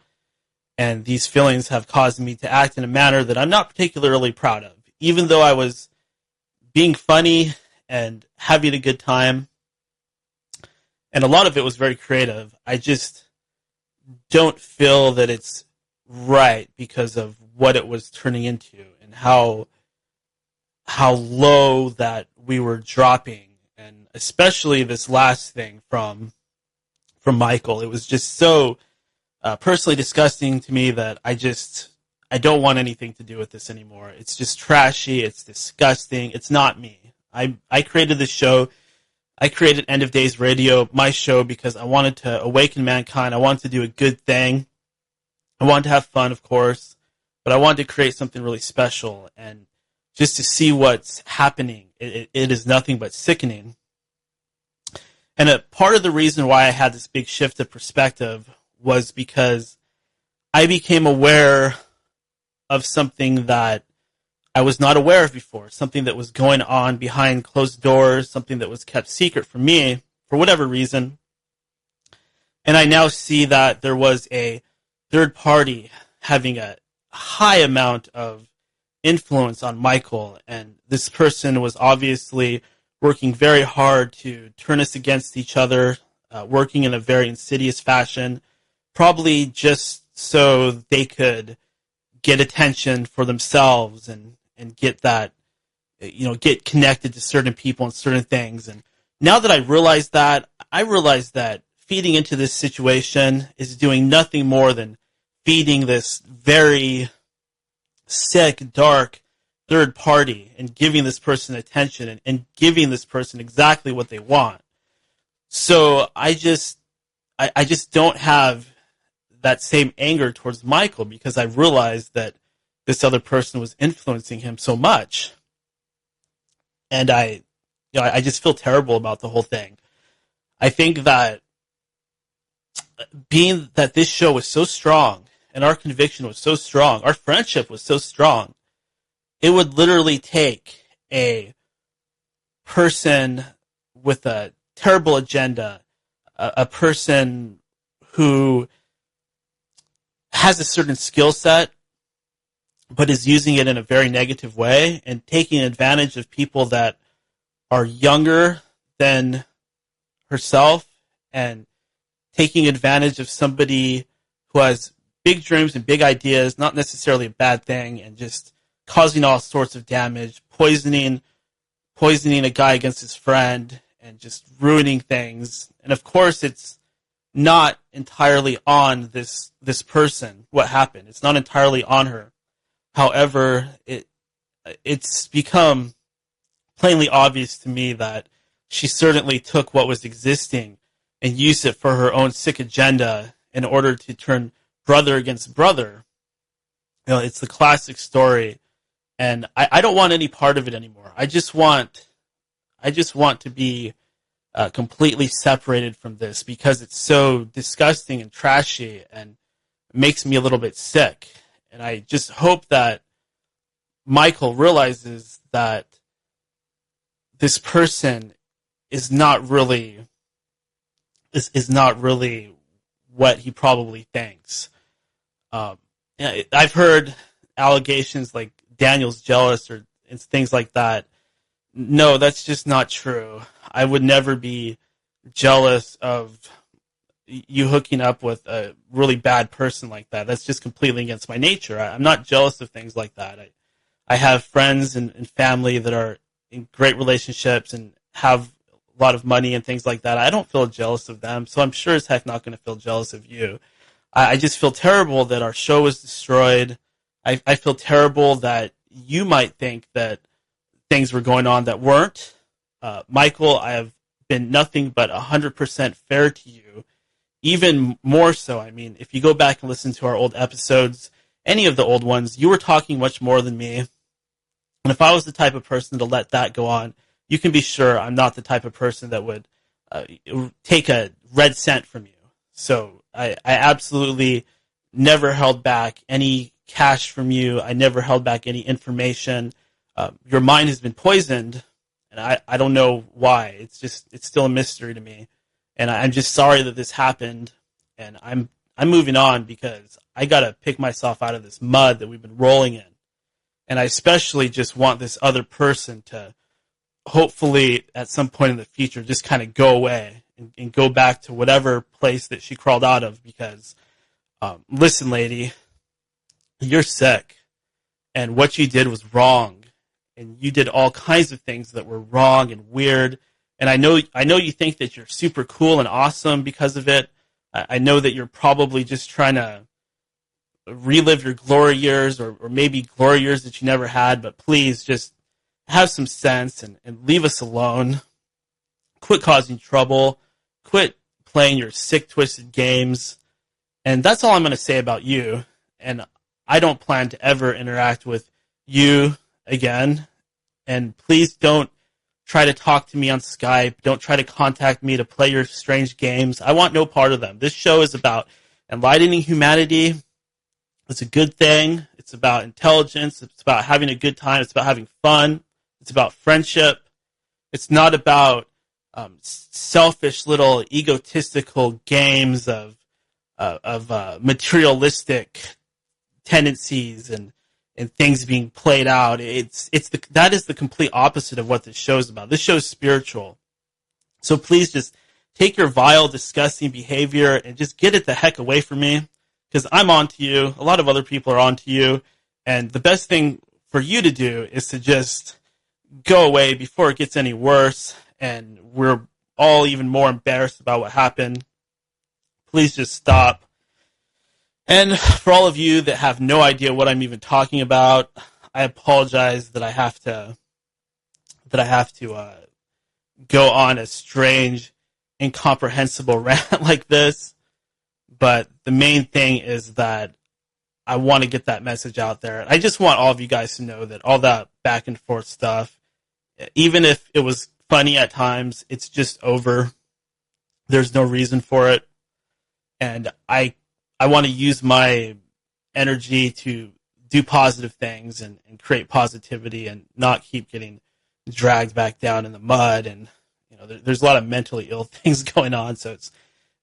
Speaker 2: and these feelings have caused me to act in a manner that I'm not particularly proud of. Even though I was being funny and having a good time, and a lot of it was very creative, I just don't feel that it's right because of what it was turning into and how low that we were dropping, and especially this last thing from Michael. It was just so personally disgusting to me that I don't want anything to do with this anymore. It's just trashy. It's disgusting. It's not me. I created this show. I created End of Days Radio, my show, because I wanted to awaken mankind. I wanted to do a good thing. I wanted to have fun, of course, but I wanted to create something really special, and just to see what's happening, it is nothing but sickening. And a part of the reason why I had this big shift of perspective was because I became aware of something that I was not aware of before, something that was going on behind closed doors, something that was kept secret from me for whatever reason. And I now see that there was a third party having a high amount of influence on Michael, and this person was obviously working very hard to turn us against each other, working in a very insidious fashion, probably just so they could get attention for themselves and get that, get connected to certain people and certain things. And now that I realize that feeding into this situation is doing nothing more than feeding this very sick, dark third party and giving this person attention and giving this person exactly what they want. So I just don't have that same anger towards Michael because I realized that this other person was influencing him so much. And I just feel terrible about the whole thing. I think that being that this show was so strong and our conviction was so strong, our friendship was so strong, it would literally take a person with a terrible agenda, a person who has a certain skill set, but is using it in a very negative way and taking advantage of people that are younger than herself and taking advantage of somebody who has big dreams and big ideas, not necessarily a bad thing, and just causing all sorts of damage, poisoning a guy against his friend, and just ruining things. And of course, it's not entirely on this person what happened. It's not entirely on her. However, it's become plainly obvious to me that she certainly took what was existing and used it for her own sick agenda in order to turn brother against brother. It's the classic story, and I don't want any part of it anymore. I just want to be completely separated from this because it's so disgusting and trashy and makes me a little bit sick. And I just hope that Michael realizes that this person is not really what he probably thinks. I've heard allegations like Daniel's jealous or things like that. No, that's just not true. I would never be jealous of you hooking up with a really bad person like that. That's just completely against my nature. I'm not jealous of things like that. I have friends and family that are in great relationships and have a lot of money and things like that. I don't feel jealous of them, so I'm sure as heck not going to feel jealous of you. I just feel terrible that our show was destroyed. I feel terrible that you might think that things were going on that weren't. Michael, I have been nothing but 100% fair to you. Even more so, I mean, if you go back and listen to our old episodes, any of the old ones, you were talking much more than me. And if I was the type of person to let that go on, you can be sure I'm not the type of person that would take a red cent from you. So I absolutely never held back any cash from you. I never held back any information. Your mind has been poisoned, and I don't know why. It's still a mystery to me. And I'm just sorry that this happened, and I'm moving on because I got to pick myself out of this mud that we've been rolling in. And I especially just want this other person to hopefully at some point in the future just kind of go away and go back to whatever place that she crawled out of because, listen, lady, you're sick, and what you did was wrong, and you did all kinds of things that were wrong and weird. And I know you think that you're super cool and awesome because of it. I know that you're probably just trying to relive your glory years or maybe glory years that you never had, but please just have some sense and leave us alone. Quit causing trouble. Quit playing your sick, twisted games. And that's all I'm going to say about you. And I don't plan to ever interact with you again. And please don't try to talk to me on Skype. Don't try to contact me to play your strange games. I want no part of them. This show is about enlightening humanity. It's a good thing. It's about intelligence. It's about having a good time. It's about having fun. It's about friendship. It's not about selfish little egotistical games of materialistic tendencies and things being played out. That is the complete opposite of what this show is about. This show is spiritual. So please just take your vile, disgusting behavior and just get it the heck away from me, because I'm on to you. A lot of other people are on to you. And the best thing for you to do is to just go away before it gets any worse and we're all even more embarrassed about what happened. Please just stop. And for all of you that have no idea what I'm even talking about, I apologize that I have to go on a strange, incomprehensible rant like this. But the main thing is that I want to get that message out there. I just want all of you guys to know that all that back and forth stuff, even if it was funny at times, it's just over. There's no reason for it. And I want to use my energy to do positive things and create positivity and not keep getting dragged back down in the mud. And there's a lot of mentally ill things going on. So it's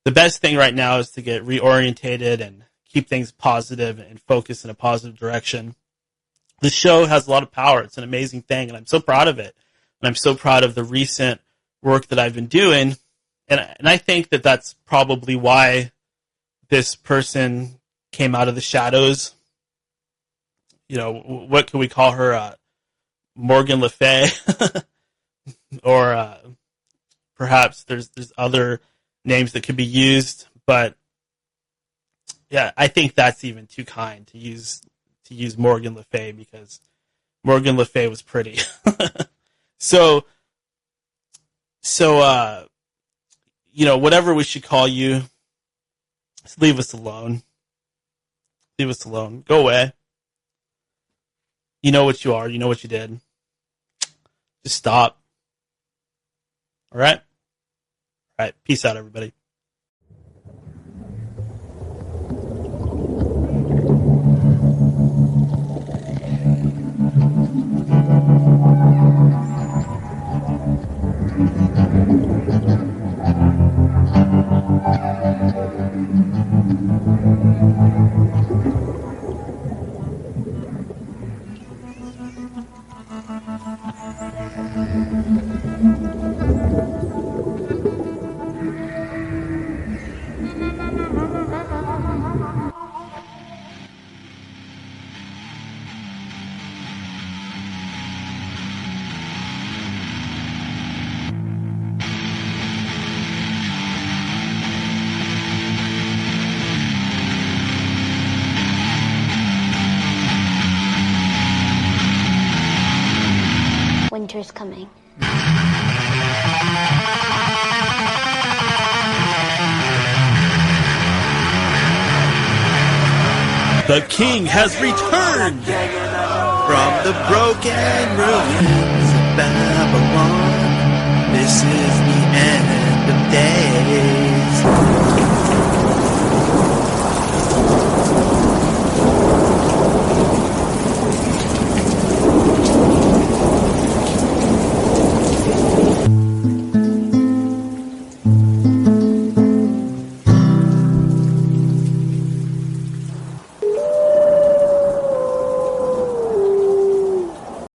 Speaker 2: the best thing right now is to get reorientated and keep things positive and focus in a positive direction. This show has a lot of power. It's an amazing thing, and I'm so proud of it. And I'm so proud of the recent work that I've been doing. And I think that that's probably why this person came out of the shadows. What can we call her? Morgan Le Fay? Or perhaps there's other names that could be used. But yeah, I think that's even too kind to use Morgan Le Fay, because Morgan Le Fay was pretty. So whatever we should call you, just leave us alone. Leave us alone. Go away. You know what you are. You know what you did. Just stop. All right? All right. Peace out, everybody.
Speaker 1: Winter's coming.
Speaker 2: The king has returned from the broken ruins of Babylon. This is